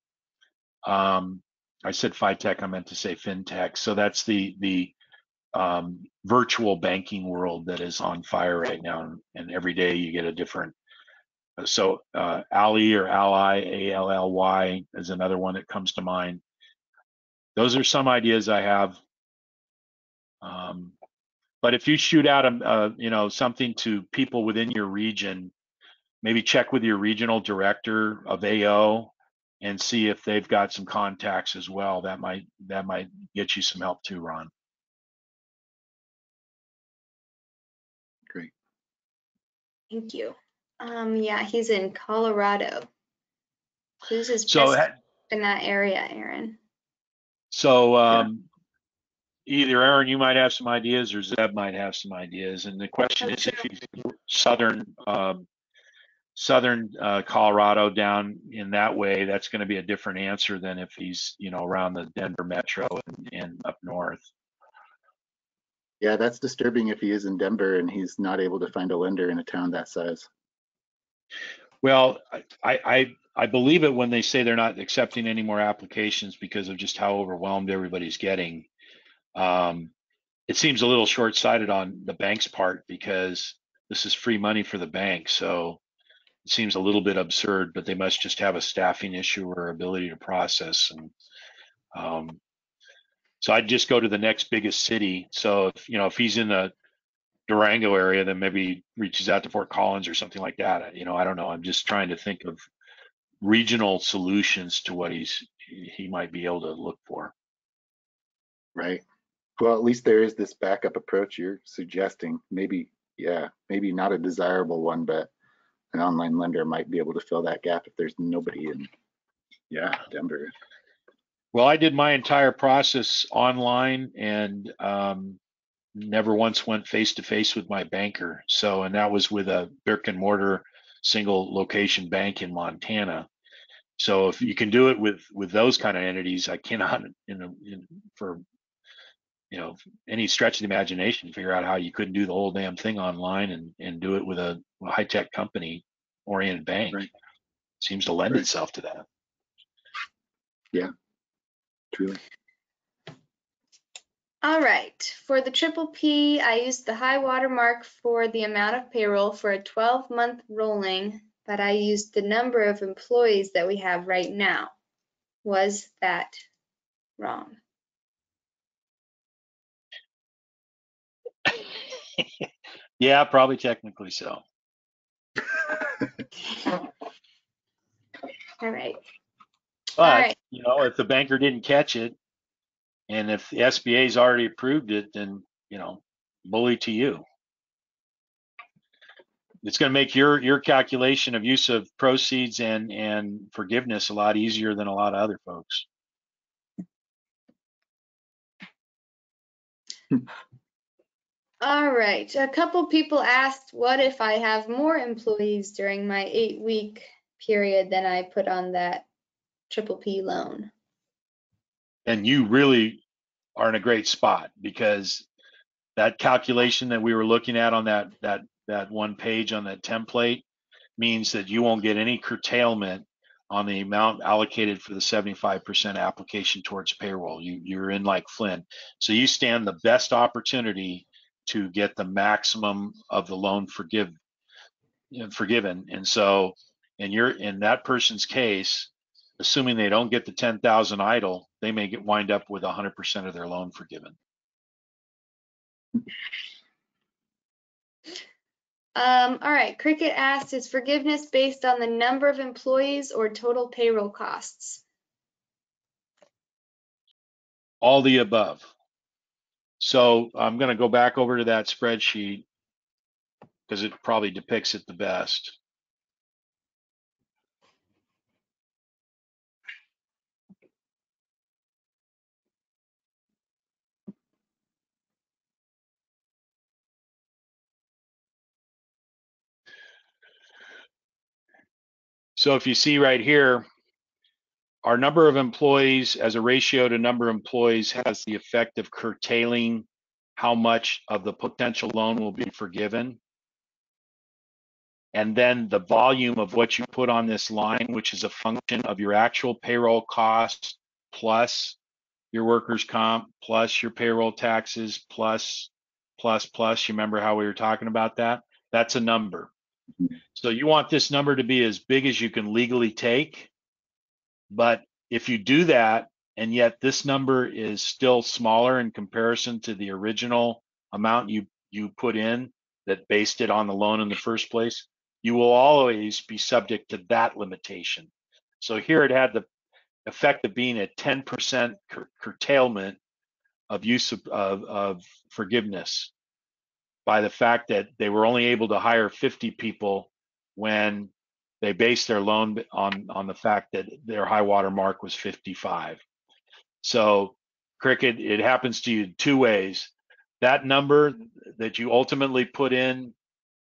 Speaker 3: I said FiTech, I meant to say FinTech. So that's the virtual banking world that is on fire right now, and every day you get a different. So Ally or Ally, ALLY is another one that comes to mind. Those are some ideas I have. But if you shoot out you know, something to people within your region, maybe check with your regional director of AO and see if they've got some contacts as well. That might get you some help too, Ron.
Speaker 2: Great.
Speaker 1: Thank you. Yeah, he's in Colorado. Who's his
Speaker 3: So
Speaker 1: best in that area, Aaron?
Speaker 3: So either Aaron, you might have some ideas, or Zeb might have some ideas. And the question is, if he's southern Colorado down in that way, that's going to be a different answer than if he's, you know, around the Denver metro and up north.
Speaker 2: Yeah, that's disturbing if he is in Denver and he's not able to find a lender in a town that size.
Speaker 3: Well, I believe it when they say they're not accepting any more applications because of just how overwhelmed everybody's getting. It seems a little short-sighted on the bank's part because this is free money for the bank. So it seems a little bit absurd, but they must just have a staffing issue or ability to process. And so I'd just go to the next biggest city. So if he's in the Durango area, then maybe reaches out to Fort Collins or something like that. You know, I don't know. I'm just trying to think of regional solutions to what he might be able to look for.
Speaker 2: Right. Well, at least there is this backup approach you're suggesting. Maybe, yeah, maybe not a desirable one, but an online lender might be able to fill that gap if there's nobody in, Denver.
Speaker 3: Well, I did my entire process online and never once went face to face with my banker. So, and that was with a brick and mortar single location bank in Montana. So if you can do it with those kind of entities, I cannot, for any stretch of the imagination, figure out how you couldn't do the whole damn thing online and do it with a high tech company oriented bank.
Speaker 2: Right.
Speaker 3: Seems to lend
Speaker 2: Right.
Speaker 3: itself to that.
Speaker 2: Yeah, truly.
Speaker 1: All right, for the PPP, I used the high water mark for the amount of payroll for a 12-month rolling, but I used the number of employees that we have right now. Was that wrong?
Speaker 3: Yeah, probably technically so.
Speaker 1: All right.
Speaker 3: But,
Speaker 1: All right.
Speaker 3: if the banker didn't catch it, and if the SBA's already approved it, then, bully to you. It's going to make your calculation of use of proceeds and forgiveness a lot easier than a lot of other folks.
Speaker 1: All right. A couple people asked, what if I have more employees during my 8-week period than I put on that PPP loan?
Speaker 3: And you really are in a great spot, because that calculation that we were looking at on that one page on that template means that you won't get any curtailment on the amount allocated for the 75% application towards payroll. You're in like Flint. So you stand the best opportunity to get the maximum of the loan forgiven. And so, in that person's case, assuming they don't get the 10,000 EIDL, they may wind up with 100% of their loan forgiven.
Speaker 1: All right, Cricket asked, is forgiveness based on the number of employees or total payroll costs?
Speaker 3: All the above. So I'm going to go back over to that spreadsheet because it probably depicts it the best. So if you see right here, our number of employees as a ratio to number of employees has the effect of curtailing how much of the potential loan will be forgiven. And then the volume of what you put on this line, which is a function of your actual payroll costs plus your workers' comp, plus your payroll taxes, plus. You remember how we were talking about that? That's a number. So you want this number to be as big as you can legally take. But if you do that, and yet this number is still smaller in comparison to the original amount you put in that based it on the loan in the first place, you will always be subject to that limitation. So here it had the effect of being a 10% curtailment of use of forgiveness by the fact that they were only able to hire 50 people when they based their loan on the fact that their high water mark was 55. So Cricket, it happens to you two ways. That number that you ultimately put in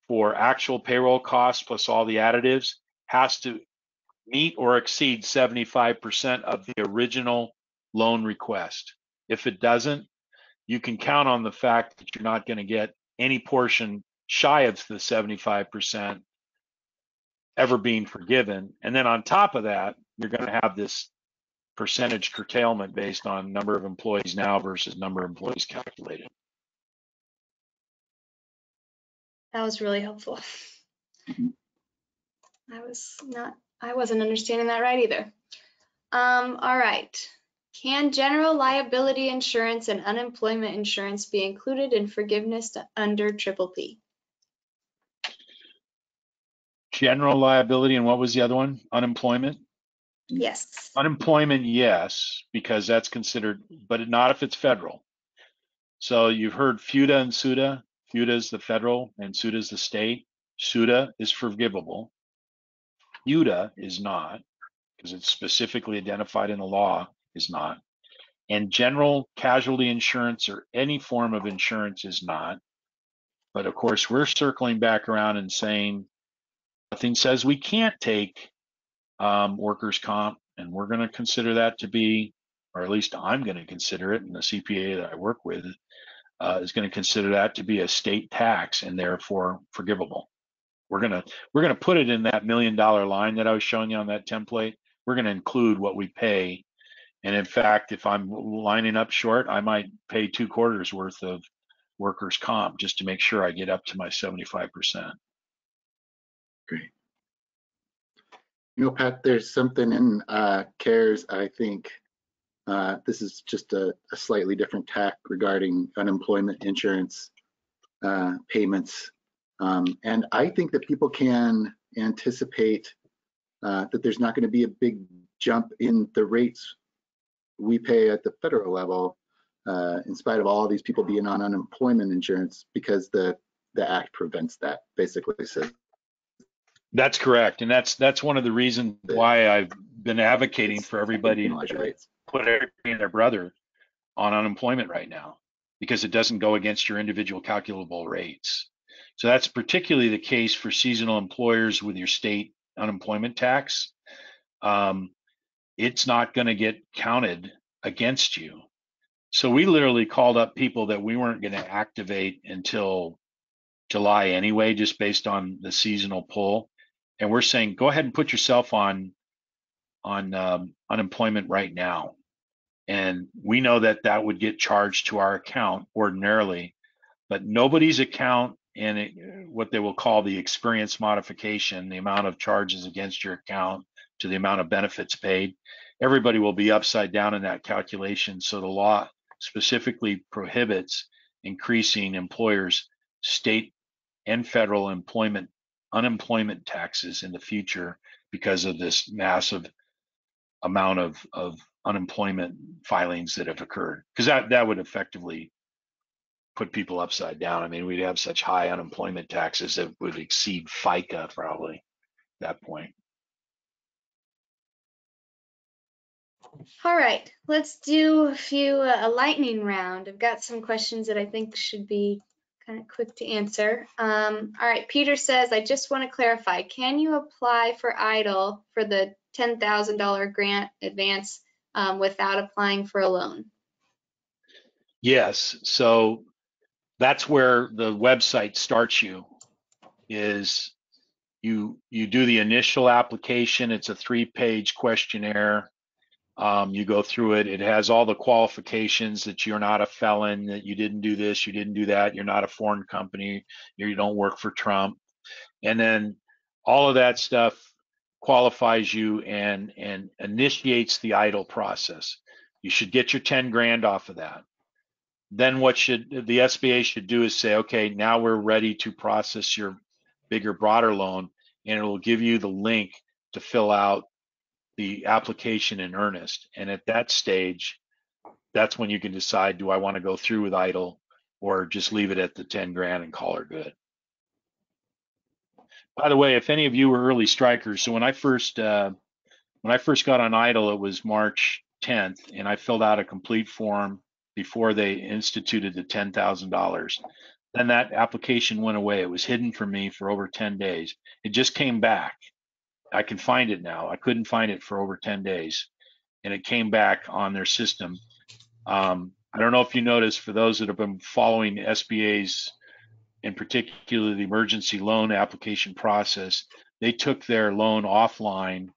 Speaker 3: for actual payroll costs plus all the additives has to meet or exceed 75% of the original loan request. If it doesn't, you can count on the fact that you're not going to get any portion shy of the 75% ever being forgiven. And then on top of that, you're going to have this percentage curtailment based on number of employees now versus number of employees calculated.
Speaker 1: That was really helpful. I wasn't understanding that right either. All right. Can general liability insurance and unemployment insurance be included in forgiveness under PPP?
Speaker 3: General liability, and what was the other one? Unemployment?
Speaker 1: Yes.
Speaker 3: Unemployment, yes, because that's considered, but not if it's federal. So you've heard FUTA and SUTA. FUTA is the federal and SUTA is the state. SUTA is forgivable. FUTA is not, because it's specifically identified in the law, is not. And general casualty insurance or any form of insurance is not. But of course, we're circling back around and saying nothing says we can't take workers' comp, and we're going to consider that to be, or at least I'm going to consider it, and the CPA that I work with is going to consider that to be a state tax and therefore forgivable. We're gonna put it in that $1 million line that I was showing you on that template. We're going to include what we pay. And in fact, if I'm lining up short, I might pay 2 quarters worth of workers' comp just to make sure I get up to my 75%.
Speaker 2: Great. You know, Pat, there's something in CARES, I think. This is just a slightly different tack regarding unemployment insurance payments. And I think that people can anticipate that there's not going to be a big jump in the rates we pay at the federal level, in spite of all these people being on unemployment insurance, because the act prevents that, basically. So
Speaker 3: that's correct, and that's one of the reasons why I've been advocating for everybody to put everybody and their brother on unemployment right now, because it doesn't go against your individual calculable rates. So that's particularly the case for seasonal employers with your state unemployment tax. It's not going to get counted against you. So we literally called up people that we weren't going to activate until July anyway, just based on the seasonal pull. And we're saying, go ahead and put yourself on unemployment right now. And we know that that would get charged to our account ordinarily, but nobody's account and what they will call the experience modification, the amount of charges against your account to the amount of benefits paid, everybody will be upside down in that calculation. So the law specifically prohibits increasing employers' state and federal unemployment taxes in the future because of this massive amount of unemployment filings that have occurred. Because that would effectively put people upside down. I mean, we'd have such high unemployment taxes that would exceed FICA probably at that point.
Speaker 1: All right, let's do a lightning round. I've got some questions that I think should be kind of quick to answer. All right, Peter says, I just want to clarify, can you apply for EIDL for the $10,000 grant advance without applying for a loan?
Speaker 3: Yes, so that's where the website starts you, is you do the initial application. It's a 3-page questionnaire. You go through it. It has all the qualifications that you're not a felon, that you didn't do this, you didn't do that, you're not a foreign company, you don't work for Trump. And then all of that stuff qualifies you and initiates the EIDL process. You should get your 10 grand off of that. Then what should the SBA should do is say, okay, now we're ready to process your bigger, broader loan, and it will give you the link to fill out the application in earnest. And at that stage, that's when you can decide, do I want to go through with EIDL or just leave it at the 10 grand and call her good? By the way, if any of you were early strikers, so when I first got on EIDL, it was March 10th, and I filled out a complete form before they instituted the $10,000. Then that application went away. It was hidden from me for over 10 days. It just came back. I can find it now. I couldn't find it for over 10 days, and it came back on their system. I don't know if you noticed, for those that have been following SBA's, in particular the emergency loan application process, they took their loan offline,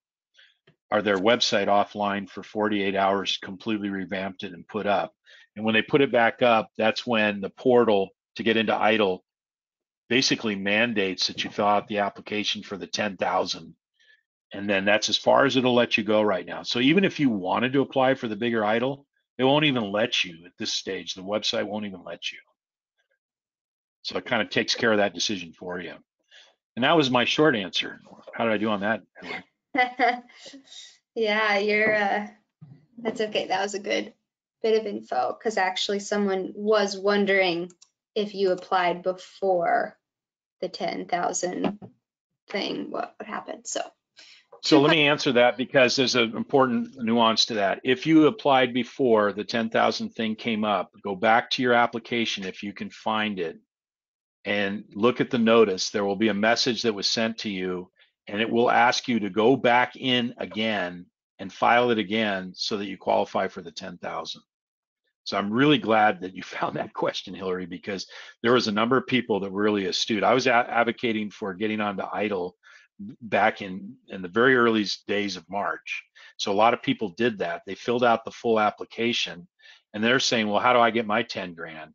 Speaker 3: or their website offline, for 48 hours, completely revamped it and put up. And when they put it back up, that's when the portal to get into EIDL basically mandates that you fill out the application for the 10,000. And then that's as far as it'll let you go right now. So even if you wanted to apply for the bigger EIDL, it won't even let you at this stage. The website won't even let you. So it kind of takes care of that decision for you. And that was my short answer. How did I do on that?
Speaker 1: Yeah, that's okay. That was a good bit of info, because actually someone was wondering if you applied before the 10,000 thing, what would happen.
Speaker 3: So let me answer that, because there's an important nuance to that. If you applied before the 10,000 thing came up, go back to your application if you can find it and look at the notice. There will be a message that was sent to you, and it will ask you to go back in again and file it again so that you qualify for the 10,000. So I'm really glad that you found that question, Hillary, because there was a number of people that were really astute. I was advocating for getting onto EIDL back in the very early days of March. So a lot of people did that. They filled out the full application, and they're saying, well, how do I get my 10 grand?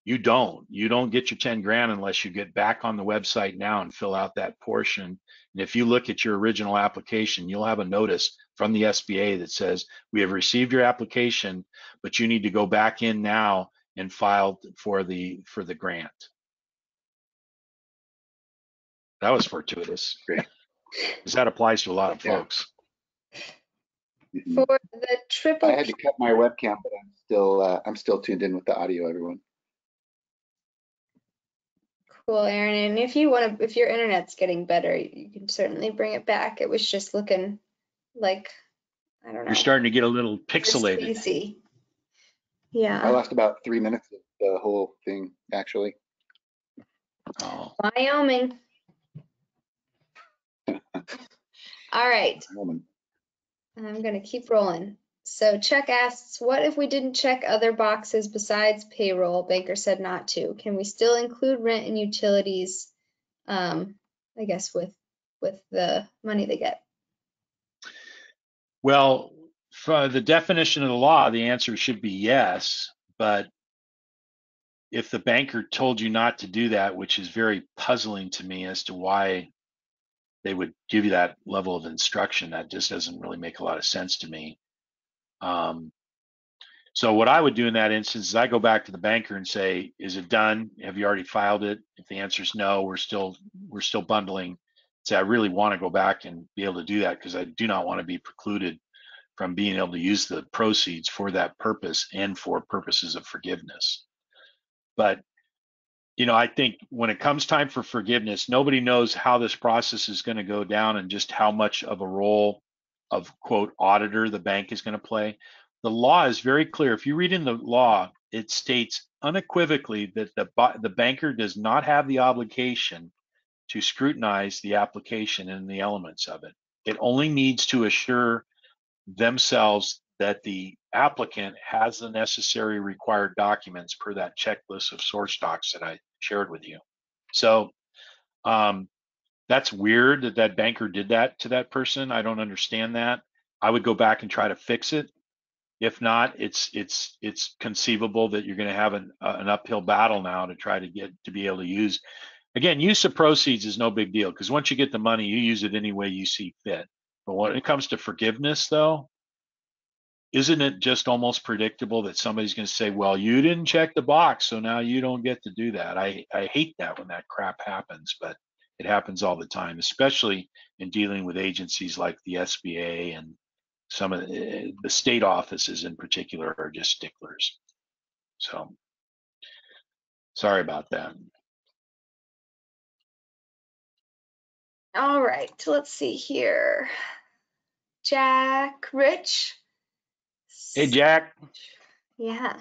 Speaker 3: You don't get your 10 grand unless you get back on the website now and fill out that portion. And if you look at your original application, you'll have a notice from the SBA that says, we have received your application, but you need to go back in now and file for the grant. That was fortuitous.
Speaker 2: Great.
Speaker 3: Because that applies to a lot of folks.
Speaker 1: For the triple,
Speaker 2: I had to cut my webcam, but I'm still tuned in with the audio, everyone.
Speaker 1: cool, Aaron. And if your internet's getting better, you can certainly bring it back. It was just looking like, I don't know.
Speaker 3: You're starting to get a little pixelated.
Speaker 1: Easy.
Speaker 2: I
Speaker 1: Yeah.
Speaker 2: lost about 3 minutes of the whole thing, actually.
Speaker 3: Oh.
Speaker 1: Wyoming. All right. I'm going to keep rolling. So Chuck asks, what if we didn't check other boxes besides payroll? Banker said not to. Can we still include rent and utilities, I guess, with the money they get?
Speaker 3: Well, for the definition of the law, the answer should be yes. But if the banker told you not to do that, which is very puzzling to me as to why they would give you that level of instruction, that just doesn't really make a lot of sense to me. So what I would do in that instance is I go back to the banker and say, is it done? Have you already filed it? If the answer is no, we're still bundling. Say, I really want to go back and be able to do that because I do not want to be precluded from being able to use the proceeds for that purpose and for purposes of forgiveness. But, you know, I think when it comes time for forgiveness, nobody knows how this process is going to go down and just how much of a role of, quote, auditor the bank is going to play. The law is very clear. If you read in the law, it states unequivocally that the banker does not have the obligation to scrutinize the application and the elements of it. It only needs to assure themselves that the applicant has the necessary required documents per that checklist of source docs that I shared with you. So that's weird that that banker did that to that person. I don't understand that. I would go back and try to fix it. If not, it's conceivable that you're going to have an uphill battle now to try to get to be able to use. Again, use of proceeds is no big deal because once you get the money, you use it any way you see fit. But when it comes to forgiveness, though, isn't it just almost predictable that somebody's going to say, well, you didn't check the box, so now you don't get to do that? I hate that when that crap happens, but it happens all the time, especially in dealing with agencies like the SBA and some of the state offices in particular are just sticklers. So sorry about that.
Speaker 1: All right, let's see here. Jack, Rich.
Speaker 3: Hey, Jack.
Speaker 1: Yeah.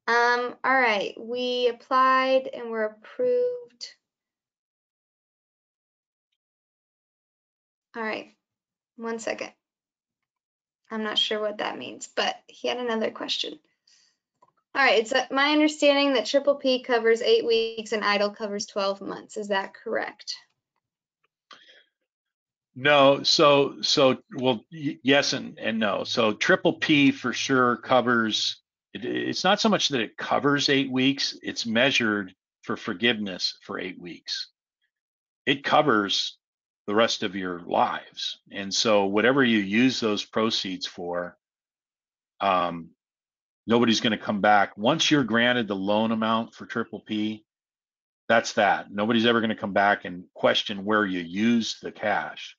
Speaker 1: All right, we applied and were approved. All right, 1 second. I'm not sure what that means, but he had another question. All right, it's my understanding that Triple P covers 8 weeks and EIDL covers 12 months. Is that correct?
Speaker 3: No, well, yes and no. So Triple P for sure covers, it's not so much that it covers 8 weeks, it's measured for forgiveness for 8 weeks. It covers the rest of your lives. And so whatever you use those proceeds for, nobody's going to come back. Once you're granted the loan amount for Triple P, that's that. Nobody's ever going to come back and question where you use the cash.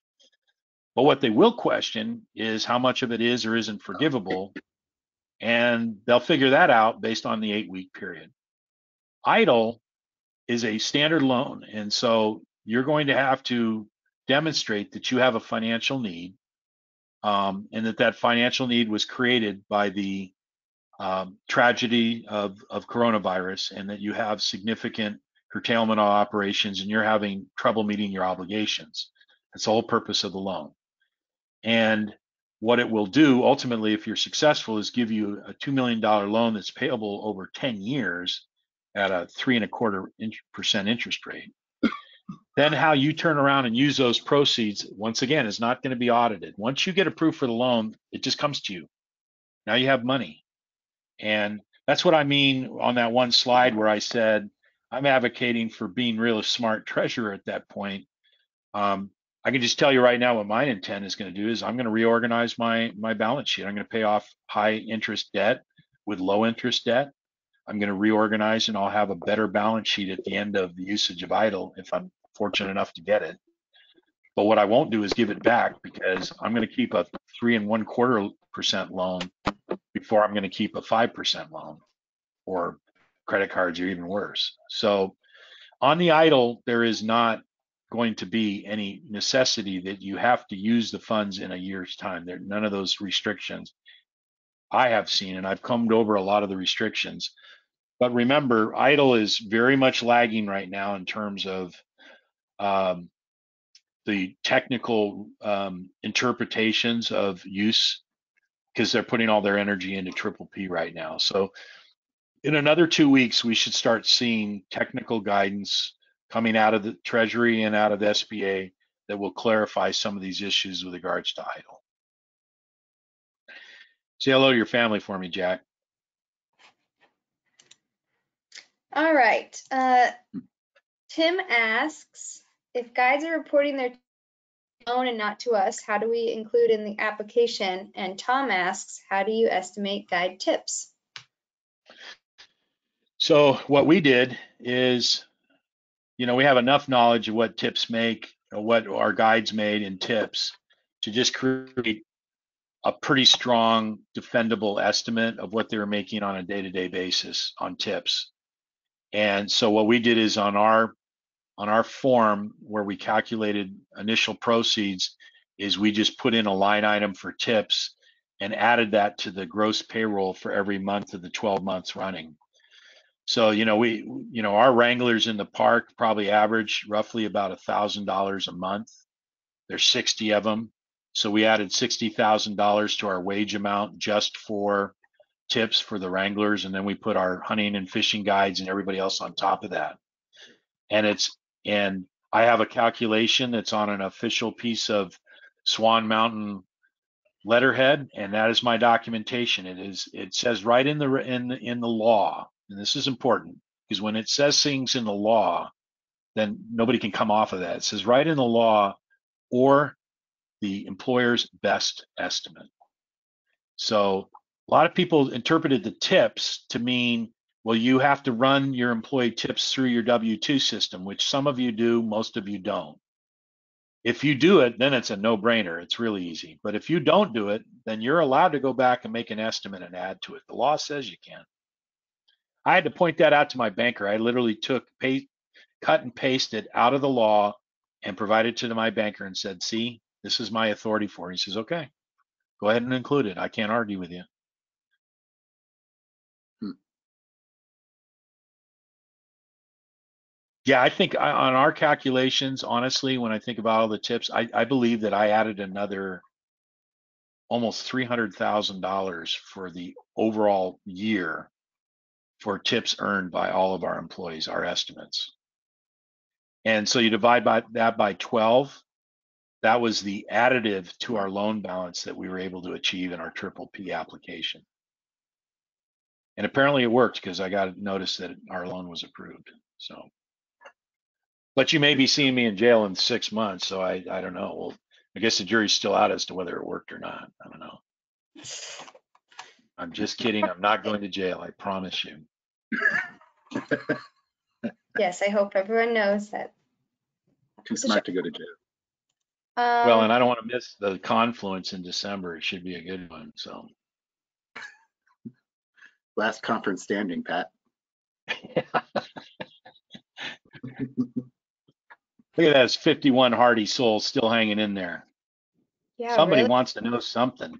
Speaker 3: But what they will question is how much of it is or isn't forgivable, and they'll figure that out based on the 8-week period. EIDL is a standard loan, and so you're going to have to demonstrate that you have a financial need, and that financial need was created by the tragedy of coronavirus, and that you have significant curtailment of operations and you're having trouble meeting your obligations. That's the whole purpose of the loan. And what it will do ultimately, if you're successful, is give you a $2 million loan that's payable over 10 years at a 3.25% interest rate. Then how you turn around and use those proceeds, once again, is not going to be audited. Once you get approved for the loan, it just comes to you. Now you have money. And that's what I mean on that one slide where I said, I'm advocating for being really smart treasurer at that point. I can just tell you right now what my intent is going to do is I'm going to reorganize my balance sheet. I'm going to pay off high interest debt with low interest debt. I'm going to reorganize and I'll have a better balance sheet at the end of the usage of EIDL if I'm fortunate enough to get it. But what I won't do is give it back because I'm going to keep a 3.25% loan before I'm going to keep a 5% loan, or credit cards are even worse. So on the EIDL, there is not going to be any necessity that you have to use the funds in a year's time. There are none of those restrictions I have seen, and I've combed over a lot of the restrictions. But remember, EIDL is very much lagging right now in terms of the technical interpretations of use, because they're putting all their energy into Triple P right now. So in another 2 weeks, we should start seeing technical guidance coming out of the Treasury and out of the SBA that will clarify some of these issues with regards to EIDL. Say hello to your family for me, Jack.
Speaker 1: All right. Tim asks, if guides are reporting their loan and not to us, how do we include in the application? And Tom asks, how do you estimate guide tips?
Speaker 3: So what we did is, we have enough knowledge of what tips make, or what our guides made in tips, to just create a pretty strong defendable estimate of what they were making on a day-to-day basis on tips. And so what we did is on our form where we calculated initial proceeds, is we just put in a line item for tips and added that to the gross payroll for every month of the 12 months running. So, our wranglers in the park probably average roughly about $1,000 a month. There's 60 of them. So we added $60,000 to our wage amount just for tips for the wranglers. And then we put our hunting and fishing guides and everybody else on top of that. And I have a calculation that's on an official piece of Swan Mountain letterhead, and that is my documentation. It says right in the law, and this is important, because when it says things in the law, then nobody can come off of that. It says right in the law, or the employer's best estimate. So a lot of people interpreted the tips to mean, well, you have to run your employee tips through your W-2 system, which some of you do, most of you don't. If you do it, then it's a no-brainer. It's really easy. But if you don't do it, then you're allowed to go back and make an estimate and add to it. The law says you can. I had to point that out to my banker. I literally cut and pasted out of the law and provided it to my banker and said, see, this is my authority for it. He says, okay, go ahead and include it. I can't argue with you. Yeah, I think on our calculations, honestly, when I think about all the tips, I believe that I added another almost $300,000 for the overall year for tips earned by all of our employees, our estimates. And so you divide that by 12, that was the additive to our loan balance that we were able to achieve in our PPP application. And apparently it worked, because I got notice that our loan was approved. So, but you may be seeing me in jail in 6 months, so I don't know. Well, I guess the jury's still out as to whether it worked or not. I don't know. I'm just kidding. I'm not going to jail. I promise you.
Speaker 1: Yes, I hope everyone knows that.
Speaker 2: Too smart to go to jail.
Speaker 3: Well, and I don't want to miss the confluence in December. It should be a good one. So,
Speaker 2: Last conference standing, Pat.
Speaker 3: Look at that, it's 51 hardy souls still hanging in there.
Speaker 1: Yeah,
Speaker 3: Somebody
Speaker 1: really?
Speaker 3: wants to know something.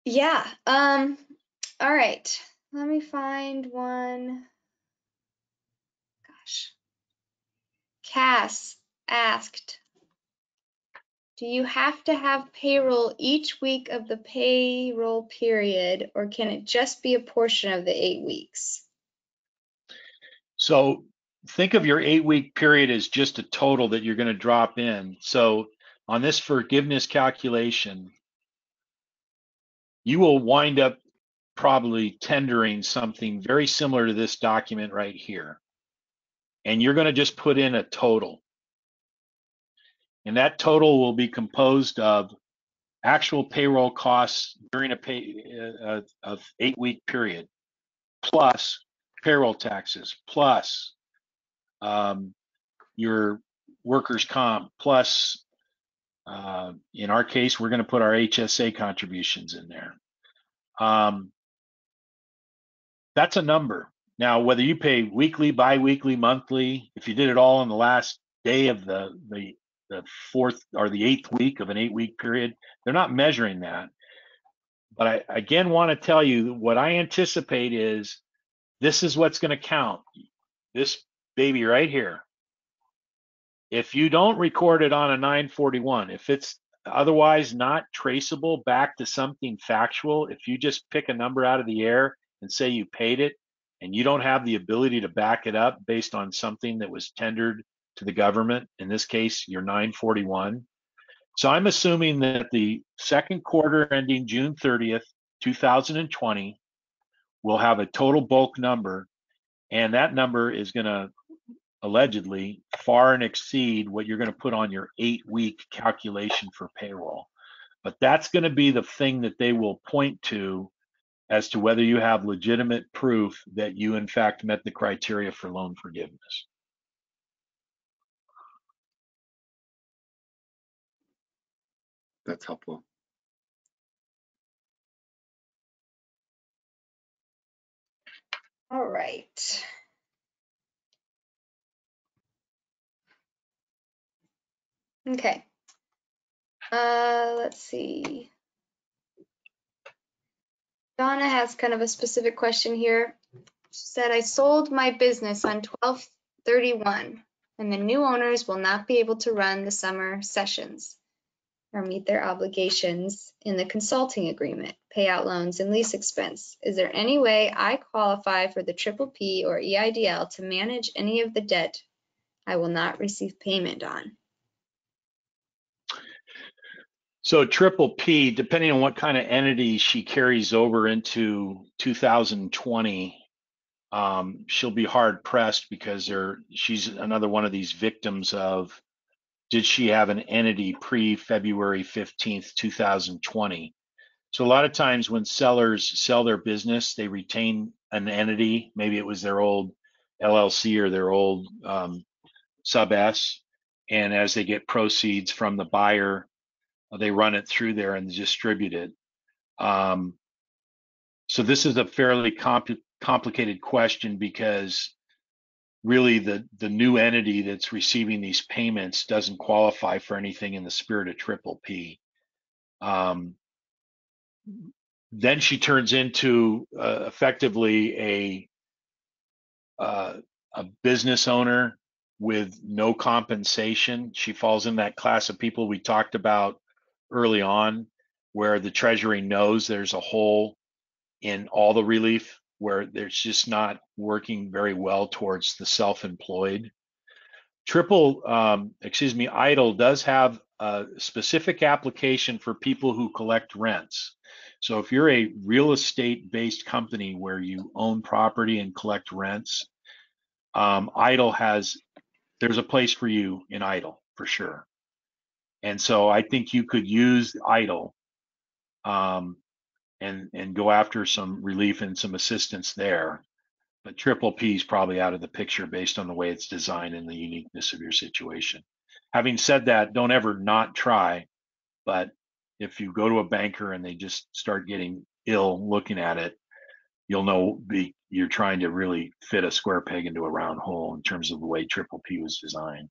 Speaker 1: Yeah. All right. Let me find one. Gosh. Cass asked, do you have to have payroll each week of the payroll period, or can it just be a portion of the 8 weeks?
Speaker 3: So think of your 8-week period as just a total that you're going to drop in. So on this forgiveness calculation, you will wind up probably tendering something very similar to this document right here. And you're going to just put in a total. And that total will be composed of actual payroll costs during a 8-week period, plus payroll taxes, plus your workers' comp, plus in our case, we're going to put our HSA contributions in there. That's a number. Now, whether you pay weekly, bi-weekly, monthly, if you did it all on the last day of the 4th or the 8th week of an 8-week period, they're not measuring that. But I again want to tell you what I anticipate is this is what's going to count. This baby right here. If you don't record it on a 941, if it's otherwise not traceable back to something factual, if you just pick a number out of the air and say you paid it, and you don't have the ability to back it up based on something that was tendered to the government, in this case, your 941. So I'm assuming that the second quarter ending June 30th, 2020 will have a total bulk number, and that number is going to allegedly far and exceed what you're going to put on your 8-week calculation for payroll. But that's going to be the thing that they will point to as to whether you have legitimate proof that you in fact met the criteria for loan forgiveness.
Speaker 2: That's helpful.
Speaker 1: All right. Okay. Let's see. Donna has kind of a specific question here. She said, I sold my business on 12/31, and the new owners will not be able to run the summer sessions or meet their obligations in the consulting agreement, pay out loans and lease expense. Is there any way I qualify for the PPP or EIDL to manage any of the debt I will not receive payment on?
Speaker 3: So PPP, depending on what kind of entity she carries over into 2020, she'll be hard pressed because she's another one of these victims of, did she have an entity pre-February 15th, 2020? So a lot of times when sellers sell their business, they retain an entity. Maybe it was their old LLC or their old sub S. And as they get proceeds from the buyer, they run it through there and distribute it. So this is a fairly complicated question because really the new entity that's receiving these payments doesn't qualify for anything in the spirit of PPP. Then she turns into effectively a business owner with no compensation. She falls in that class of people we talked about early on, where the Treasury knows there's a hole in all the relief, where there's just not working very well towards the self-employed. EIDL does have a specific application for people who collect rents. So if you're a real estate based company where you own property and collect rents, EIDL there's a place for you in EIDL for sure. And so I think you could use EIDL and go after some relief and some assistance there. But PPP is probably out of the picture based on the way it's designed and the uniqueness of your situation. Having said that, don't ever not try. But if you go to a banker and they just start getting ill looking at it, you'll know you're trying to really fit a square peg into a round hole in terms of the way PPP was designed.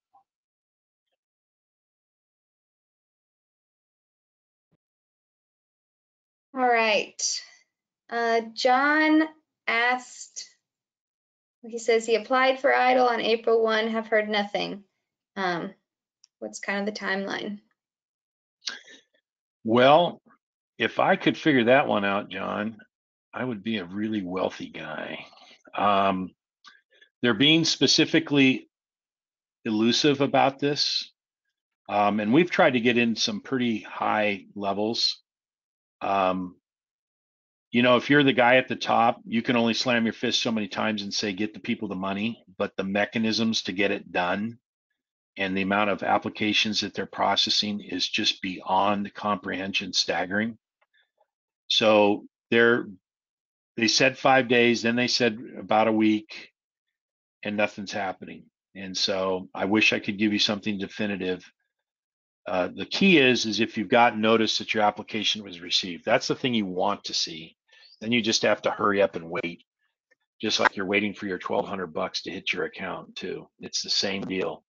Speaker 1: All right. John asked, he says he applied for EIDL on April 1, have heard nothing. What's kind of the timeline?
Speaker 3: Well, if I could figure that one out, John, I would be a really wealthy guy. They're being specifically elusive about this. And we've tried to get in some pretty high levels. If you're the guy at the top, you can only slam your fist so many times and say, get the people the money, but the mechanisms to get it done and the amount of applications that they're processing is just beyond comprehension, staggering. So they said 5 days, then they said about a week, and nothing's happening. And so I wish I could give you something definitive. The key is if you've gotten notice that your application was received, that's the thing you want to see. Then you just have to hurry up and wait, just like you're waiting for your $1,200 to hit your account too. It's the same deal.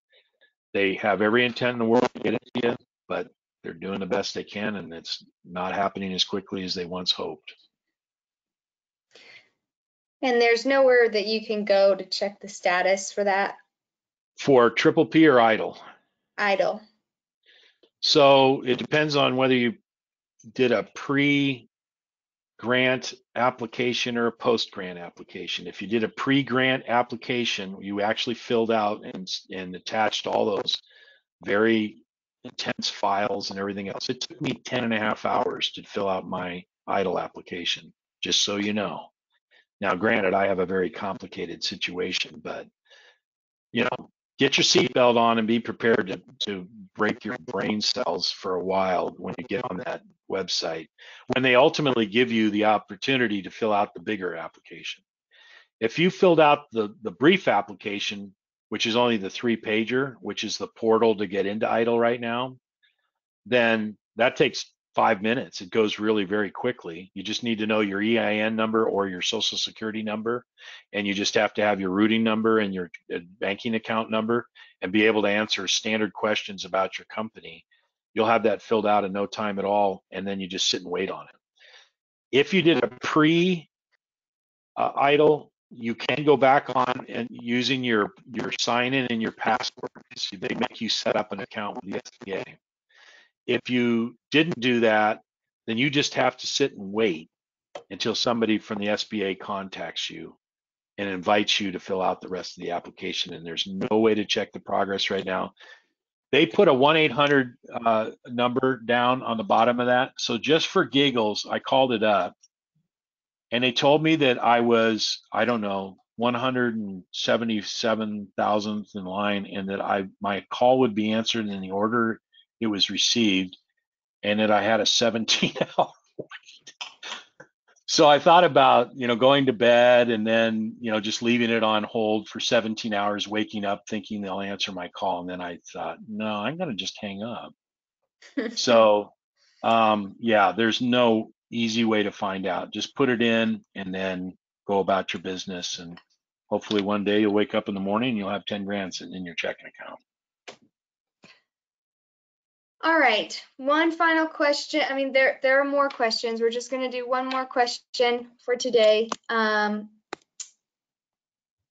Speaker 3: They have every intent in the world to get it to you, but they're doing the best they can, and it's not happening as quickly as they once hoped.
Speaker 1: And there's nowhere that you can go to check the status for that?
Speaker 3: For PPP or EIDL?
Speaker 1: EIDL.
Speaker 3: So it depends on whether you did a pre-grant application or a post-grant application. If you did a pre-grant application, you actually filled out and attached all those very intense files and everything else. It took me 10.5 hours to fill out my EIDL application, just so you know. Now, granted, I have a very complicated situation, but get your seatbelt on and be prepared to break your brain cells for a while when you get on that website, when they ultimately give you the opportunity to fill out the bigger application. If you filled out the brief application, which is only the 3-pager, which is the portal to get into EIDL right now, then that takes 5 minutes. It goes really very quickly. You just need to know your EIN number or your social security number, and you just have to have your routing number and your banking account number and be able to answer standard questions about your company. You'll have that filled out in no time at all, and then you just sit and wait on it. If you did a pre-EIDL, you can go back on and using your sign-in and your password. They make you set up an account with the SBA. If you didn't do that, then you just have to sit and wait until somebody from the SBA contacts you and invites you to fill out the rest of the application. And there's no way to check the progress right now. They put a 1-800 number down on the bottom of that. So just for giggles, I called it up, and they told me that I was, I don't know, 177,000th in line, and that my call would be answered in the order it was received, and that I had a 17-hour wait. So I thought about, going to bed and then, just leaving it on hold for 17 hours, waking up thinking they'll answer my call. And then I thought, no, I'm going to just hang up. So, yeah, there's no easy way to find out. Just put it in and then go about your business. And hopefully one day you'll wake up in the morning and you'll have 10 grand sitting in your checking account.
Speaker 1: All right, one final question. I mean, there are more questions. We're just going to do one more question for today. If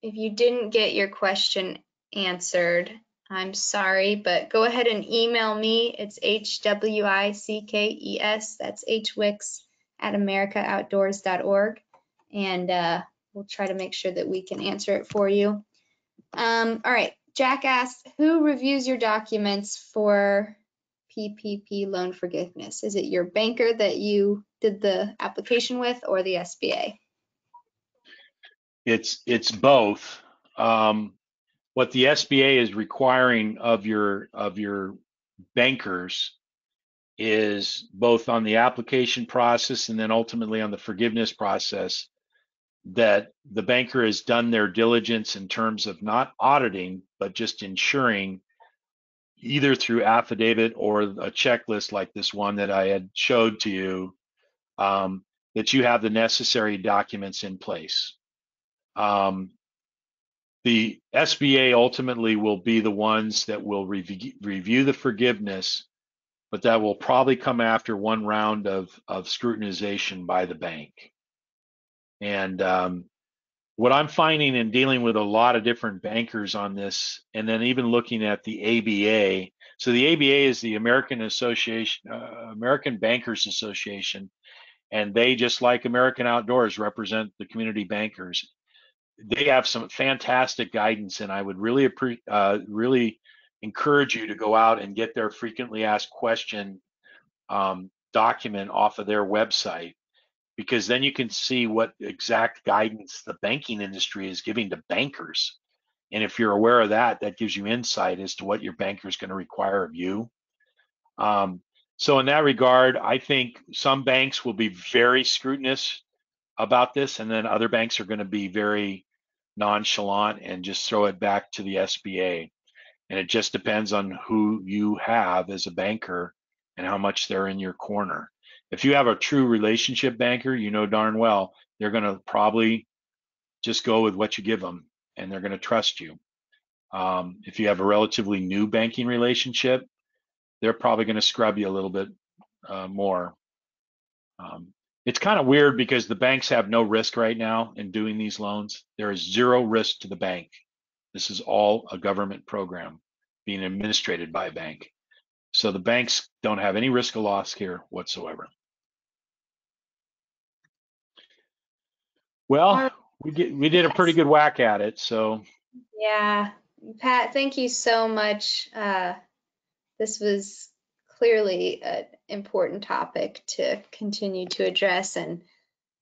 Speaker 1: you didn't get your question answered, I'm sorry, but go ahead and email me. It's HWICKES, that's hwicks@americaoutdoors.org, and we'll try to make sure that we can answer it for you. All right, Jack asked, who reviews your documents for PPP loan forgiveness? Is it your banker that you did the application with, or the SBA?
Speaker 3: It's both. What the SBA is requiring of your bankers is both on the application process and then ultimately on the forgiveness process, that the banker has done their diligence in terms of not auditing, but just ensuring, either through affidavit or a checklist like this one that I had showed to you, that you have the necessary documents in place. The SBA ultimately will be the ones that will review the forgiveness, but that will probably come after one round of scrutinization by the bank. And what I'm finding in dealing with a lot of different bankers on this, and then even looking at the ABA. So the ABA is the American Bankers Association, and they, just like American Outdoors, represent the community bankers. They have some fantastic guidance, and I would really encourage you to go out and get their frequently asked question document off of their website, because then you can see what exact guidance the banking industry is giving to bankers. And if you're aware of that, that gives you insight as to what your banker is going to require of you. So in that regard, I think some banks will be very scrutinous about this, and then other banks are going to be very nonchalant and just throw it back to the SBA. And it just depends on who you have as a banker and how much they're in your corner. If you have a true relationship banker, you know darn well they're going to probably just go with what you give them, and they're going to trust you. If you have a relatively new banking relationship, they're probably going to scrub you a little bit more. It's kind of weird because the banks have no risk right now in doing these loans. There is zero risk to the bank. This is all a government program being administered by a bank. So the banks don't have any risk of loss here whatsoever. Well, we did a pretty good whack at it, so.
Speaker 1: Yeah, Pat, thank you so much. This was clearly an important topic to continue to address, and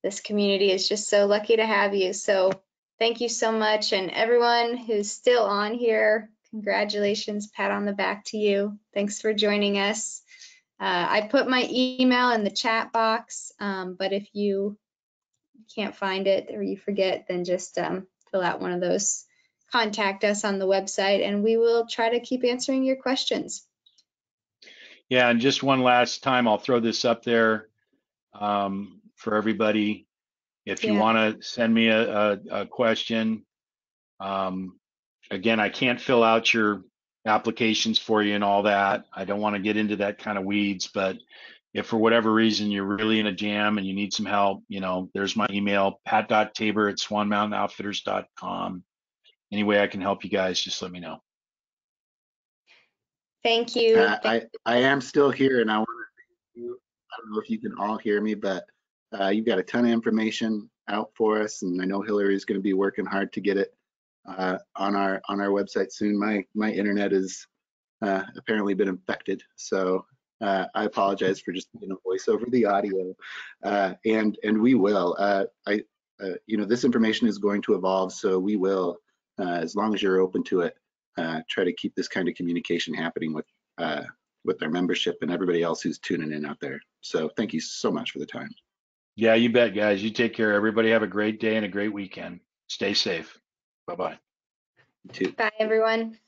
Speaker 1: this community is just so lucky to have you. So thank you so much, and everyone who's still on here, Congratulations, pat on the back to you. Thanks for joining us. I put my email in the chat box, but if you can't find it or you forget, then just fill out one of those. Contact us on the website and we will try to keep answering your questions.
Speaker 3: Yeah, and just one last time, I'll throw this up there for everybody. If you want to send me a question, again, I can't fill out your applications for you and all that. I don't want to get into that kind of weeds, but if for whatever reason you're really in a jam and you need some help, you know, there's my email, pat.tabor@swanmountainoutfitters.com. Any way I can help you guys, just let me know.
Speaker 1: Thank you.
Speaker 2: I am still here, and I want to thank you. I don't know if you can all hear me, but you've got a ton of information out for us, and I know Hillary is going to be working hard to get it on our website soon. My internet has apparently been infected, so I apologize for just being a voice over the audio, and we will. You know, this information is going to evolve, so we will, as long as you're open to it, try to keep this kind of communication happening with our membership and everybody else who's tuning in out there. So thank you so much for the time.
Speaker 3: Yeah, you bet, guys. You take care. Everybody have a great day and a great weekend. Stay safe. Bye-bye.
Speaker 2: You too.
Speaker 1: Bye, everyone.